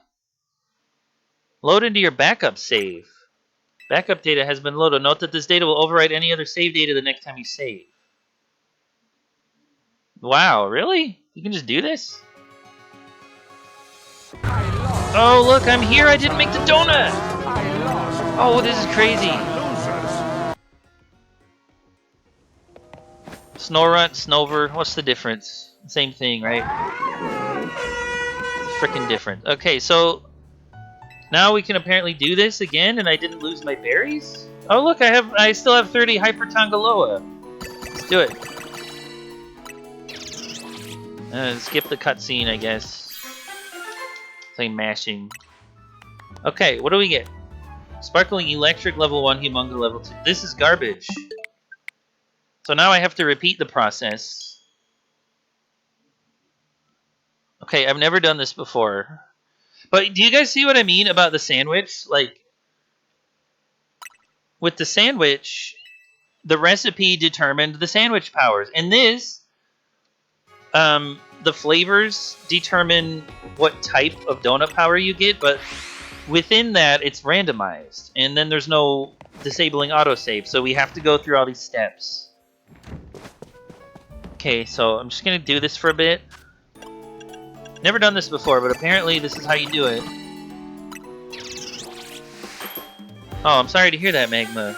Load into your backup save. Backup data has been loaded. Note that this data will overwrite any other save data the next time you save. Wow, really? You can just do this? Oh, look, I'm here. I didn't make the donut. Oh, this is crazy. Snorunt, Snover, what's the difference? Same thing, right? It's freaking different. Okay, so now we can apparently do this again, and I didn't lose my berries? Oh, look, I still have 30 Hyper Tangaloa. Let's do it. Skip the cutscene, I guess. Play mashing. Okay, what do we get? Sparkling Electric level 1, Humongo level 2. This is garbage. So now I have to repeat the process. Okay, I've never done this before. But do you guys see what I mean about the sandwich? Like, with the sandwich, the recipe determined the sandwich powers. And this, the flavors determine what type of donut power you get, but within that, it's randomized. And then there's no disabling autosave, so we have to go through all these steps. Okay, so I'm just going to do this for a bit. Never done this before, but apparently this is how you do it. Oh, I'm sorry to hear that, Magma.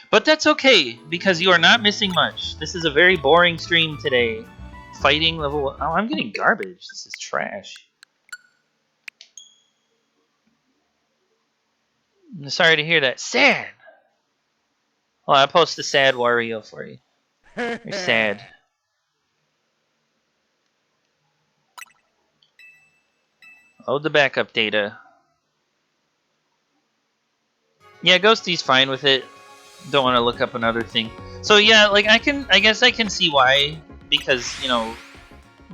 But that's okay, because you are not missing much. This is a very boring stream today. Fighting level 1. Oh, I'm getting garbage. This is trash. I'm sorry to hear that. Sad! Well, I'll post the sad Wario for you. Very sad. Load the backup data. Yeah, Ghosty's fine with it. Don't want to look up another thing. So yeah, like I guess I can see why, because, you know,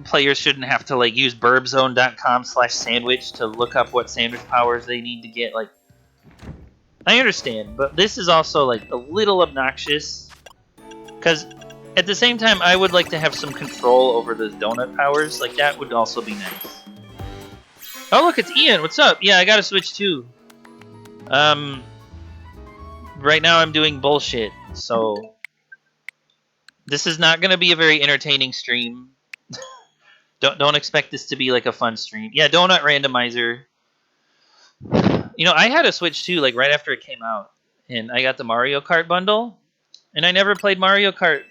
players shouldn't have to like use burbzone.com/sandwich to look up what sandwich powers they need to get. Like, I understand, but this is also like a little obnoxious, because at the same time I would like to have some control over the donut powers. Like, that would also be nice. Oh look, it's Ian. What's up? Yeah, I got to Switch too. Right now I'm doing bullshit, so this is not going to be a very entertaining stream. Don't expect this to be like a fun stream. Yeah, Donut Randomizer. You know, I had a Switch too, like right after it came out, and I got the Mario Kart bundle, and I never played Mario Kart.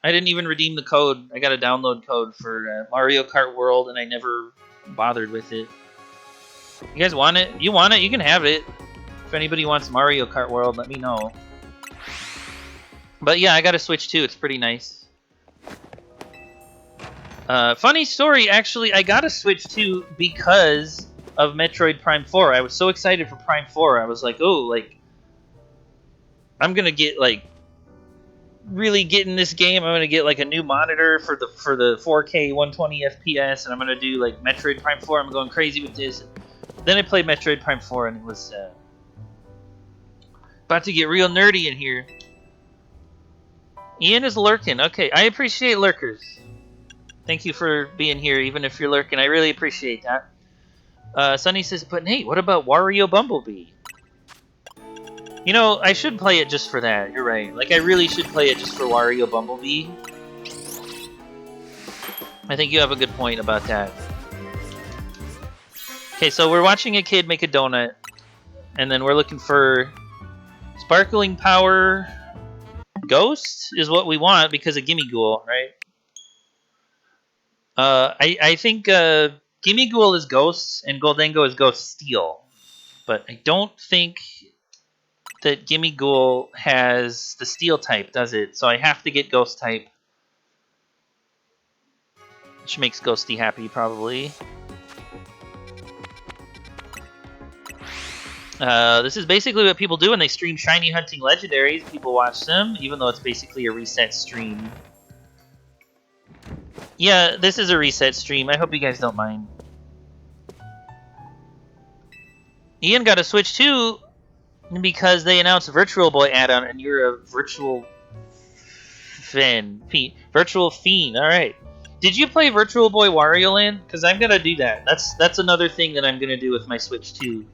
I didn't even redeem the code. I got a download code for Mario Kart World, and I never bothered with it. You guys want it? You want it? You can have it. If anybody wants Mario Kart World, let me know. But yeah, I got a Switch too. It's pretty nice. Funny story, actually, I got a Switch too because of Metroid Prime 4. I was so excited for Prime 4. I was like, oh, like, I'm gonna get like really get in this game. I'm gonna get like a new monitor for the 4K 120 FPS, and I'm gonna do like Metroid Prime 4. I'm going crazy with this. Then I played Metroid Prime 4, and it was about to get real nerdy in here. Ian is lurking. Okay, I appreciate lurkers. Thank you for being here, even if you're lurking. I really appreciate that. Sunny says, but Nate, what about Wario Bumblebee? You know, I should play it just for that. You're right. Like, I really should play it just for Wario Bumblebee. I think you have a good point about that. Okay, so we're watching a kid make a donut, and then we're looking for Sparkling Power Ghost is what we want because of Gimme Ghoul, right? I think Gimme Ghoul is Ghosts and Goldango is Ghost Steel, but I don't think that Gimme Ghoul has the Steel type, does it? So I have to get Ghost type, which makes Ghosty happy, probably. This is basically what people do when they stream shiny hunting legendaries. People watch them, even though it's basically a reset stream. Yeah, this is a reset stream. I hope you guys don't mind. Ian got a Switch too because they announced Virtual Boy add-on, and you're a Virtual Fiend. Virtual Fiend. All right. Did you play Virtual Boy Wario Land? Because I'm gonna do that. That's another thing that I'm gonna do with my Switch too.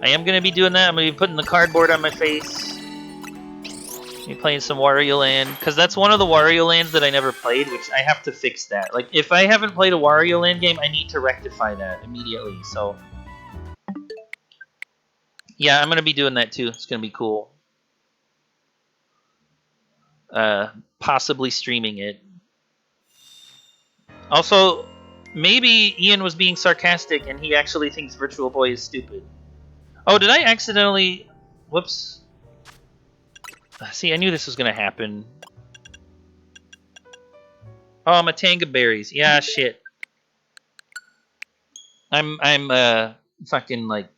I am gonna be doing that. I'm gonna be putting the cardboard on my face. Be playing some Wario Land, because that's one of the Wario Lands that I never played, which I have to fix that. Like, if I haven't played a Wario Land game, I need to rectify that immediately, so... Yeah, I'm gonna be doing that too. It's gonna be cool. Possibly streaming it. Also, maybe Ian was being sarcastic and he actually thinks Virtual Boy is stupid. Oh, did I accidentally... Whoops. See, I knew this was gonna happen. Oh, Matanga berries. Yeah, shit. I'm fucking like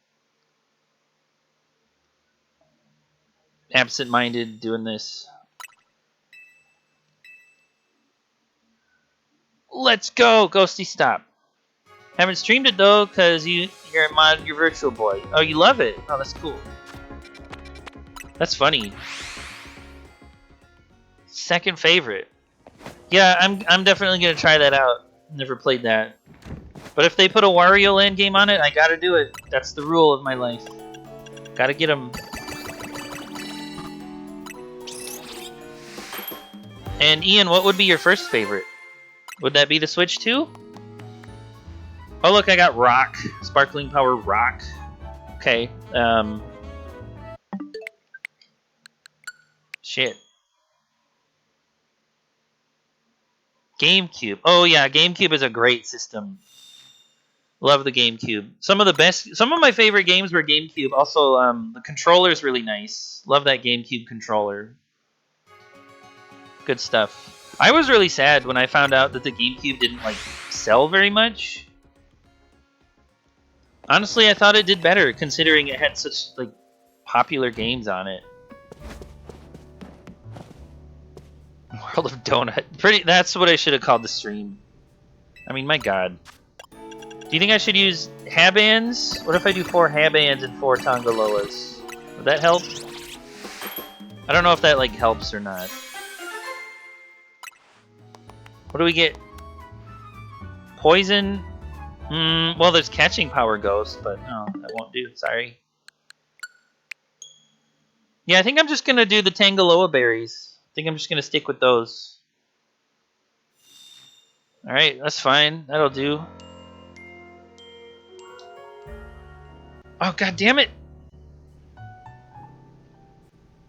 absent-minded doing this. Let's go, Ghosty. Stop. Haven't streamed it though, cause you're a mod your Virtual Boy. Oh, you love it. Oh, that's cool. That's funny. Second favorite. Yeah, I'm definitely gonna try that out. Never played that. But if they put a Wario Land game on it, I gotta do it. That's the rule of my life. Gotta get them. And Ian, what would be your first favorite? Would that be the Switch too? Oh look, I got Rock. Sparkling Power Rock. Okay. Shit. GameCube. Oh yeah, GameCube is a great system. Love the GameCube. Some of my favorite games were GameCube. Also, the controller is really nice. Love that GameCube controller. Good stuff. I was really sad when I found out that the GameCube didn't like sell very much. Honestly, I thought it did better considering it had such like popular games on it. World of Donut. That's what I should have called the stream. I mean, my god. Do you think I should use Habands? What if I do 4 Habands and 4 Tongaloas? Would that help? I don't know if that like helps or not. What do we get? Poison? Well, there's Catching Power Ghost, but no, that won't do. Sorry. Yeah, I think I'm just gonna do the Tangaloa berries. I think I'm just gonna stick with those. Alright, that's fine. That'll do. Oh, god damn it!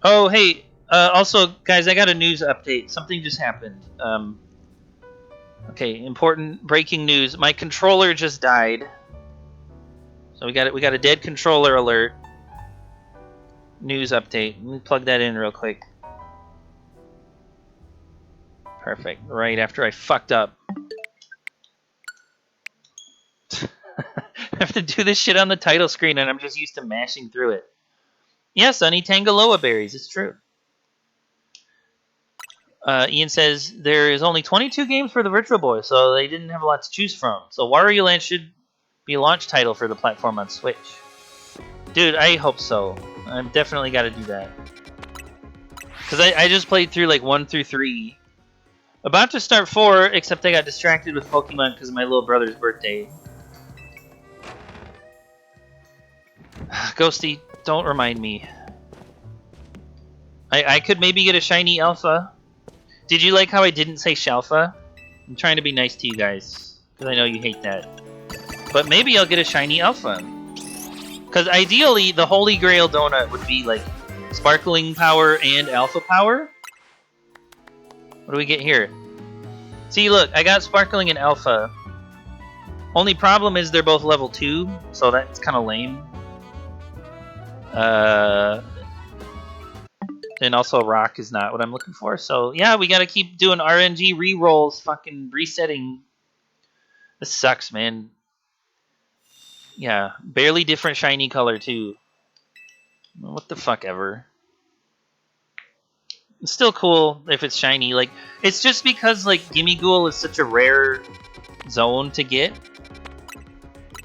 Oh, hey, also, guys, I got a news update. Something just happened. Okay, important breaking news. My controller just died. So we got a dead controller alert. News update. Let me plug that in real quick. Perfect. Right after I fucked up. I have to do this shit on the title screen, and I'm just used to mashing through it. Yeah, Sonny, Tangaloa berries. It's true. Ian says there is only 22 games for the Virtual Boy, so they didn't have a lot to choose from. So Wario Land should be a launch title for the platform on Switch. Dude, I hope so. I've definitely got to do that. Because I just played through like 1 through 3. About to start 4, except I got distracted with Pokemon because of my little brother's birthday. Ghosty, don't remind me. I could maybe get a shiny alpha. Did you like how I didn't say shalfa? I'm trying to be nice to you guys, because I know you hate that. But maybe I'll get a shiny alpha. Because ideally, the Holy Grail donut would be like sparkling power and alpha power. What do we get here? See, look, I got sparkling and alpha. Only problem is they're both level 2, so that's kind of lame. And also rock is not what I'm looking for. So yeah, we gotta keep doing RNG rerolls, fucking resetting. This sucks, man. Yeah, barely different shiny color too. What the fuck ever. It's still cool if it's shiny. Like, it's just because like Gimme Ghoul is such a rare zone to get.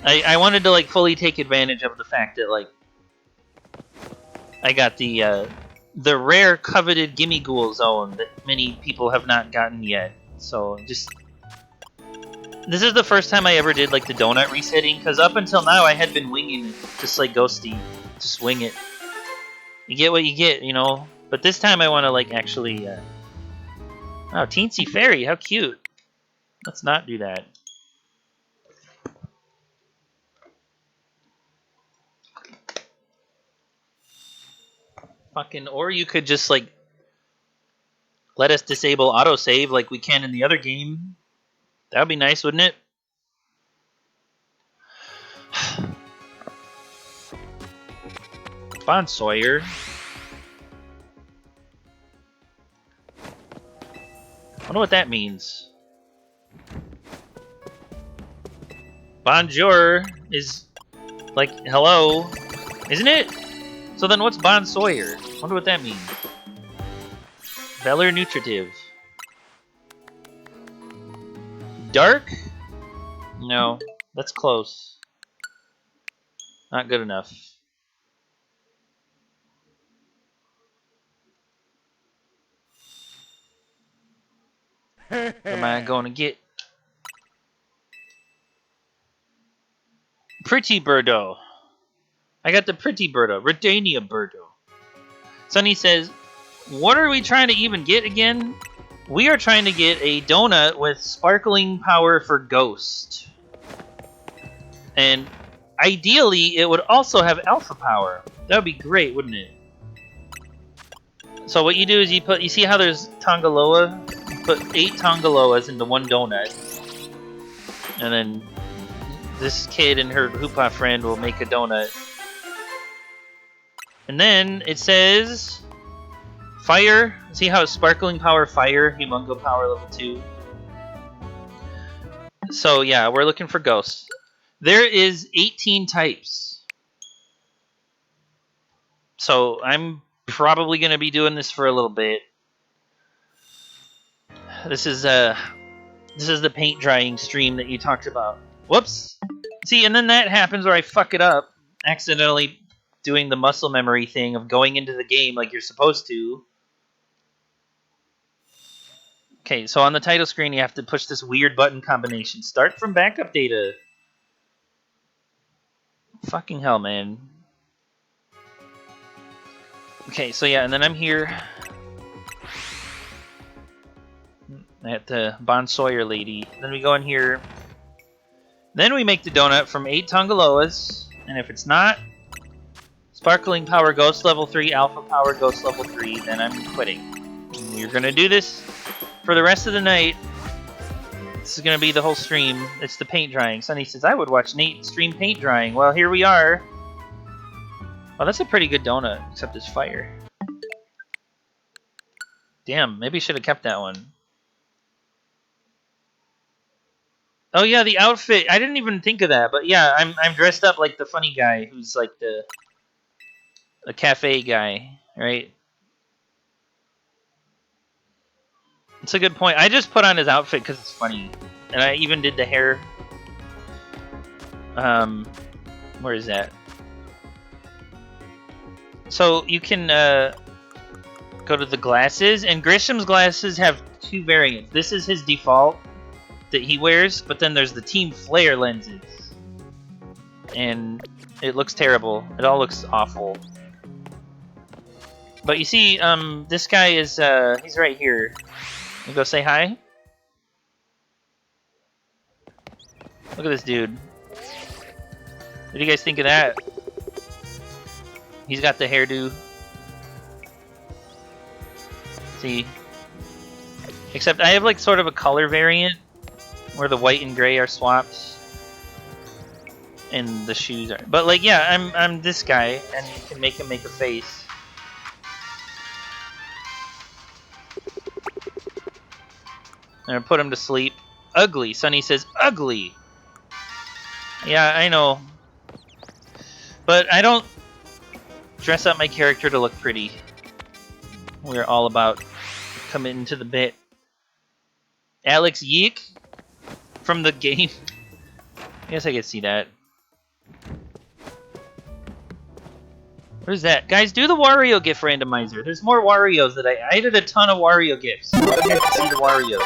I wanted to like fully take advantage of the fact that like I got the rare coveted Gimme Ghoul zone that many people have not gotten yet. So just this is the first time I ever did like the donut resetting, because up until now I had been winging it, just like Ghosty, just wing it. You get what you get, you know. But this time I want to like actually. Oh, Teensy Fairy, how cute! Let's not do that. Fucking, or you could just like let us disable autosave like we can in the other game. That would be nice, wouldn't it? Bon Sawyer. I wonder what that means. Bonjour is like hello, isn't it? So then what's Bon Sawyer? Wonder what that means. Valor nutritive. Dark? No, that's close. Not good enough. What am I going to get? Pretty Birdo. I got the Pretty Birdo. Redania Birdo. Sunny says, what are we trying to even get again? We are trying to get a donut with sparkling power for Ghost. And ideally, it would also have alpha power. That would be great, wouldn't it? So what you do is you see how there's Tongaloa? You put 8 Tongaloas into one donut. And then this kid and her Hoopa friend will make a donut. And then it says fire. See how it's sparkling power fire, humongo power level 2. So yeah, we're looking for ghosts. There is 18 types. So I'm probably going to be doing this for a little bit. This is the paint drying stream that you talked about. Whoops. See, and then that happens where I fuck it up, accidentally doing the muscle memory thing of going into the game like you're supposed to. Okay, so on the title screen you have to push this weird button combination. Start from backup data. Fucking hell, man. Okay, so yeah, and then I'm here at the Bon Sawyer lady. Then we go in here. Then we make the donut from 8 Tongaloas. And if it's not Sparkling Power Ghost level 3, Alpha Power Ghost level 3, then I'm quitting. And we're going to do this for the rest of the night. This is going to be the whole stream. It's the paint drying. Sunny says, I would watch Nate stream paint drying. Well, here we are. Oh, that's a pretty good donut, except it's fire. Damn, maybe I should have kept that one. Oh yeah, the outfit. I didn't even think of that, but yeah, I'm dressed up like the funny guy who's like the cafe guy, right? It's a good point. I just put on his outfit because it's funny, and I even did the hair. Where is that? So you can go to the glasses, and Grisham's glasses have 2 variants. This is his default that he wears, but then there's the Team Flare lenses, and it looks terrible. It all looks awful. But you see, this guy is, he's right here. You go say hi? Look at this dude. What do you guys think of that? He's got the hairdo. See? Except I have like sort of a color variant where the white and gray are swapped. And the shoes are. But like, yeah, I'm this guy, and you can make him make a face. And I put him to sleep. Ugly. Sunny says, ugly. Yeah, I know. But I don't dress up my character to look pretty. We're all about committing to the bit. Alex Yeek from the game. I guess I could see that. What is that? Guys, do the Wario GIF randomizer. There's more Warios that I did a ton of Wario GIFs. I want to see the Wario.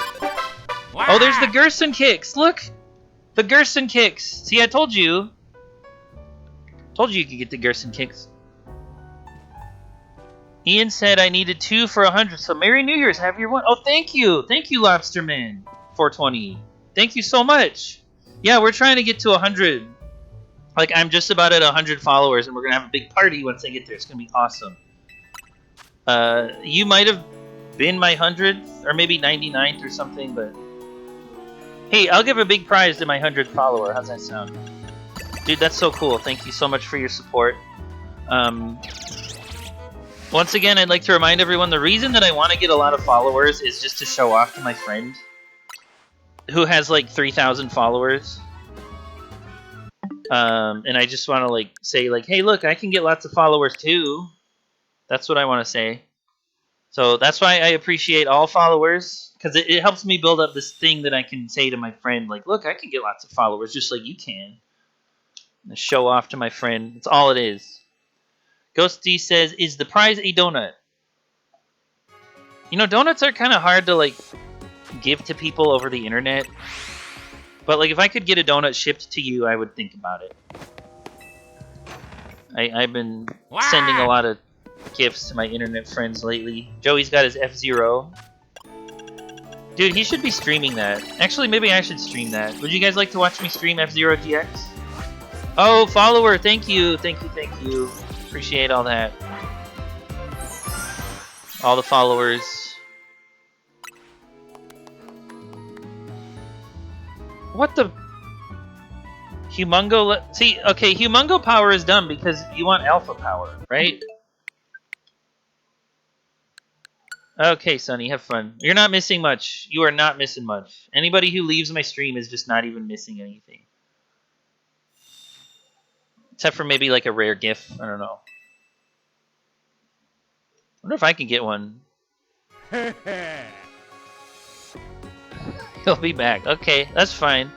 Oh, there's the Gerson kicks. Look! The Gerson kicks. See, I told you. Told you could get the Gerson kicks. Ian said I needed 2 for 100, so Merry New Year's. Have your one. Oh, thank you. Thank you, Lobsterman. 420. Thank you so much. Yeah, we're trying to get to 100. Like, I'm just about at 100 followers, and we're going to have a big party once I get there. It's going to be awesome. You might have been my 100th, or maybe 99th or something, but... Hey, I'll give a big prize to my 100th follower. How's that sound? Dude, that's so cool. Thank you so much for your support. Once again, I'd like to remind everyone, the reason that I want to get a lot of followers is just to show off to my friend, who has like 3,000 followers. And I just want to like say like, hey, look, I can get lots of followers too. That's what I want to say. So that's why I appreciate all followers, because it helps me build up this thing that I can say to my friend, like, look, I can get lots of followers just like you can. And show off to my friend. That's all it is. Ghosty says, is the prize a donut? You know, donuts are kind of hard to like give to people over the internet. But like, if I could get a donut shipped to you, I would think about it. I've been sending a lot of gifts to my internet friends lately. Joey's got his F-Zero. Dude, he should be streaming that. Actually, maybe I should stream that. Would you guys like to watch me stream F-Zero GX? Oh, follower, thank you, thank you, thank you. Appreciate all that. All the followers. What the? Humongo. See, okay, Humongo power is dumb because you want alpha power, right? Okay, Sonny, have fun. You're not missing much. You are not missing much. Anybody who leaves my stream is just not even missing anything. Except for maybe like a rare GIF. I don't know. I wonder if I can get one. He'll be back. Okay, that's fine.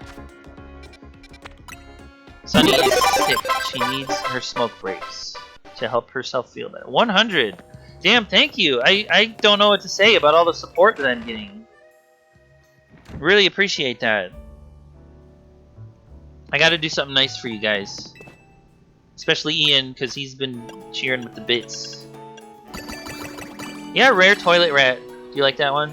Sunny is sick. She needs her smoke breaks to help herself feel better. 100! Damn, thank you! I don't know what to say about all the support that I'm getting. Really appreciate that. I gotta do something nice for you guys. Especially Ian, because he's been cheering with the bits. Yeah, rare toilet rat. Do you like that one?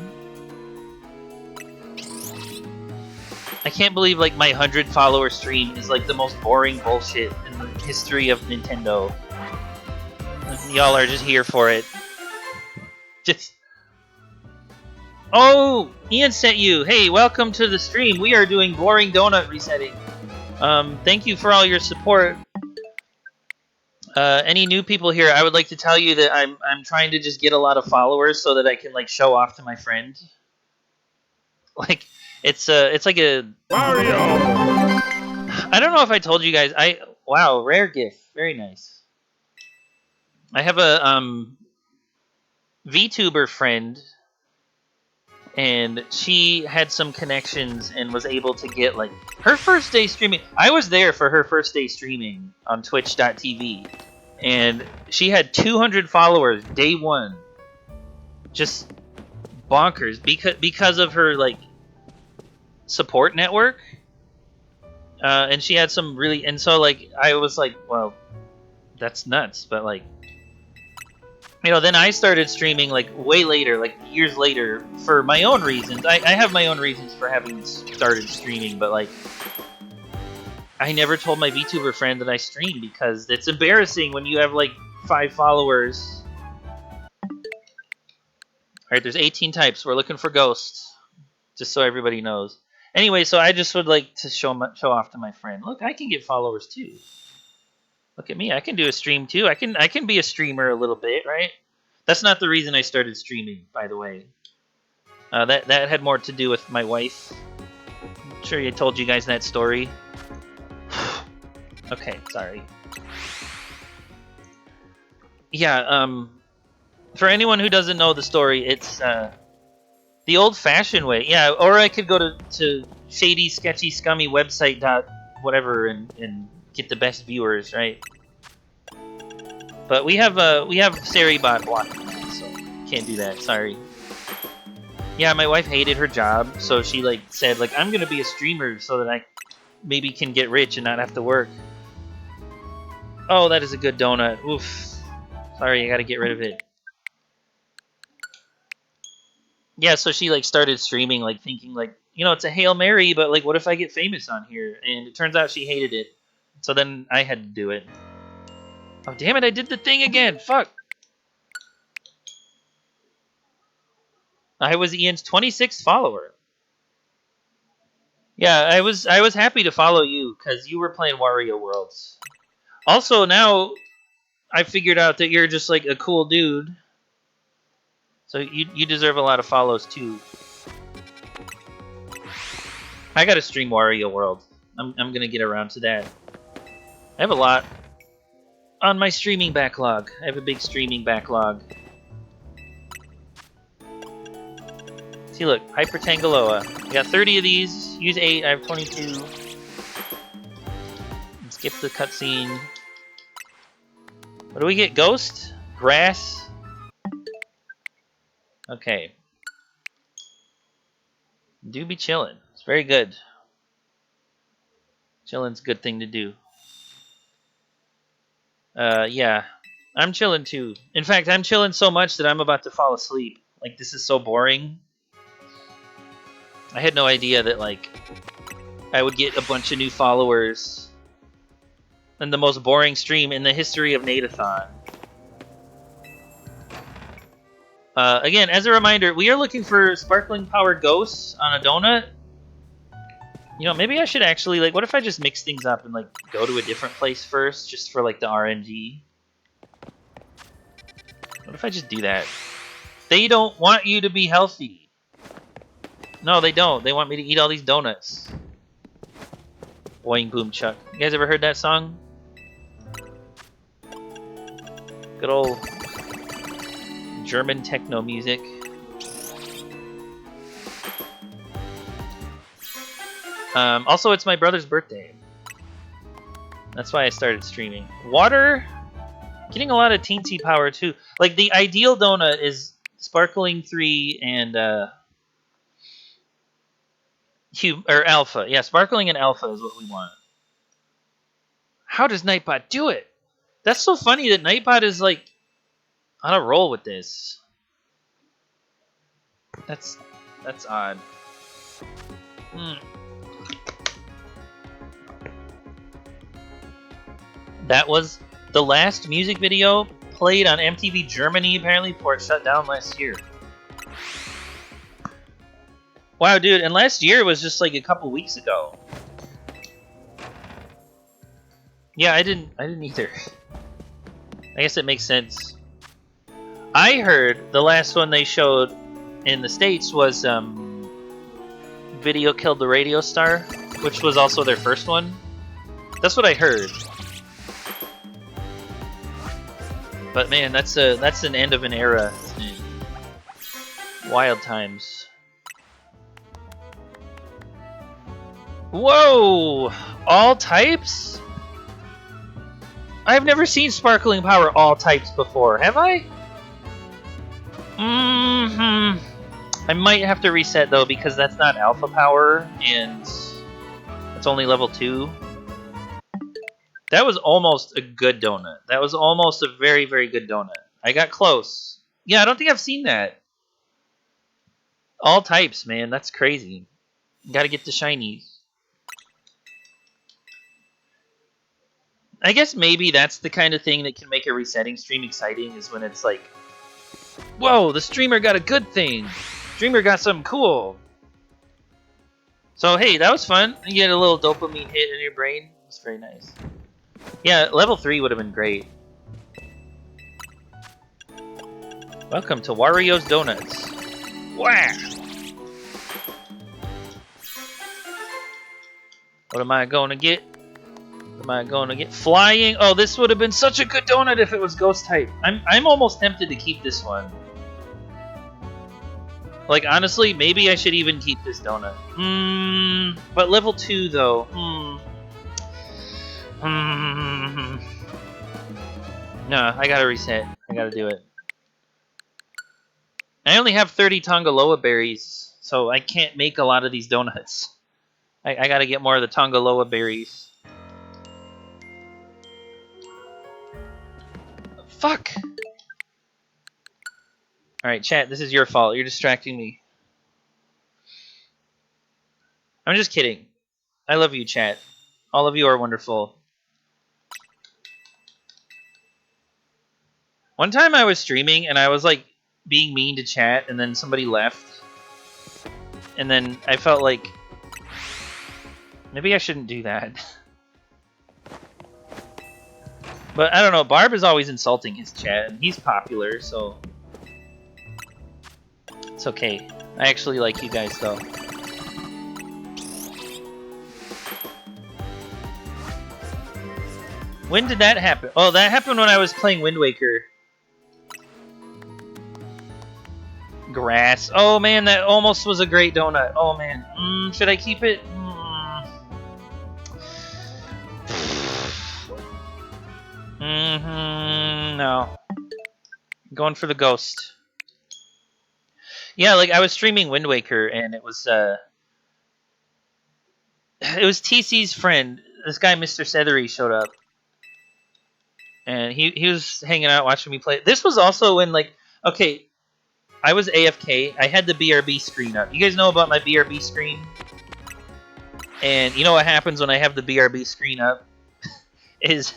I can't believe like my 100 follower stream is like the most boring bullshit in the history of Nintendo. Y'all are just here for it. Just... Oh! Ian sent you! Hey, welcome to the stream. We are doing boring donut resetting. Thank you for all your support. Any new people here, I would like to tell you that I'm trying to just get a lot of followers so that I can like show off to my friend. Like it's like a Mario! I don't know if I told you guys. Wow, rare gift, very nice. I have a VTuber friend, and she had some connections and was able to get like her first day streaming. I was there for her first day streaming on Twitch.tv, and she had 200 followers day one. Just bonkers because of her like support network. And she had some really, and so like I was like, well, that's nuts, but like You know, then I started streaming like way later, like years later, for my own reasons. I have my own reasons for having started streaming, but like, I never told my VTuber friend that I stream because it's embarrassing when you have like 5 followers. Alright, there's 18 types. We're looking for ghosts. Just so everybody knows. Anyway, so I just would like to show off to my friend. Look, I can get followers too. Look at me. I can do a stream too. I can be a streamer a little bit, right? That's not the reason I started streaming, by the way. That had more to do with my wife. I'm sure I told you guys that story. Okay, sorry. Yeah, for anyone who doesn't know the story, it's the old-fashioned way. Yeah, or I could go to shady, sketchy, scummy website dot whatever and get the best viewers, right? But we have Seribot blocking that, so can't do that. Sorry. Yeah, my wife hated her job, so she like said like I'm gonna be a streamer so that I maybe can get rich and not have to work. Oh, that is a good donut. Oof. Sorry, I gotta get rid of it. Yeah, so she like started streaming like thinking like, you know, it's a Hail Mary, but like what if I get famous on here? And it turns out she hated it. So then I had to do it. Oh damn it, I did the thing again. Fuck. I was Ian's 26th follower. Yeah, I was happy to follow you cuz you were playing Wario Worlds. Also now I figured out that you're just like a cool dude. So you deserve a lot of follows too. I gotta stream Wario World. I'm gonna get around to that. I have a lot on my streaming backlog. I have a big streaming backlog. See, look, Hyper Tangaloa. I got 30 of these. Use 8. I have 22. Skip the cutscene. What do we get? Ghost? Grass? Okay. Do be chillin'. It's very good. Chillin's a good thing to do. Yeah. I'm chillin' too. In fact, I'm chillin' so much that I'm about to fall asleep. Like, this is so boring. I had no idea that, like, I would get a bunch of new followers in the most boring stream in the history of Nate-a-thon. Again, as a reminder, we are looking for sparkling powered ghosts on a donut. You know, maybe I should actually, like, what if I just mix things up and, like, go to a different place first, just for, like, the RNG? What if I just do that? They don't want you to be healthy. No, they don't. They want me to eat all these donuts. Boing Boom Chuck. You guys ever heard that song? Good old German techno music. Also, it's my brother's birthday. That's why I started streaming. Water? Getting a lot of teensy power, too. Like, the ideal donut is Sparkling 3 and, Alpha. Yeah, Sparkling and Alpha is what we want. How does Nightbot do it? That's so funny that Nightbot is, like, on a roll with this. That's odd. That was the last music video played on MTV Germany, apparently, before it shut down last year. Wow, dude, and last year was just like a couple weeks ago. Yeah, I didn't either. I guess it makes sense. I heard the last one they showed in the States was Video Killed the Radio Star, which was also their first one. That's what I heard. But man, that's an end of an era. Wild times. Whoa! All types? I've never seen Sparkling Power all types before, have I? I might have to reset though because that's not Alpha Power and it's only level 2. That was almost a good donut. That was almost a very, very good donut. I got close. Yeah, I don't think I've seen that. All types, man. That's crazy. Got to get the shinies. I guess maybe that's the kind of thing that can make a resetting stream exciting, is when it's like, whoa, the streamer got a good thing. Streamer got something cool. So hey, that was fun. You get a little dopamine hit in your brain. It's very nice. Yeah, level 3 would have been great. Welcome to Wario's Donuts. Wow. What am I going to get? What am I going to get? Flying? Oh, this would have been such a good donut if it was ghost type. I'm almost tempted to keep this one. Like, honestly, maybe I should even keep this donut. But level 2, though. No, I gotta reset. I gotta do it. I only have 30 Tongaloa berries, so I can't make a lot of these donuts. I gotta get more of the Tongaloa berries. Fuck! Alright, chat, this is your fault. You're distracting me. I'm just kidding. I love you, chat. All of you are wonderful. One time I was streaming and I was like being mean to chat, and then somebody left. And then I felt like maybe I shouldn't do that. But I don't know, Barb is always insulting his chat, and he's popular, so it's okay. I actually like you guys, though. When did that happen? Oh, that happened when I was playing Wind Waker. Grass. Oh man, that almost was a great donut. Oh man. Should I keep it? No. I'm going for the ghost. Yeah, like I was streaming Wind Waker, and it was TC's friend. This guy, Mr. Sethery, showed up, and he was hanging out watching me play. This was also when, like, okay, I was AFK. I had the BRB screen up. You guys know about my BRB screen? And you know what happens when I have the BRB screen up? Is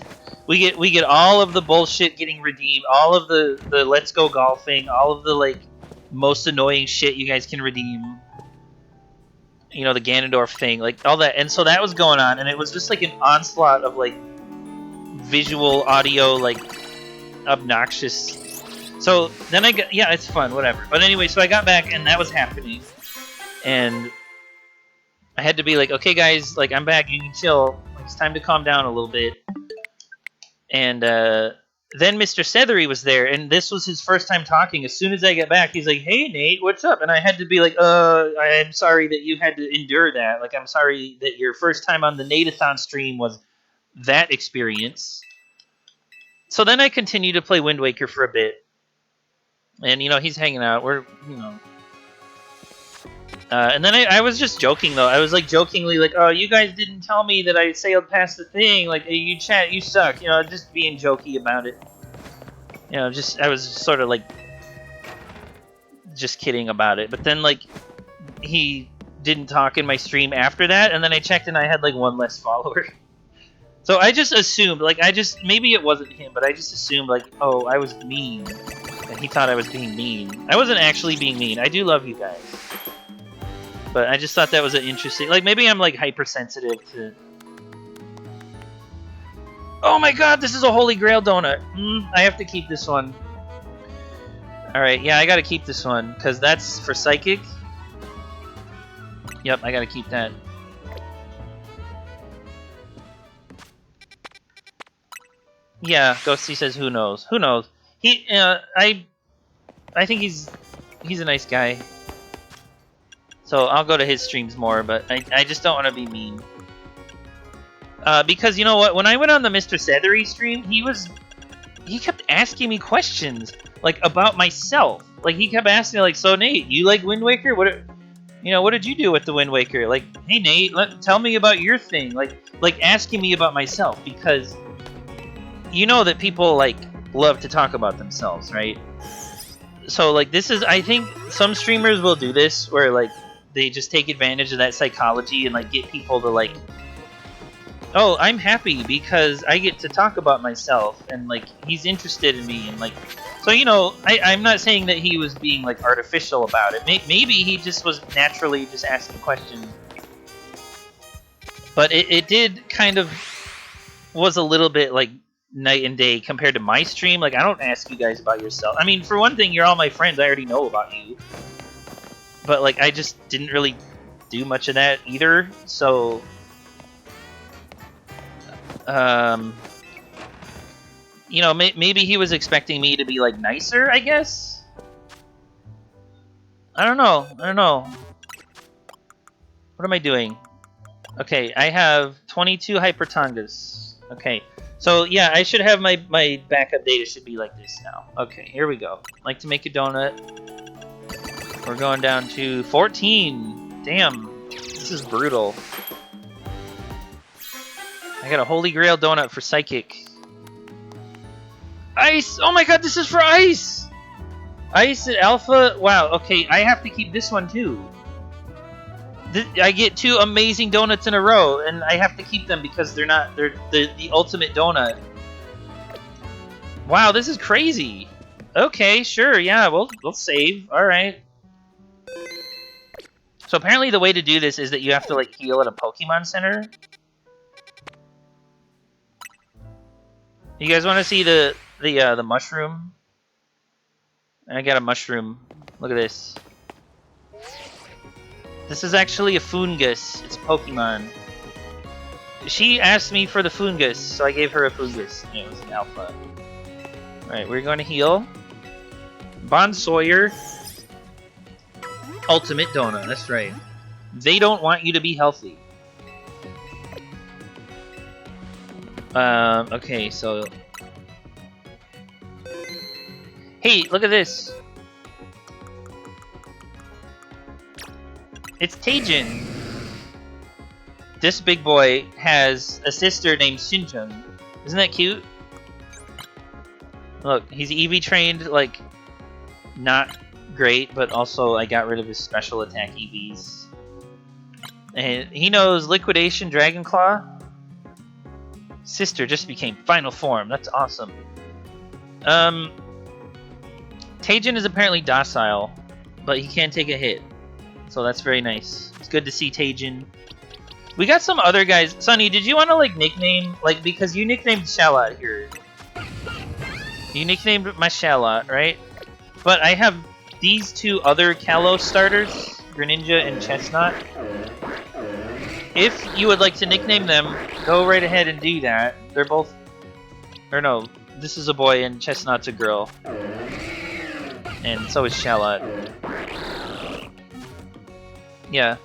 we get all of the bullshit getting redeemed, all of the let's go golfing, all of the like most annoying shit you guys can redeem. You know, the Ganondorf thing, like all that. And so that was going on, and it was just like an onslaught of like visual, audio, like obnoxious. So then I got, yeah, it's fun, whatever. But anyway, so I got back, and that was happening, and I had to be like, okay, guys, like I'm back, you can chill. Like, it's time to calm down a little bit. And then Mr. Sethery was there, and this was his first time talking. As soon as I get back, he's like, "Hey, Nate, what's up?" And I had to be like, I'm sorry that you had to endure that. Like, I'm sorry that your first time on the Nate-a-thon stream was that experience." So then I continued to play Wind Waker for a bit. And, you know, he's hanging out. We're, you know. And then I was just joking, though. I was, like, jokingly like, "Oh, you guys didn't tell me that I sailed past the thing. Like, hey, you chat, you suck." You know, just being jokey about it. You know, just, I was sort of, like, just kidding about it. But then, like, he didn't talk in my stream after that. And then I checked and I had, like, one less follower. So I just assumed, like, maybe it wasn't him, but I just assumed, like, oh, I was mean. And he thought I was being mean. I wasn't actually being mean. I do love you guys. But I just thought that was an interesting... Like, maybe I'm, like, hypersensitive to... Oh my god, this is a Holy Grail donut. I have to keep this one. Alright, yeah, I gotta keep this one. Because that's for Psychic. Yep, I gotta keep that. Yeah, Ghosty says, who knows? Who knows? I think he's a nice guy. So I'll go to his streams more, but I just don't want to be mean. Because you know what? When I went on the Mr. Sethery stream, he kept asking me questions, like, about myself. Like, he kept asking me, like, "So Nate, you like Wind Waker? What did you do with the Wind Waker? Like, hey Nate, tell me about your thing." Like asking me about myself, because you know that people, like, love to talk about themselves, right? So like this is, I think some streamers will do this where like they just take advantage of that psychology and like get people to like, oh, I'm happy because I get to talk about myself and like he's interested in me and like, so you know, I'm not saying that he was being like artificial about it. Maybe he just was naturally just asking questions, but it did kind of was a little bit like night and day compared to my stream. Like, I don't ask you guys about yourself. I mean, for one thing, you're all my friends. I already know about you. But, like, I just didn't really do much of that either. So, you know, maybe he was expecting me to be, like, nicer, I guess? I don't know. What am I doing? Okay, I have 22 Hypertongas. Okay. So, yeah, I should have my backup data should be like this now. Okay, here we go. Like to make a donut. We're going down to 14. Damn, this is brutal. I got a Holy Grail donut for Psychic. Ice! Oh my god, this is for Ice! Ice at Alpha? Wow, okay, I have to keep this one too. I get 2 amazing donuts in a row, and I have to keep them because they're the ultimate donut. Wow, this is crazy. Okay, sure, yeah, we'll save. All right. So apparently the way to do this is that you have to like heal at a Pokemon Center. You guys want to see the mushroom? I got a mushroom. Look at this. This is actually a Fungus. It's a Pokemon. She asked me for the Fungus, so I gave her a Fungus. And it was an Alpha. Alright, we're going to heal. Bon Sawyer. Ultimate Donut, that's right. They don't want you to be healthy. Okay, so... Hey, look at this! It's Taejin. This big boy has a sister named Shinjung. Isn't that cute? Look, he's EV trained, like, not great, but also I got rid of his special attack EVs. And he knows Liquidation Dragon Claw. Sister just became final form. That's awesome. Taejin is apparently docile, but he can take a hit. So that's very nice. It's good to see Taejin. We got some other guys. Sonny, did you want to like nickname, like, because you nicknamed Shallot here. You nicknamed my Shallot, right? But I have these 2 other Kalos starters, Greninja and Chestnut. If you would like to nickname them, go right ahead and do that. They're both... Or no, this is a boy and Chestnut's a girl. And so is Shallot. Yeah.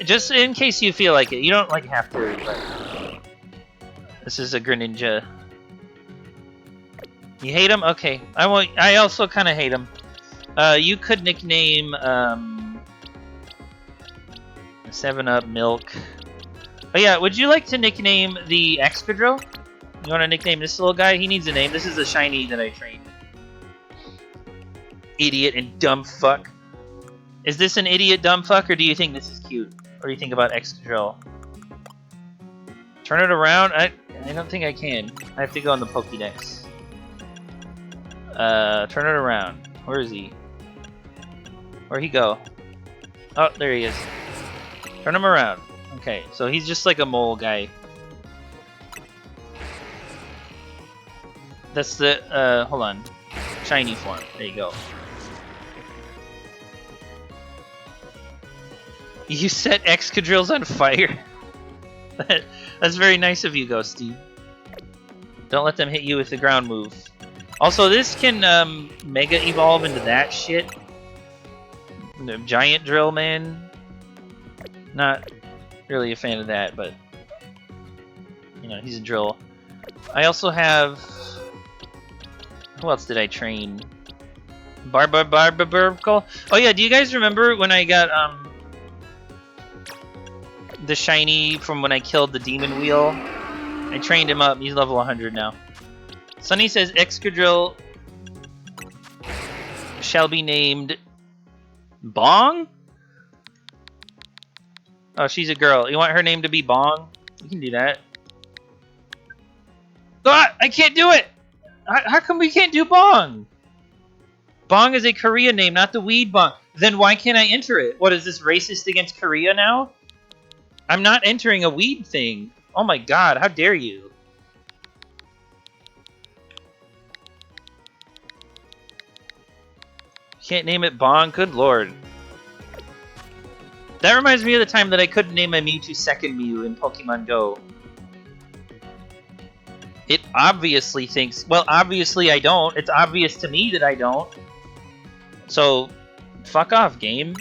Just in case you feel like it. You don't like have to, but... This is a Greninja. You hate him? Okay. I also kind of hate him. You could nickname 7-Up Milk. Oh yeah, would you like to nickname the Excadrill? You want to nickname this little guy? He needs a name. This is a shiny that I trained. Idiot and dumb fuck. Is this an idiot dumb fuck, or do you think this is cute? What do you think about Excadrill? Turn it around? I don't think I can. I have to go on the Pokédex. Turn it around. Where is he? Where'd he go? Oh, there he is. Turn him around. Okay, so he's just like a mole guy. That's the, hold on. Shiny form. There you go. You set Excadrills on fire? That's very nice of you, Ghosty. Don't let them hit you with the ground move. Also, this can Mega Evolve into that shit. The Giant Drill, man. Not really a fan of that, but... You know, he's a drill. I also have... Who else did I train? Barbarbarbarbarkle? Oh yeah, do you guys remember when I got, the shiny from when I killed the Demon Wheel? I trained him up. He's level 100 now. Sunny says Excadrill shall be named Bong? Oh, she's a girl. You want her name to be Bong? You can do that. Ah, I can't do it! How come we can't do Bong? Bong is a Korean name, not the weed Bong. Then why can't I enter it? What, is this racist against Korea now? I'm not entering a weed thing. Oh my god, how dare you? Can't name it Bong? Good lord. That reminds me of the time that I couldn't name my Mewtwo second Mew in Pokemon Go. It obviously thinks... Well, obviously I don't. It's obvious to me that I don't. So, fuck off, game.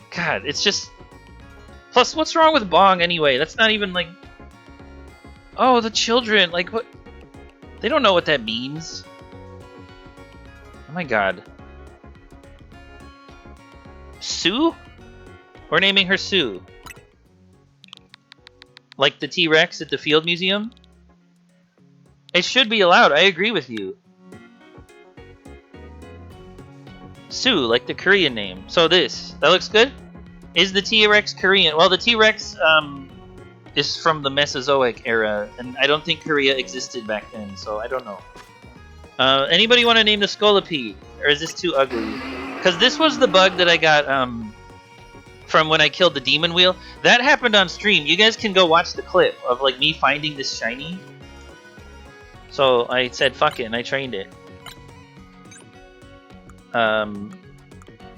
God, it's just... Plus, what's wrong with Bong anyway? That's not even like... Oh, the children, like what... They don't know what that means. Oh my god. Sue? We're naming her Sue. Like the T-Rex at the Field Museum? It should be allowed, I agree with you. Sue, like the Korean name. So this, that looks good? Is the T-Rex Korean? Well, the T-Rex is from the Mesozoic era, and I don't think Korea existed back then, so I don't know. Anybody want to name the Scolipede? Or is this too ugly? Because this was the bug that I got from when I killed the Demon Wheel. That happened on stream. You guys can go watch the clip of like me finding this shiny. So I said fuck it, and I trained it.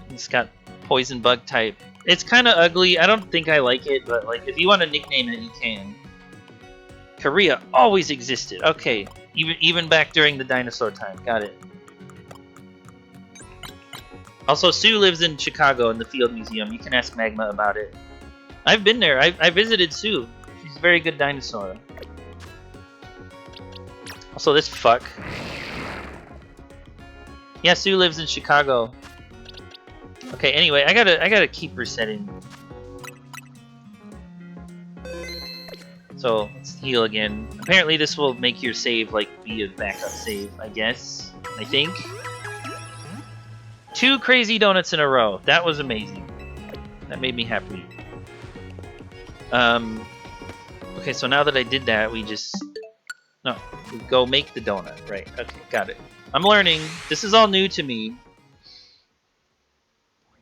It's got poison bug type. It's kind of ugly. I don't think I like it, but like if you want to nickname it, you can. Korea always existed. Okay, even back during the dinosaur time. Got it. Also, Sue lives in Chicago in the Field Museum. You can ask Magma about it. I've been there. I visited Sue. She's a very good dinosaur. Also, this fuck. Yeah, Sue lives in Chicago. Okay, anyway, I gotta keep resetting. So let's heal again. Apparently, this will make your save like be a backup save. I guess. I think. 2 crazy donuts in a row. That was amazing. That made me happy. Okay, so now that I did that, we just... No, we go make the donut. Right, okay, got it. I'm learning. This is all new to me.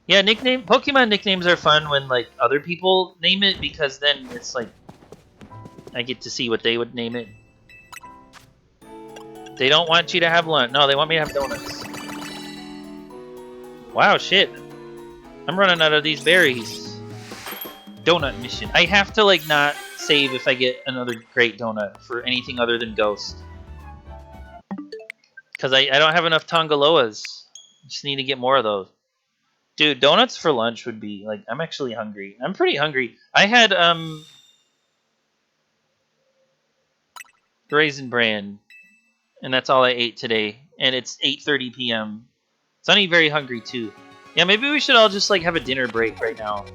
Yeah, Pokemon nicknames are fun when, like, other people name it, because then it's like... I get to see what they would name it. They don't want you to have lunch. No, they want me to have donuts. Wow, shit. I'm running out of these berries. Donut mission. I have to, like, not save if I get another great donut for anything other than Ghost. Because I don't have enough Tongaloas. Just need to get more of those. Dude, donuts for lunch would be, like, I'm actually hungry. I'm pretty hungry. I had, Raisin Bran. And that's all I ate today. And it's 8:30 p.m. So I'm very hungry too. Yeah, maybe we should all just like have a dinner break right now.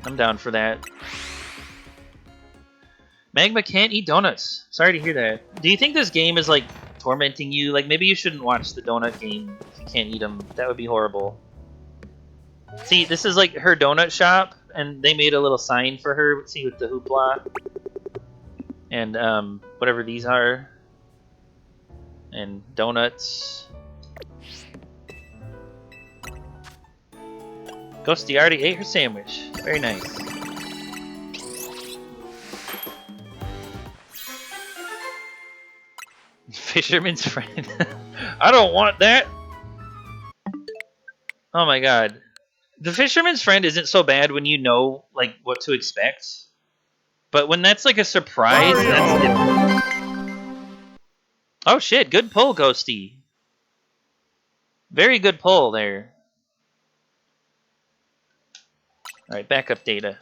I'm down for that. Magma can't eat donuts. Sorry to hear that. Do you think this game is like tormenting you? Like maybe you shouldn't watch the donut game if you can't eat them. That would be horrible. See, this is like her donut shop, and they made a little sign for her. See, with the hoopla and whatever these are, and donuts. Ghosty already ate her sandwich. Very nice. Fisherman's friend. I don't want that. Oh my god. The fisherman's friend isn't so bad when you know like what to expect. But when that's like a surprise, that's different. Oh shit, good pull, Ghosty. Very good pull there. Alright, backup data.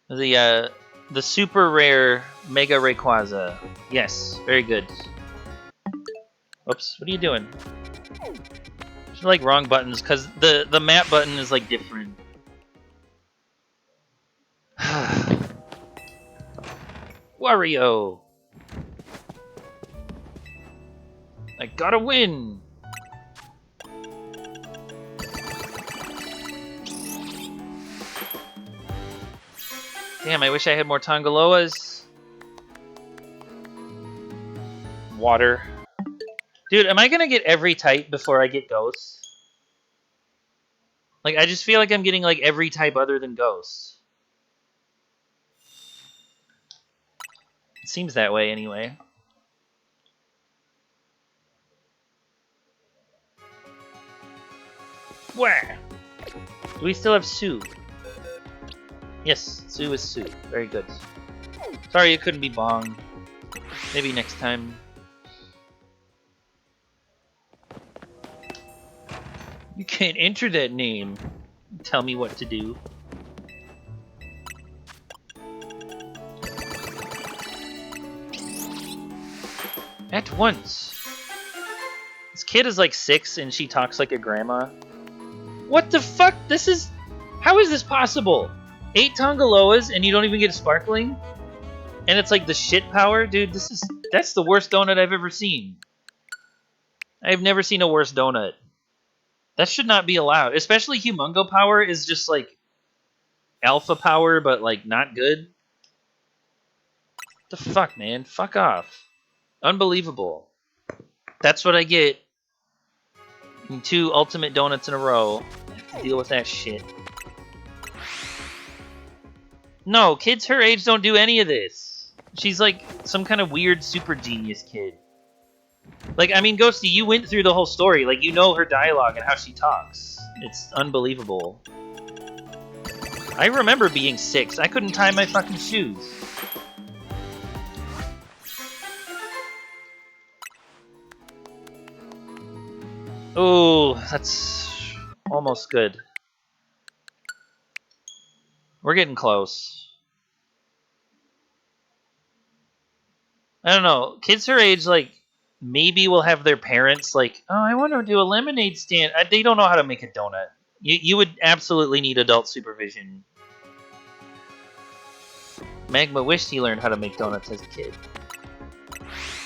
The super rare Mega Rayquaza. Yes, very good. Oops, what are you doing? Just like wrong buttons, because the map button is like different. Wario! I gotta win! Damn, I wish I had more Tongaloas. Water. Dude, am I gonna get every type before I get Ghosts? Like, I just feel like I'm getting, like, every type other than Ghosts. It seems that way, anyway. Where? Do we still have Sue? Yes, Sue is Sue. Very good. Sorry it couldn't be Bong. Maybe next time. You can't enter that name. Tell me what to do. At once. This kid is like 6 and she talks like a grandma. What the fuck? This is... How is this possible? 8 Tongaloas and you don't even get a sparkling? And it's like the shit power? Dude, this is... That's the worst donut I've ever seen. I've never seen a worse donut. That should not be allowed. Especially Humongo power is just like... Alpha power, but like not good. What the fuck, man? Fuck off. Unbelievable. That's what I get. In 2 ultimate donuts in a row. I have to deal with that shit. No, kids her age don't do any of this. She's like some kind of weird super genius kid. Like, I mean, Ghosty, you went through the whole story. Like, you know her dialogue and how she talks. It's unbelievable. I remember being 6. I couldn't tie my fucking shoes. Oh, that's almost good. We're getting close. I don't know. Kids her age, like, maybe will have their parents, like, oh, I want to do a lemonade stand. They don't know how to make a donut. You would absolutely need adult supervision. Magma wished he learned how to make donuts as a kid.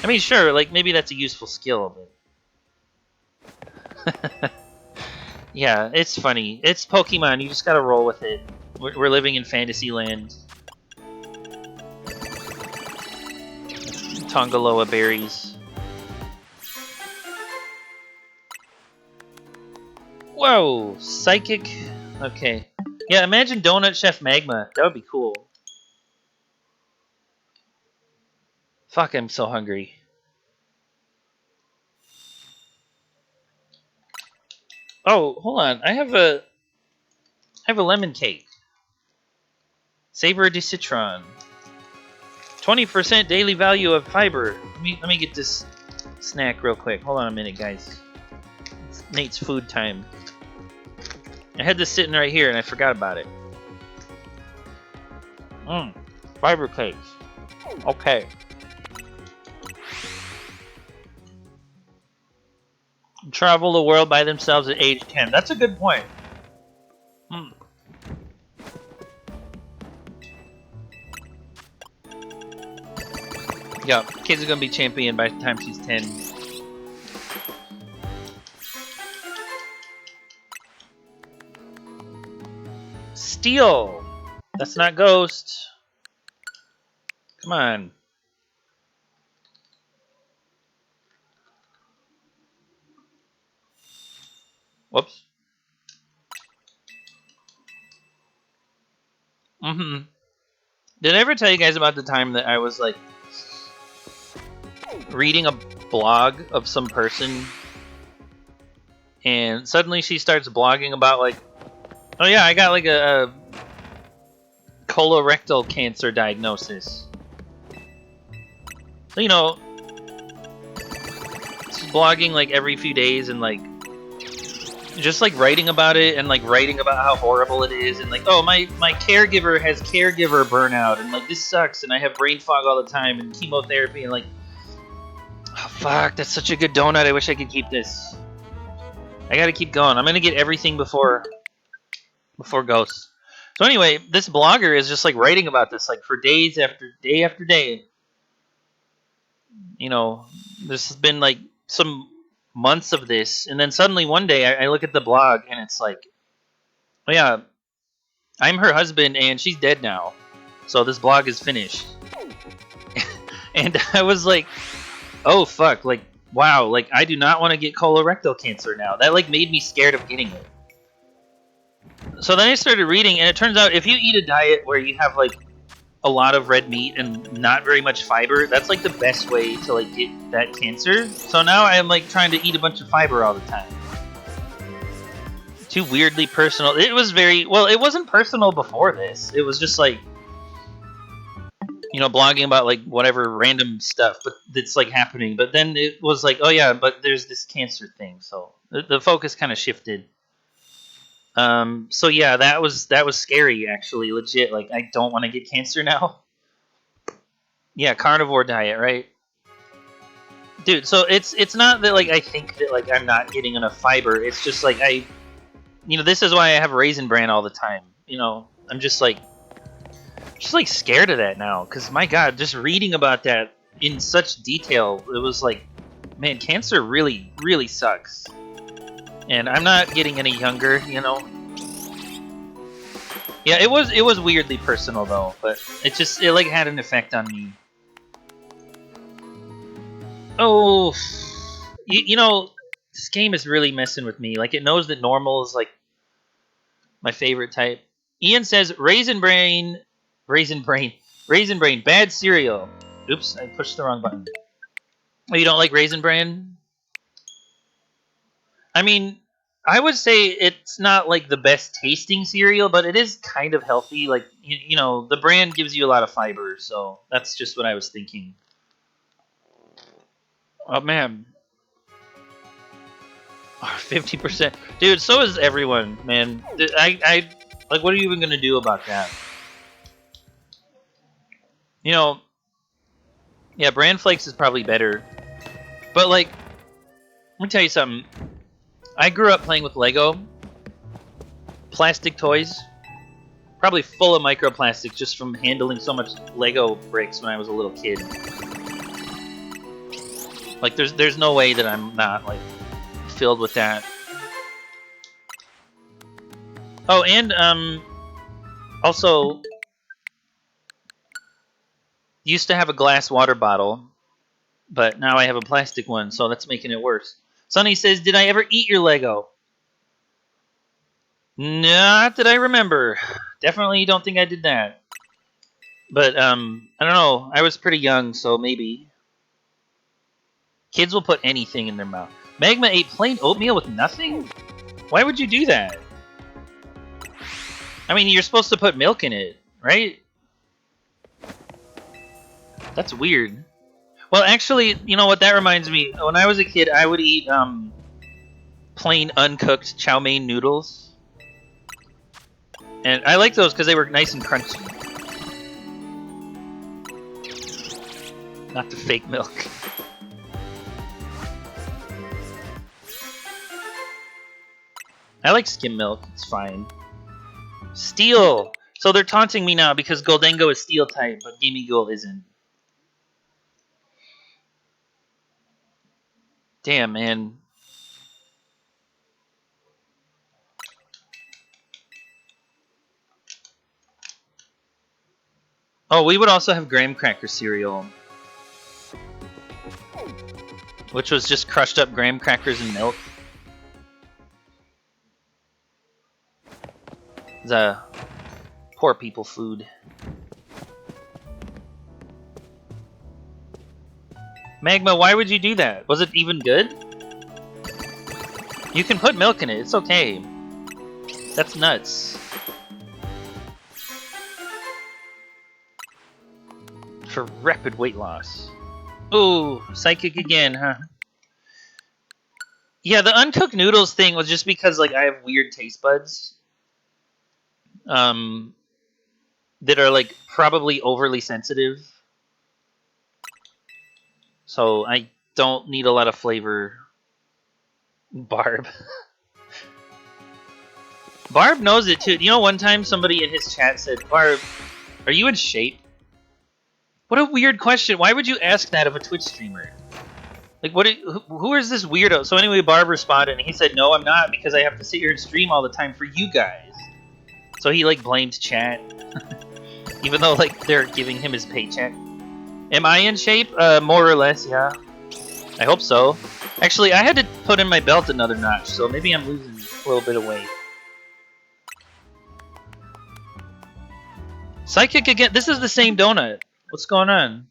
I mean, sure, like, maybe that's a useful skill, but... Yeah, it's funny. It's Pokemon. You just gotta roll with it. We're living in Fantasyland. Tongaloa berries. Whoa! Psychic? Okay. Yeah, imagine Donut Chef Magma. That would be cool. Fuck, I'm so hungry. Oh, hold on. I have a lemon cake. Savor de citron. 20% daily value of fiber. Let me get this snack real quick. Hold on a minute, guys. It's Nate's food time. I had this sitting right here and I forgot about it. Fiber cakes. Okay. Travel the world by themselves at age 10. That's a good point. Yeah, kids are gonna be champion by the time she's 10. Steel! That's not Ghost. Come on. Whoops. Did I ever tell you guys about the time that I was like reading a blog of some person and suddenly she starts blogging about like, oh yeah, I got like a colorectal cancer diagnosis. So, you know, she's blogging like every few days and like just like writing about it and like writing about how horrible it is and like, oh, my caregiver has caregiver burnout and like this sucks and I have brain fog all the time and chemotherapy and like, oh fuck, that's such a good donut. I wish I could keep this. I gotta keep going. I'm gonna get everything before Ghost. So anyway, this blogger is just like writing about this like for days after day. You know, this has been like some months of this, and then suddenly one day I look at the blog and it's like, oh yeah, I'm her husband and she's dead now, so this blog is finished. And I was like, oh fuck, like wow, like I do not want to get colorectal cancer now. That like made me scared of getting it. So then I started reading, and it turns out if you eat a diet where you have like a lot of red meat and not very much fiber, that's like the best way to like get that cancer. So now I am like trying to eat a bunch of fiber all the time. Too weirdly personal. It was very well. It wasn't personal before this. It was just like, you know, blogging about like whatever random stuff, but that's like happening. But then it was like, oh yeah, but there's this cancer thing. So the focus kind of shifted. So yeah, that was scary actually, legit. Like I don't want to get cancer now. Yeah, carnivore diet, right? Dude, so it's not that like I think that like I'm not getting enough fiber. It's just like you know, this is why I have Raisin Bran all the time. You know, I'm just like scared of that now cuz my god, just reading about that in such detail, it was like, man, cancer really sucks. And I'm not getting any younger, you know. Yeah, it was weirdly personal though, but it like had an effect on me. Oh, you know, this game is really messing with me. Like, it knows that normal is like my favorite type. Ian says raisin brain, bad cereal. Oops, I pushed the wrong button. Oh, you don't like raisin bran? I mean, I would say it's not like the best tasting cereal, but it is kind of healthy. Like, you know, the brand gives you a lot of fiber, so that's just what I was thinking. Oh man, 50%, dude. So is everyone, man. I like. What are you even gonna do about that? You know, yeah, bran flakes is probably better, but like, let me tell you something. I grew up playing with Lego, plastic toys, probably full of microplastics just from handling so much Lego bricks when I was a little kid. Like, there's no way that I'm not like filled with that. Oh, and also used to have a glass water bottle, but now I have a plastic one, so that's making it worse. Sonny says, "Did I ever eat your Lego?" Not that I remember. Definitely don't think I did that. But I don't know. I was pretty young, so maybe. Kids will put anything in their mouth. Magma ate plain oatmeal with nothing? Why would you do that? I mean, you're supposed to put milk in it, right? That's weird. Well, actually, you know what? That reminds me. When I was a kid, I would eat plain uncooked chow mein noodles, and I liked those because they were nice and crunchy. Not the fake milk. I like skim milk. It's fine. Steel. So they're taunting me now because Goldengo is steel type, but Gimmighoul isn't. Damn, man. Oh, we would also have graham cracker cereal, which was just crushed up graham crackers and milk. The poor people food. Magma, why would you do that? Was it even good? You can put milk in it. It's okay. That's nuts. For rapid weight loss. Ooh, psychic again, huh? Yeah, the uncooked noodles thing was just because like I have weird taste buds. Um, that are like probably overly sensitive. So I don't need a lot of flavor. Barb. Barb knows it too. You know, one time somebody in his chat said, Barb, are you in shape? What a weird question. Why would you ask that of a Twitch streamer? Like, who is this weirdo? So anyway, Barb responded, and he said, no, I'm not, because I have to sit here and stream all the time for you guys. So he, like, blamed chat. Even though, like, they're giving him his paycheck. Am I in shape? More or less, yeah. I hope so. Actually, I had to put in my belt another notch, so maybe I'm losing a little bit of weight. Psychic again. This is the same donut. What's going on?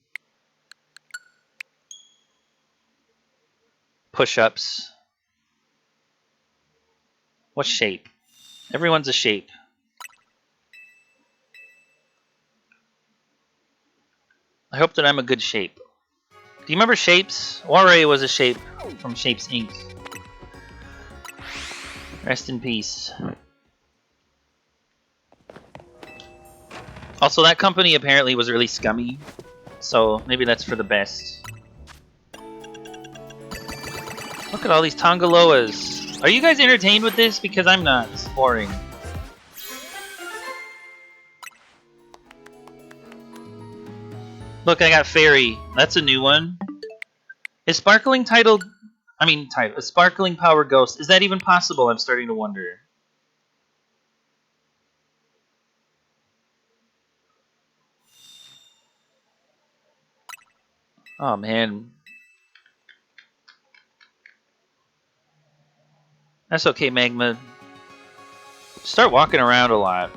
Push-ups. What shape? Everyone's a shape. I hope that I'm a good shape. Do you remember Shapes? Warray was a shape from Shapes Inc. Rest in peace. Also, that company apparently was really scummy, so maybe that's for the best. Look at all these Tongaloas. Are you guys entertained with this? Because I'm not. It's boring. Look, I got Fairy. That's a new one. Is Sparkling titled... a Sparkling Power Ghost. Is that even possible? I'm starting to wonder. Oh, man. That's okay, Magma. Start walking around a lot.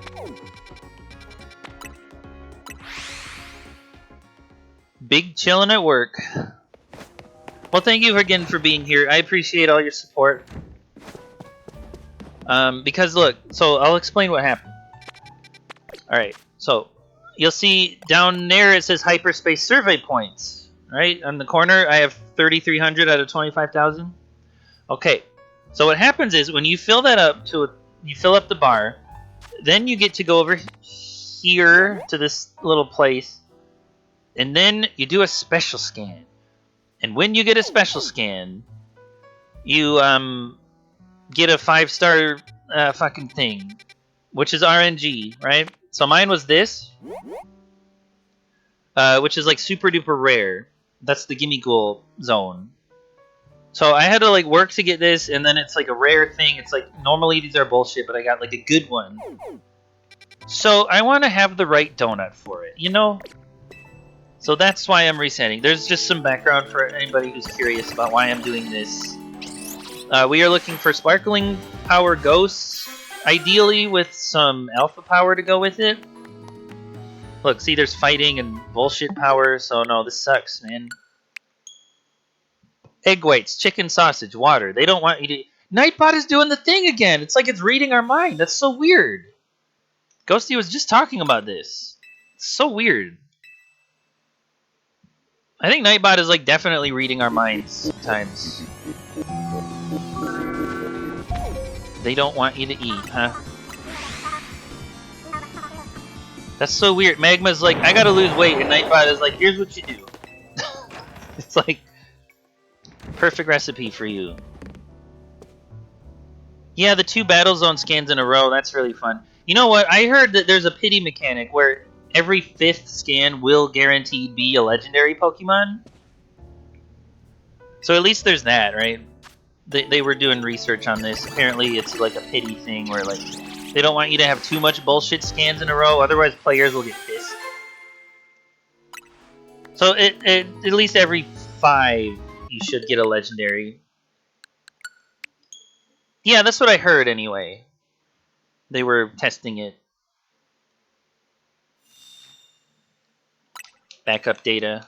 Big chillin' at work. Well, thank you again for being here. I appreciate all your support. Because look, so I'll explain what happened. Alright, so you'll see down there it says hyperspace survey points. Right? On the corner, I have 3,300 out of 25,000. Okay. So what happens is when you fill that up you fill up the bar, then you get to go over here to this little place, and then you do a special scan. And when you get a special scan, you get a 5-star fucking thing, which is RNG, right? So mine was this, which is like super duper rare. That's the Gimme Ghoul zone. So I had to like work to get this, and then it's like a rare thing. It's like normally these are bullshit, but I got like a good one. So I want to have the right donut for it, you know? So that's why I'm resetting. There's just some background for anybody who's curious about why I'm doing this. We are looking for Sparkling Power Ghosts, ideally with some Alpha Power to go with it. Look, see, there's fighting and bullshit power, so no, this sucks, man. Egg whites, chicken sausage, water. They don't want you to... Nightbot is doing the thing again! It's like it's reading our mind. That's so weird. Ghosty was just talking about this. It's so weird. I think Nightbot is like definitely reading our minds sometimes. They don't want you to eat, huh? That's so weird. Magma's like, I gotta lose weight, and Nightbot is like, here's what you do. It's like, perfect recipe for you. Yeah, the 2 battle zone scans in a row, that's really fun. You know what? I heard that there's a pity mechanic where every 5th scan will guaranteed be a legendary Pokemon. So at least there's that, right? They were doing research on this. Apparently it's like a pity thing where like they don't want you to have too much bullshit scans in a row, otherwise players will get pissed. So at least every 5 you should get a legendary. Yeah, that's what I heard anyway. They were testing it. Backup data.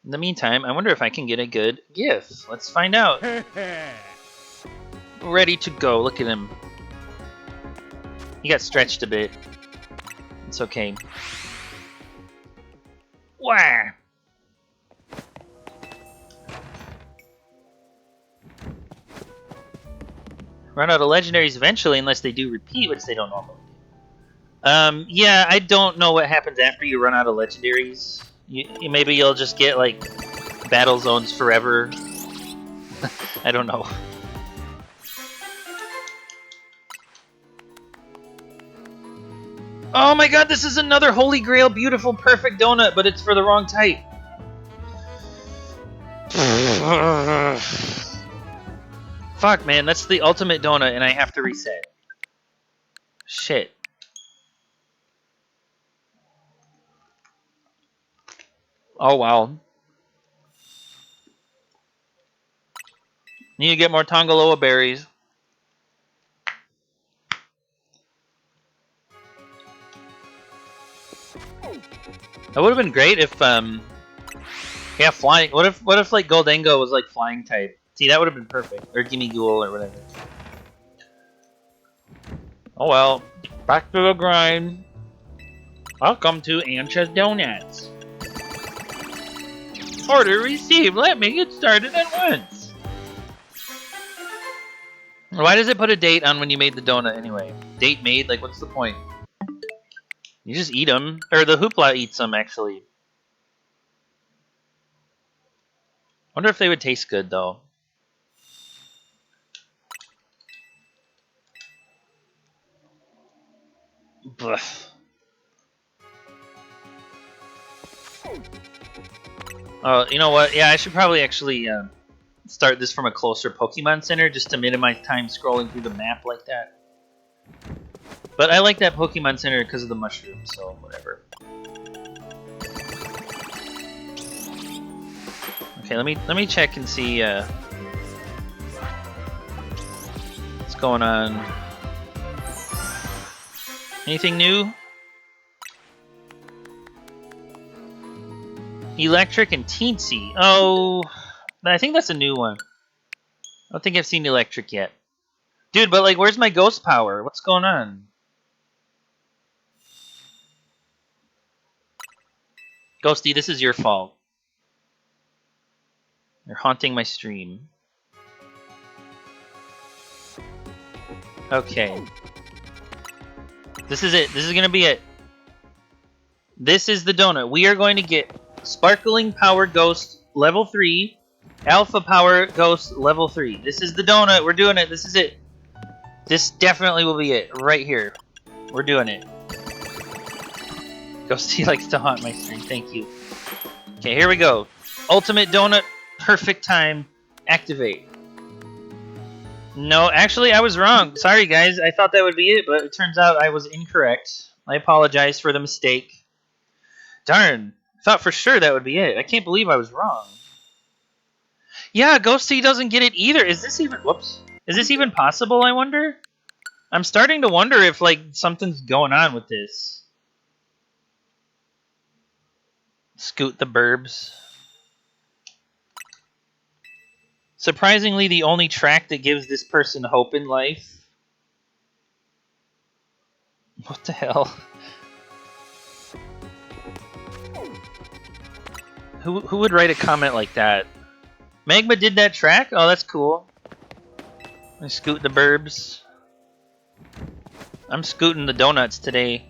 In the meantime, I wonder if I can get a good gift. Let's find out. Ready to go. Look at him. He got stretched a bit. It's okay. Wah! Run out of legendaries eventually, unless they do repeat, which they don't normally do. Yeah, I don't know what happens after you run out of legendaries. Maybe you'll just get, like, battle zones forever. I don't know. Oh my god, this is another holy grail, beautiful, perfect donut, but it's for the wrong type. Fuck, man, that's the ultimate donut, and I have to reset. Shit. Oh, wow. Need to get more Tongaloa berries. That would have been great if, yeah, flying. What if like Goldango was like flying type? See, that would have been perfect. Or Gimme Ghoul or whatever. Oh well. Back to the grind. Welcome to Ancha's Donuts. Order received. Let me get started at once. Why does it put a date on when you made the donut anyway? Date made? Like, what's the point? You just eat them. Or the Hoopla eats them, actually. Wonder if they would taste good, though. Blech. Oh, you know what? Yeah, I should probably actually start this from a closer Pokemon Center just to minimize time scrolling through the map like that. But I like that Pokemon Center because of the mushrooms, so whatever. Okay, let me check and see what's going on. Anything new? Electric and Teensy. Oh, I think that's a new one. I don't think I've seen Electric yet. Dude, but like, where's my ghost power? What's going on? Ghosty, this is your fault. You're haunting my stream. Okay. This is it. This is gonna be it. This is the donut. We are going to get Sparkling Power Ghost level 3, Alpha Power Ghost level 3. This is the donut. We're doing it. This is it. This definitely will be it. Right here. We're doing it. Ghosty likes to haunt my stream. Thank you. Okay, here we go. Ultimate donut. Perfect time. Activate. No, actually, I was wrong. Sorry, guys. I thought that would be it, but it turns out I was incorrect. I apologize for the mistake. Darn. I thought for sure that would be it. I can't believe I was wrong. Yeah, Ghosty doesn't get it either. Is this even... Whoops. Is this even possible, I wonder? I'm starting to wonder if, like, something's going on with this. Scoot the burbs. Surprisingly, the only track that gives this person hope in life. What the hell? Who would write a comment like that? Magma did that track? Oh, that's cool. I scoot the burbs. I'm scooting the donuts today.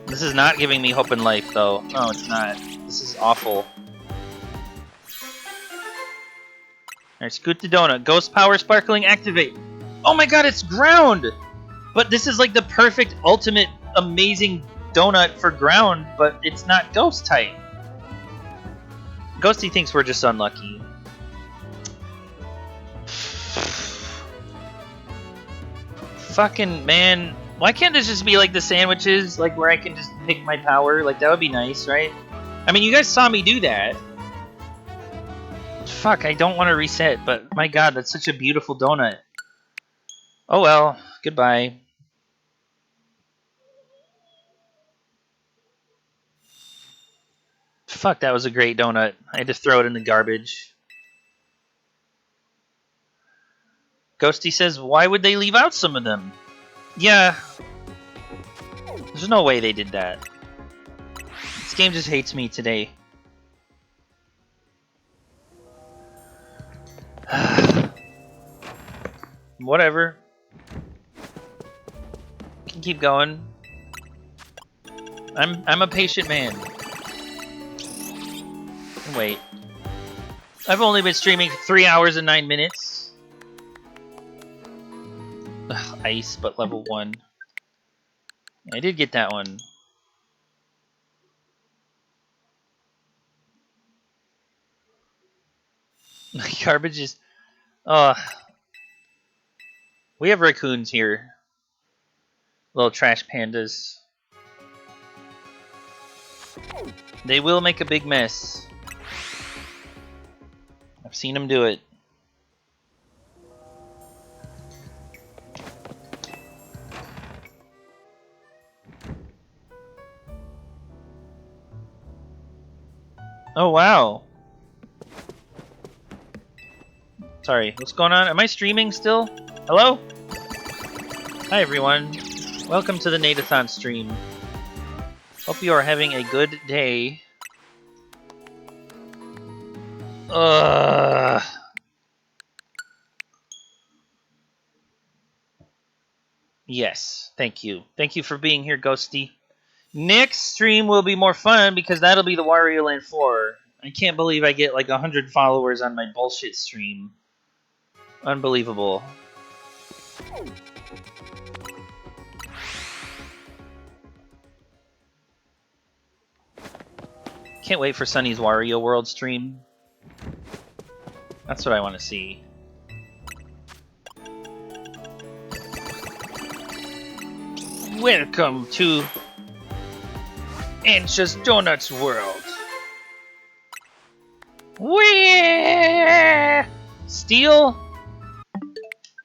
This is not giving me hope in life, though. No, it's not. This is awful. Alright, scoot the donut. Ghost power sparkling activate. Oh my god, it's ground! But this is like the perfect, ultimate, amazing donut for ground, but it's not ghost type. Ghosty thinks we're just unlucky. Fucking man. Why can't this just be like the sandwiches, like where I can just pick my power? Like, that would be nice, right? I mean, you guys saw me do that. Fuck, I don't want to reset, but my god, that's such a beautiful donut. Oh well, goodbye. Fuck, that was a great donut. I had to throw it in the garbage. Ghosty says, why would they leave out some of them? Yeah. There's no way they did that. This game just hates me today. Whatever. Can keep going. I'm a patient man. Wait. I've only been streaming 3 hours and 9 minutes. Ugh, ice, but level 1. I did get that one. Garbage is... we have raccoons here. Little trash pandas. They will make a big mess. I've seen them do it. Oh, wow. Sorry, what's going on? Am I streaming still? Hello? Hi, everyone. Welcome to the Nate-a-thon stream. Hope you are having a good day. Yes, thank you. Thank you for being here, Ghosty. Next stream will be more fun because that'll be the Wario Land 4. I can't believe I get like 100 followers on my bullshit stream. Unbelievable. Can't wait for Sunny's Wario World stream. That's what I want to see. Welcome to Anxious Donuts World. Wee! Steel?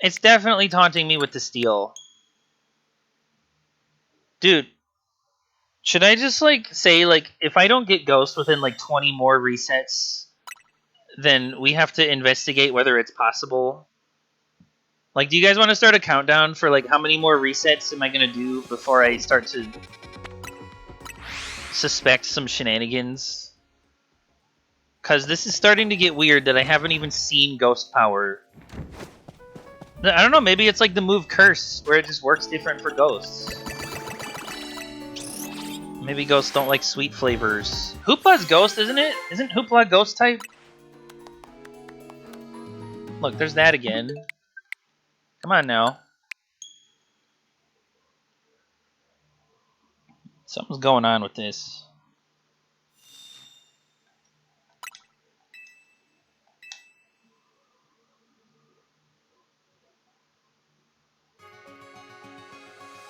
It's definitely taunting me with the steel. Dude, should I just like say like if I don't get Ghost within like 20 more resets, then we have to investigate whether it's possible? Like, do you guys want to start a countdown for like how many more resets am I gonna do before I start to suspect some shenanigans? Because this is starting to get weird that I haven't even seen Ghost Power. I don't know, maybe it's like the move Curse, where it just works different for ghosts. Maybe ghosts don't like sweet flavors. Hoopla's ghost, isn't it? Isn't Hoopla ghost type? Look, there's that again. Come on now. Something's going on with this.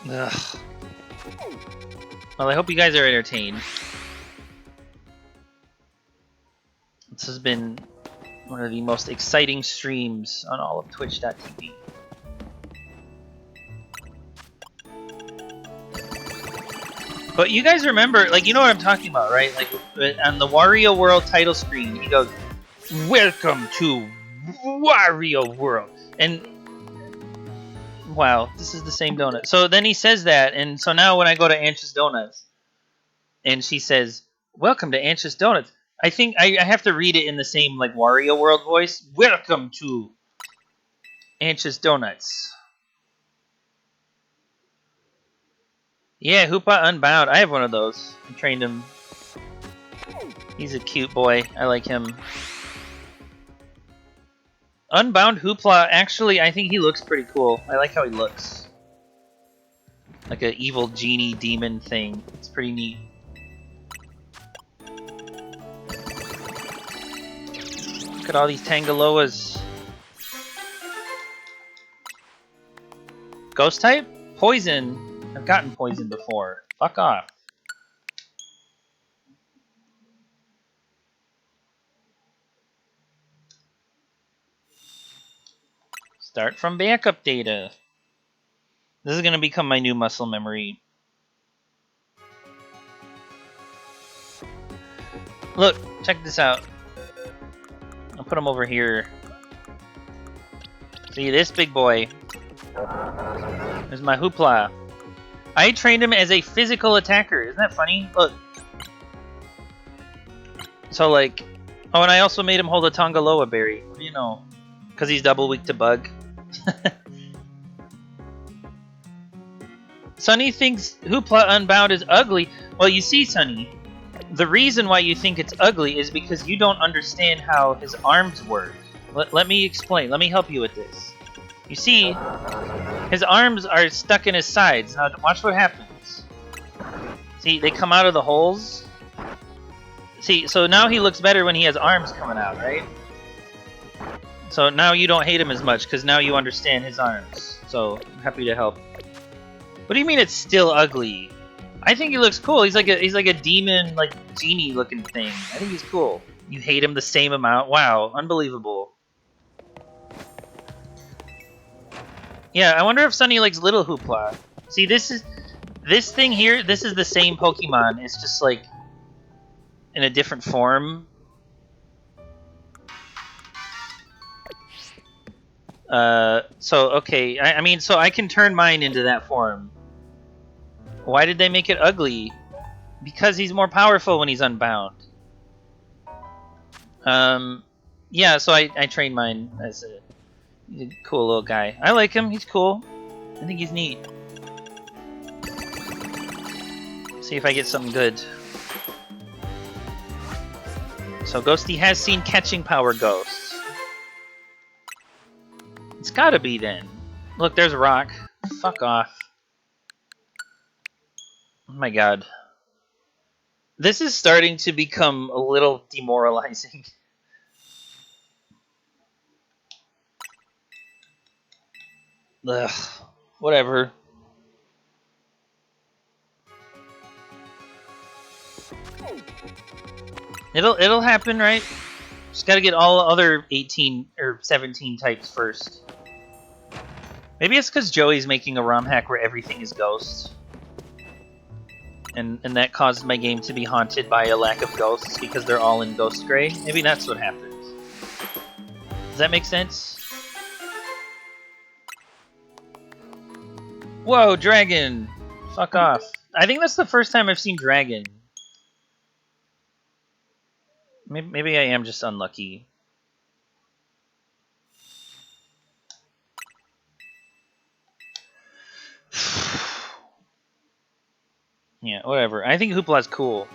Ugh. Well, I hope you guys are entertained. This has been one of the most exciting streams on all of Twitch.tv. But you guys remember, like, you know what I'm talking about, right? Like, on the Wario World title screen, he goes, "Welcome to Wario World." And, wow, this is the same donut. So then he says that, and so now when I go to Anxious Donuts, and she says, "Welcome to Anxious Donuts," I think I have to read it in the same, like, Wario World voice. "Welcome to Anxious Donuts." Yeah, Hoopa Unbound. I have one of those. I trained him. He's a cute boy. I like him. Unbound Hoopla, actually, I think he looks pretty cool. I like how he looks. Like an evil genie demon thing. It's pretty neat. Look at all these Tangaloas. Ghost type? Poison. I've gotten poison before. Fuck off. Start from backup data. This is going to become my new muscle memory. Look, check this out. I'll put him over here. See this big boy? There's my Hoopla. I trained him as a physical attacker. Isn't that funny? Look. So, like... Oh, and I also made him hold a Tongaloa berry. What do you know? Because he's double weak to bug. Sunny thinks Hoopla Unbound is ugly. Well, you see, Sunny, the reason why you think it's ugly is because you don't understand how his arms work. Let me explain. Let me help you with this. You see, his arms are stuck in his sides. Now, watch what happens. See, they come out of the holes. See, so now he looks better when he has arms coming out, right? So now you don't hate him as much because now you understand his arms. So I'm happy to help. What do you mean it's still ugly? I think he looks cool. He's like a demon, like genie looking thing. I think he's cool. You hate him the same amount? Wow, unbelievable. Yeah, I wonder if Sunny likes Little Hoopla. See, this thing here. This is the same Pokemon. It's just like in a different form. So okay. I mean, so I can turn mine into that form. Why did they make it ugly? Because he's more powerful when he's unbound. Yeah, so I trained mine as he's a cool little guy. I like him, he's cool. I think he's neat. See if I get something good. So Ghosty has seen catching power ghosts. It's gotta be then. Look, there's a rock. Fuck off. Oh my god. This is starting to become a little demoralizing. Ugh. Whatever. It'll happen, right? Just gotta get all other 18 or 17 types first. Maybe it's because Joey's making a ROM hack where everything is ghosts. And that caused my game to be haunted by a lack of ghosts because they're all in Ghost Gray. Maybe that's what happens. Does that make sense? Whoa, dragon! Fuck off. I think that's the first time I've seen dragon. Maybe I am just unlucky. Yeah, whatever. I think Hoopla's cool.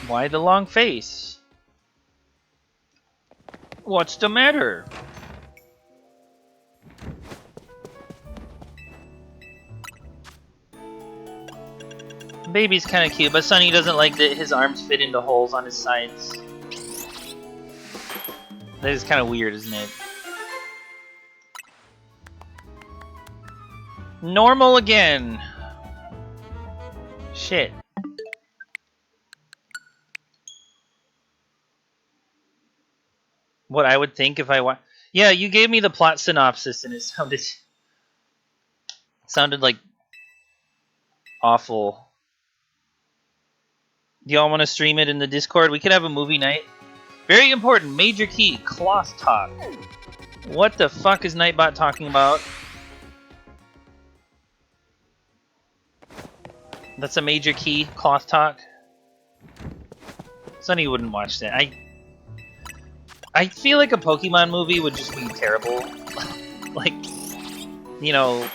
Why the long face? What's the matter? Baby's kind of cute, but Sunny doesn't like that his arms fit into holes on his sides. That is kind of weird, isn't it? Normal again. Shit. What I would think if I wa- Yeah, you gave me the plot synopsis and it sounded like awful. Do y'all want to stream it in the Discord? We could have a movie night. Very important, major key, cloth talk. What the fuck is Nightbot talking about? That's a major key, cloth talk. Sunny wouldn't watch that. I feel like a Pokemon movie would just be terrible. Like, you know,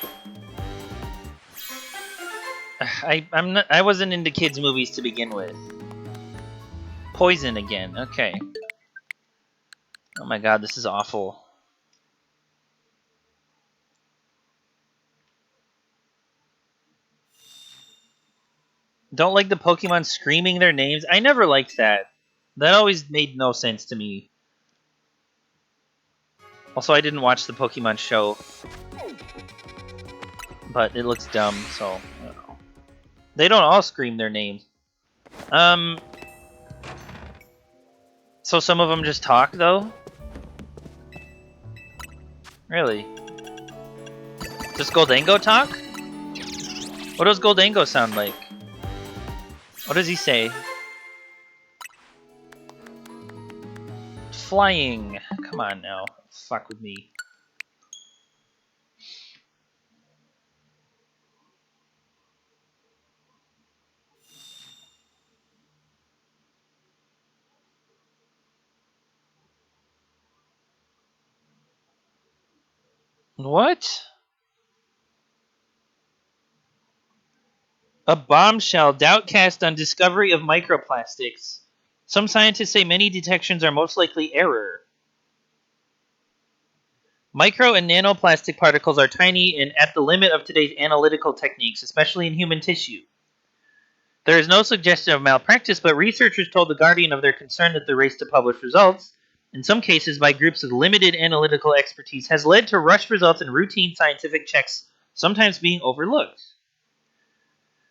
I wasn't into kids movies to begin with. Poison again. Okay. Oh my god, this is awful. Don't like the Pokemon screaming their names? I never liked that. That always made no sense to me. Also, I didn't watch the Pokemon show. But it looks dumb, so I don't know. They don't all scream their names. So some of them just talk, though? Really? Does Goldango talk? What does Goldango sound like? What does he say? Flying. Come on now. Fuck with me. What? A bombshell doubt cast on discovery of microplastics. Some scientists say many detections are most likely error. Micro and nanoplastic particles are tiny and at the limit of today's analytical techniques, especially in human tissue. There is no suggestion of malpractice, but researchers told The Guardian of their concern that the race to publish results, in some cases by groups with limited analytical expertise, has led to rushed results in routine scientific checks, sometimes being overlooked.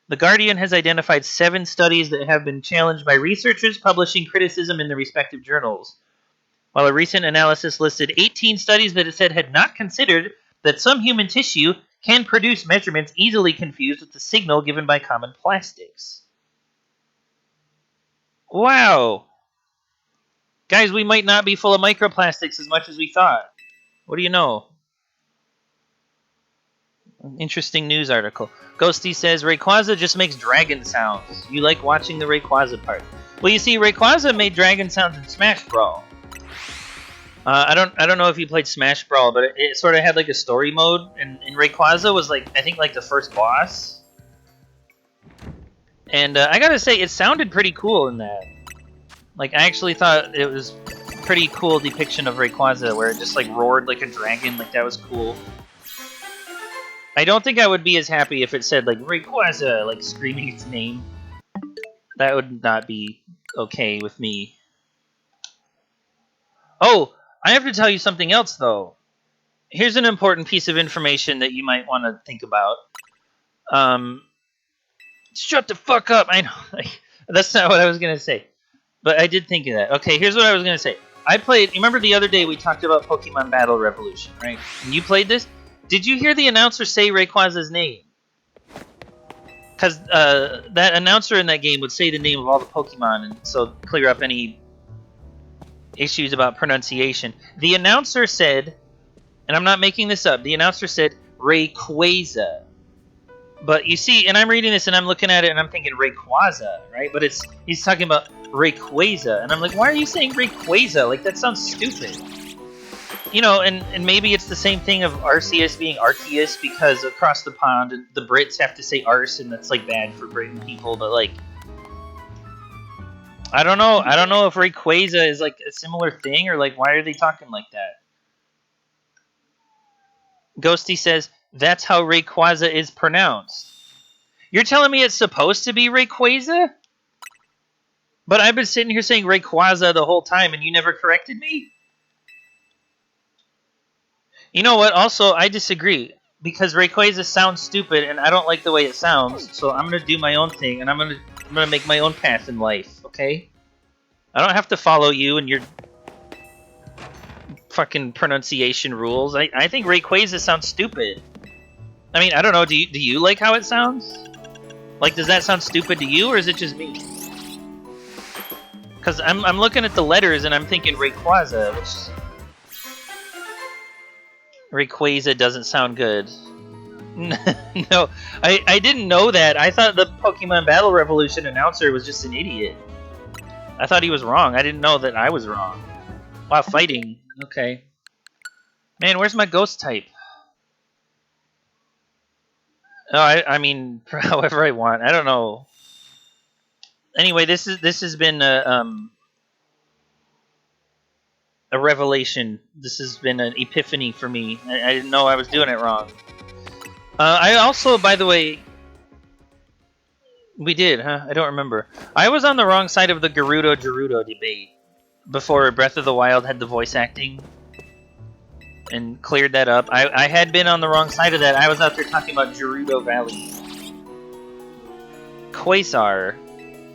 The Guardian has identified 7 studies that have been challenged by researchers publishing criticism in the respective journals, while a recent analysis listed 18 studies that it said had not considered that some human tissue can produce measurements easily confused with the signal given by common plastics. Wow! Guys, we might not be full of microplastics as much as we thought. What do you know? Interesting news article. Ghosty says Rayquaza just makes dragon sounds. You like watching the Rayquaza part. Well, you see, Rayquaza made dragon sounds in Smash Brawl. I don't know if you played Smash Brawl, but it sort of had like a story mode, and Rayquaza was like, I think, like the first boss. And I gotta say, it sounded pretty cool in that. Like, I actually thought it was a pretty cool depiction of Rayquaza, where it just like roared like a dragon. Like, that was cool. I don't think I would be as happy if it said like Rayquaza, like screaming its name. That would not be okay with me. Oh, I have to tell you something else though. Here's an important piece of information that you might want to think about. Shut the fuck up. I know, like, that's not what I was gonna say, but I did think of that. Okay, here's what I was gonna say. I played. You remember the other day we talked about Pokemon Battle Revolution, right? And you played this. Did you hear the announcer say Rayquaza's name? Because that announcer in that game would say the name of all the Pokemon, and so clear up any issues about pronunciation. The announcer said, and I'm not making this up, the announcer said Rayquaza. But you see, and I'm reading this and I'm looking at it and I'm thinking Rayquaza, right? But he's talking about Rayquaza, and I'm like, why are you saying Rayquaza? Like, that sounds stupid. You know, and maybe it's the same thing of Arceus being Arceus, because across the pond the Brits have to say Arce, and that's like bad for Britain people, but like, I don't know if Rayquaza is like a similar thing, or like, why are they talking like that? Ghosty says, that's how Rayquaza is pronounced. You're telling me it's supposed to be Rayquaza? But I've been sitting here saying Rayquaza the whole time, and you never corrected me? You know what? Also, I disagree, because Rayquaza sounds stupid, and I don't like the way it sounds. So I'm gonna do my own thing, and I'm gonna make my own path in life. Okay? I don't have to follow you and your fucking pronunciation rules. I think Rayquaza sounds stupid. I mean, I don't know. Do you like how it sounds? Like, does that sound stupid to you, or is it just me? Because I'm looking at the letters and I'm thinking Rayquaza, which Rayquaza doesn't sound good. No, I didn't know that. I thought the Pokemon Battle Revolution announcer was just an idiot. I thought he was wrong. I didn't know that I was wrong. Wow, fighting. Okay. Man, where's my ghost type? Oh, I mean, however I want. I don't know. Anyway, this has been a revelation. This has been an epiphany for me. I didn't know I was doing it wrong. I also, by the way, we did, huh? I don't remember. I was on the wrong side of the Gerudo debate before Breath of the Wild had the voice acting and cleared that up. I had been on the wrong side of that. I was out there talking about Gerudo Valley. Quasar.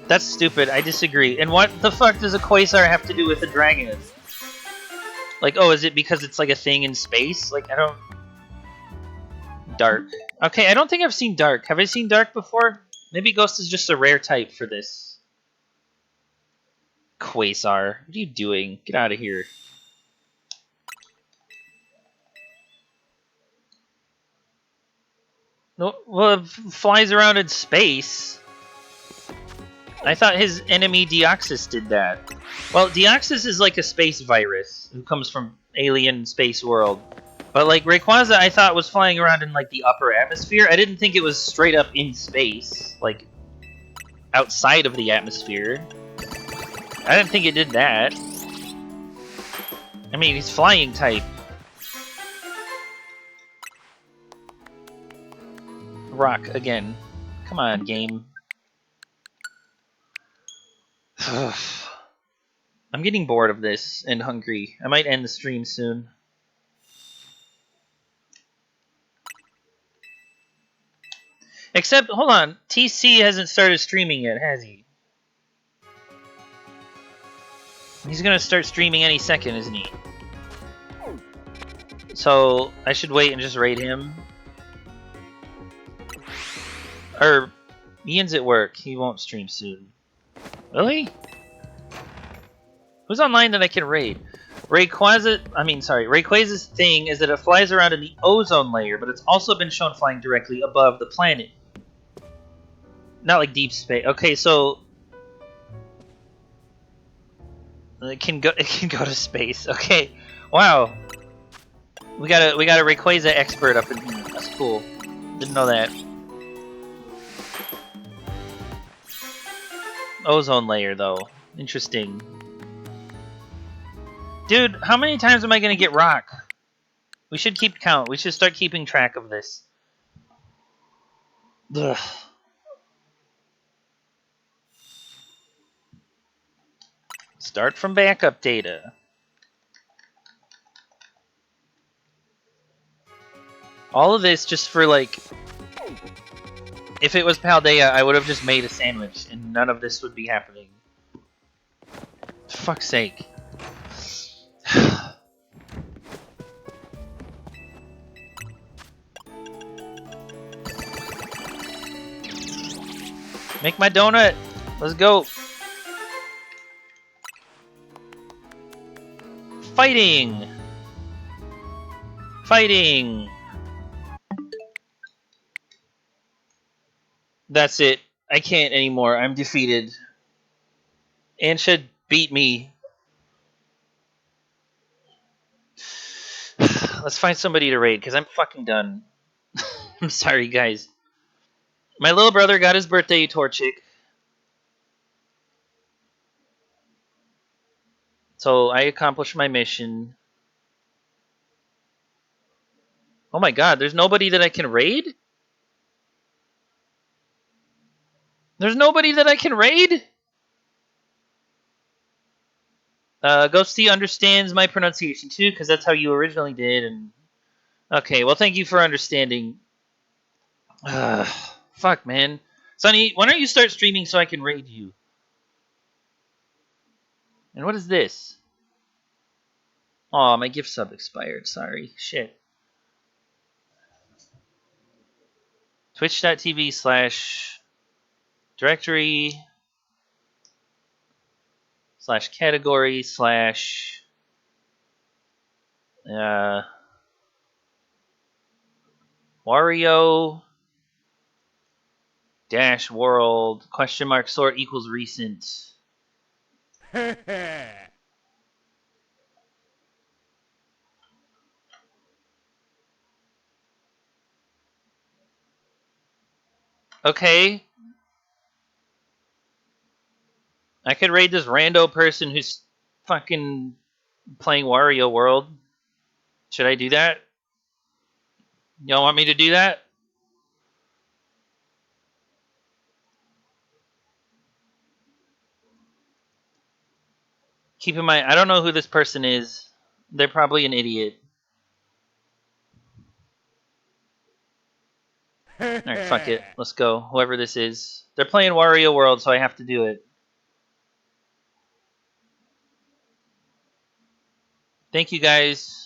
That's stupid. I disagree. And what the fuck does a Quasar have to do with a dragon? Like, oh, is it because it's like a thing in space? Like, I don't... Dark. Okay, I don't think I've seen Dark. Have I seen Dark before? Maybe Ghost is just a rare type for this. Quasar. What are you doing? Get out of here. No, well, it flies around in space. I thought his enemy Deoxys did that. Well, Deoxys is like a space virus who comes from alien space world. But like Rayquaza, I thought was flying around in like the upper atmosphere. I didn't think it was straight up in space, like outside of the atmosphere. I didn't think it did that. I mean, he's flying type. rock again. Come on, game. I'm getting bored of this and hungry. I might end the stream soon. Except, hold on, TC hasn't started streaming yet, has he? He's gonna start streaming any second, isn't he? So, I should wait and just raid him. Or, Ian's at work. He won't stream soon. Really? Who's online that I can raid? Rayquaza's thing is that it flies around in the ozone layer, but it's also been shown flying directly above the planet. Not like deep space. Okay, so it can go to space. Okay. Wow. We got a Rayquaza expert up in here. That's cool. Didn't know that. Ozone layer though. Interesting. Dude, how many times am I gonna get rock? We should keep count. We should start keeping track of this. Ugh. Start from backup data. All of this just for like... If it was Paldea, I would have just made a sandwich, and none of this would be happening. For fuck's sake. Make my donut! Let's go! Fighting! Fighting! That's it. I can't anymore. I'm defeated. Ansha beat me. Let's find somebody to raid, because I'm fucking done. I'm sorry, guys. My little brother got his birthday Torchic. So I accomplished my mission. Oh my god, there's nobody that I can raid? There's nobody that I can raid? Ghosty understands my pronunciation too, because that's how you originally did. And okay, well, thank you for understanding. Fuck, man. Sonny, why don't you start streaming so I can raid you? And what is this? Aw, my gift sub expired. Sorry. Shit. Twitch.tv/directory/Wario dash world question mark sort equals recent. Okay. I could raid this rando person who's fucking playing Wario World. Should I do that? Y'all want me to do that? Keep in mind, I don't know who this person is. They're probably an idiot. Alright, fuck it. Let's go. Whoever this is. They're playing Wario World, so I have to do it. Thank you, guys.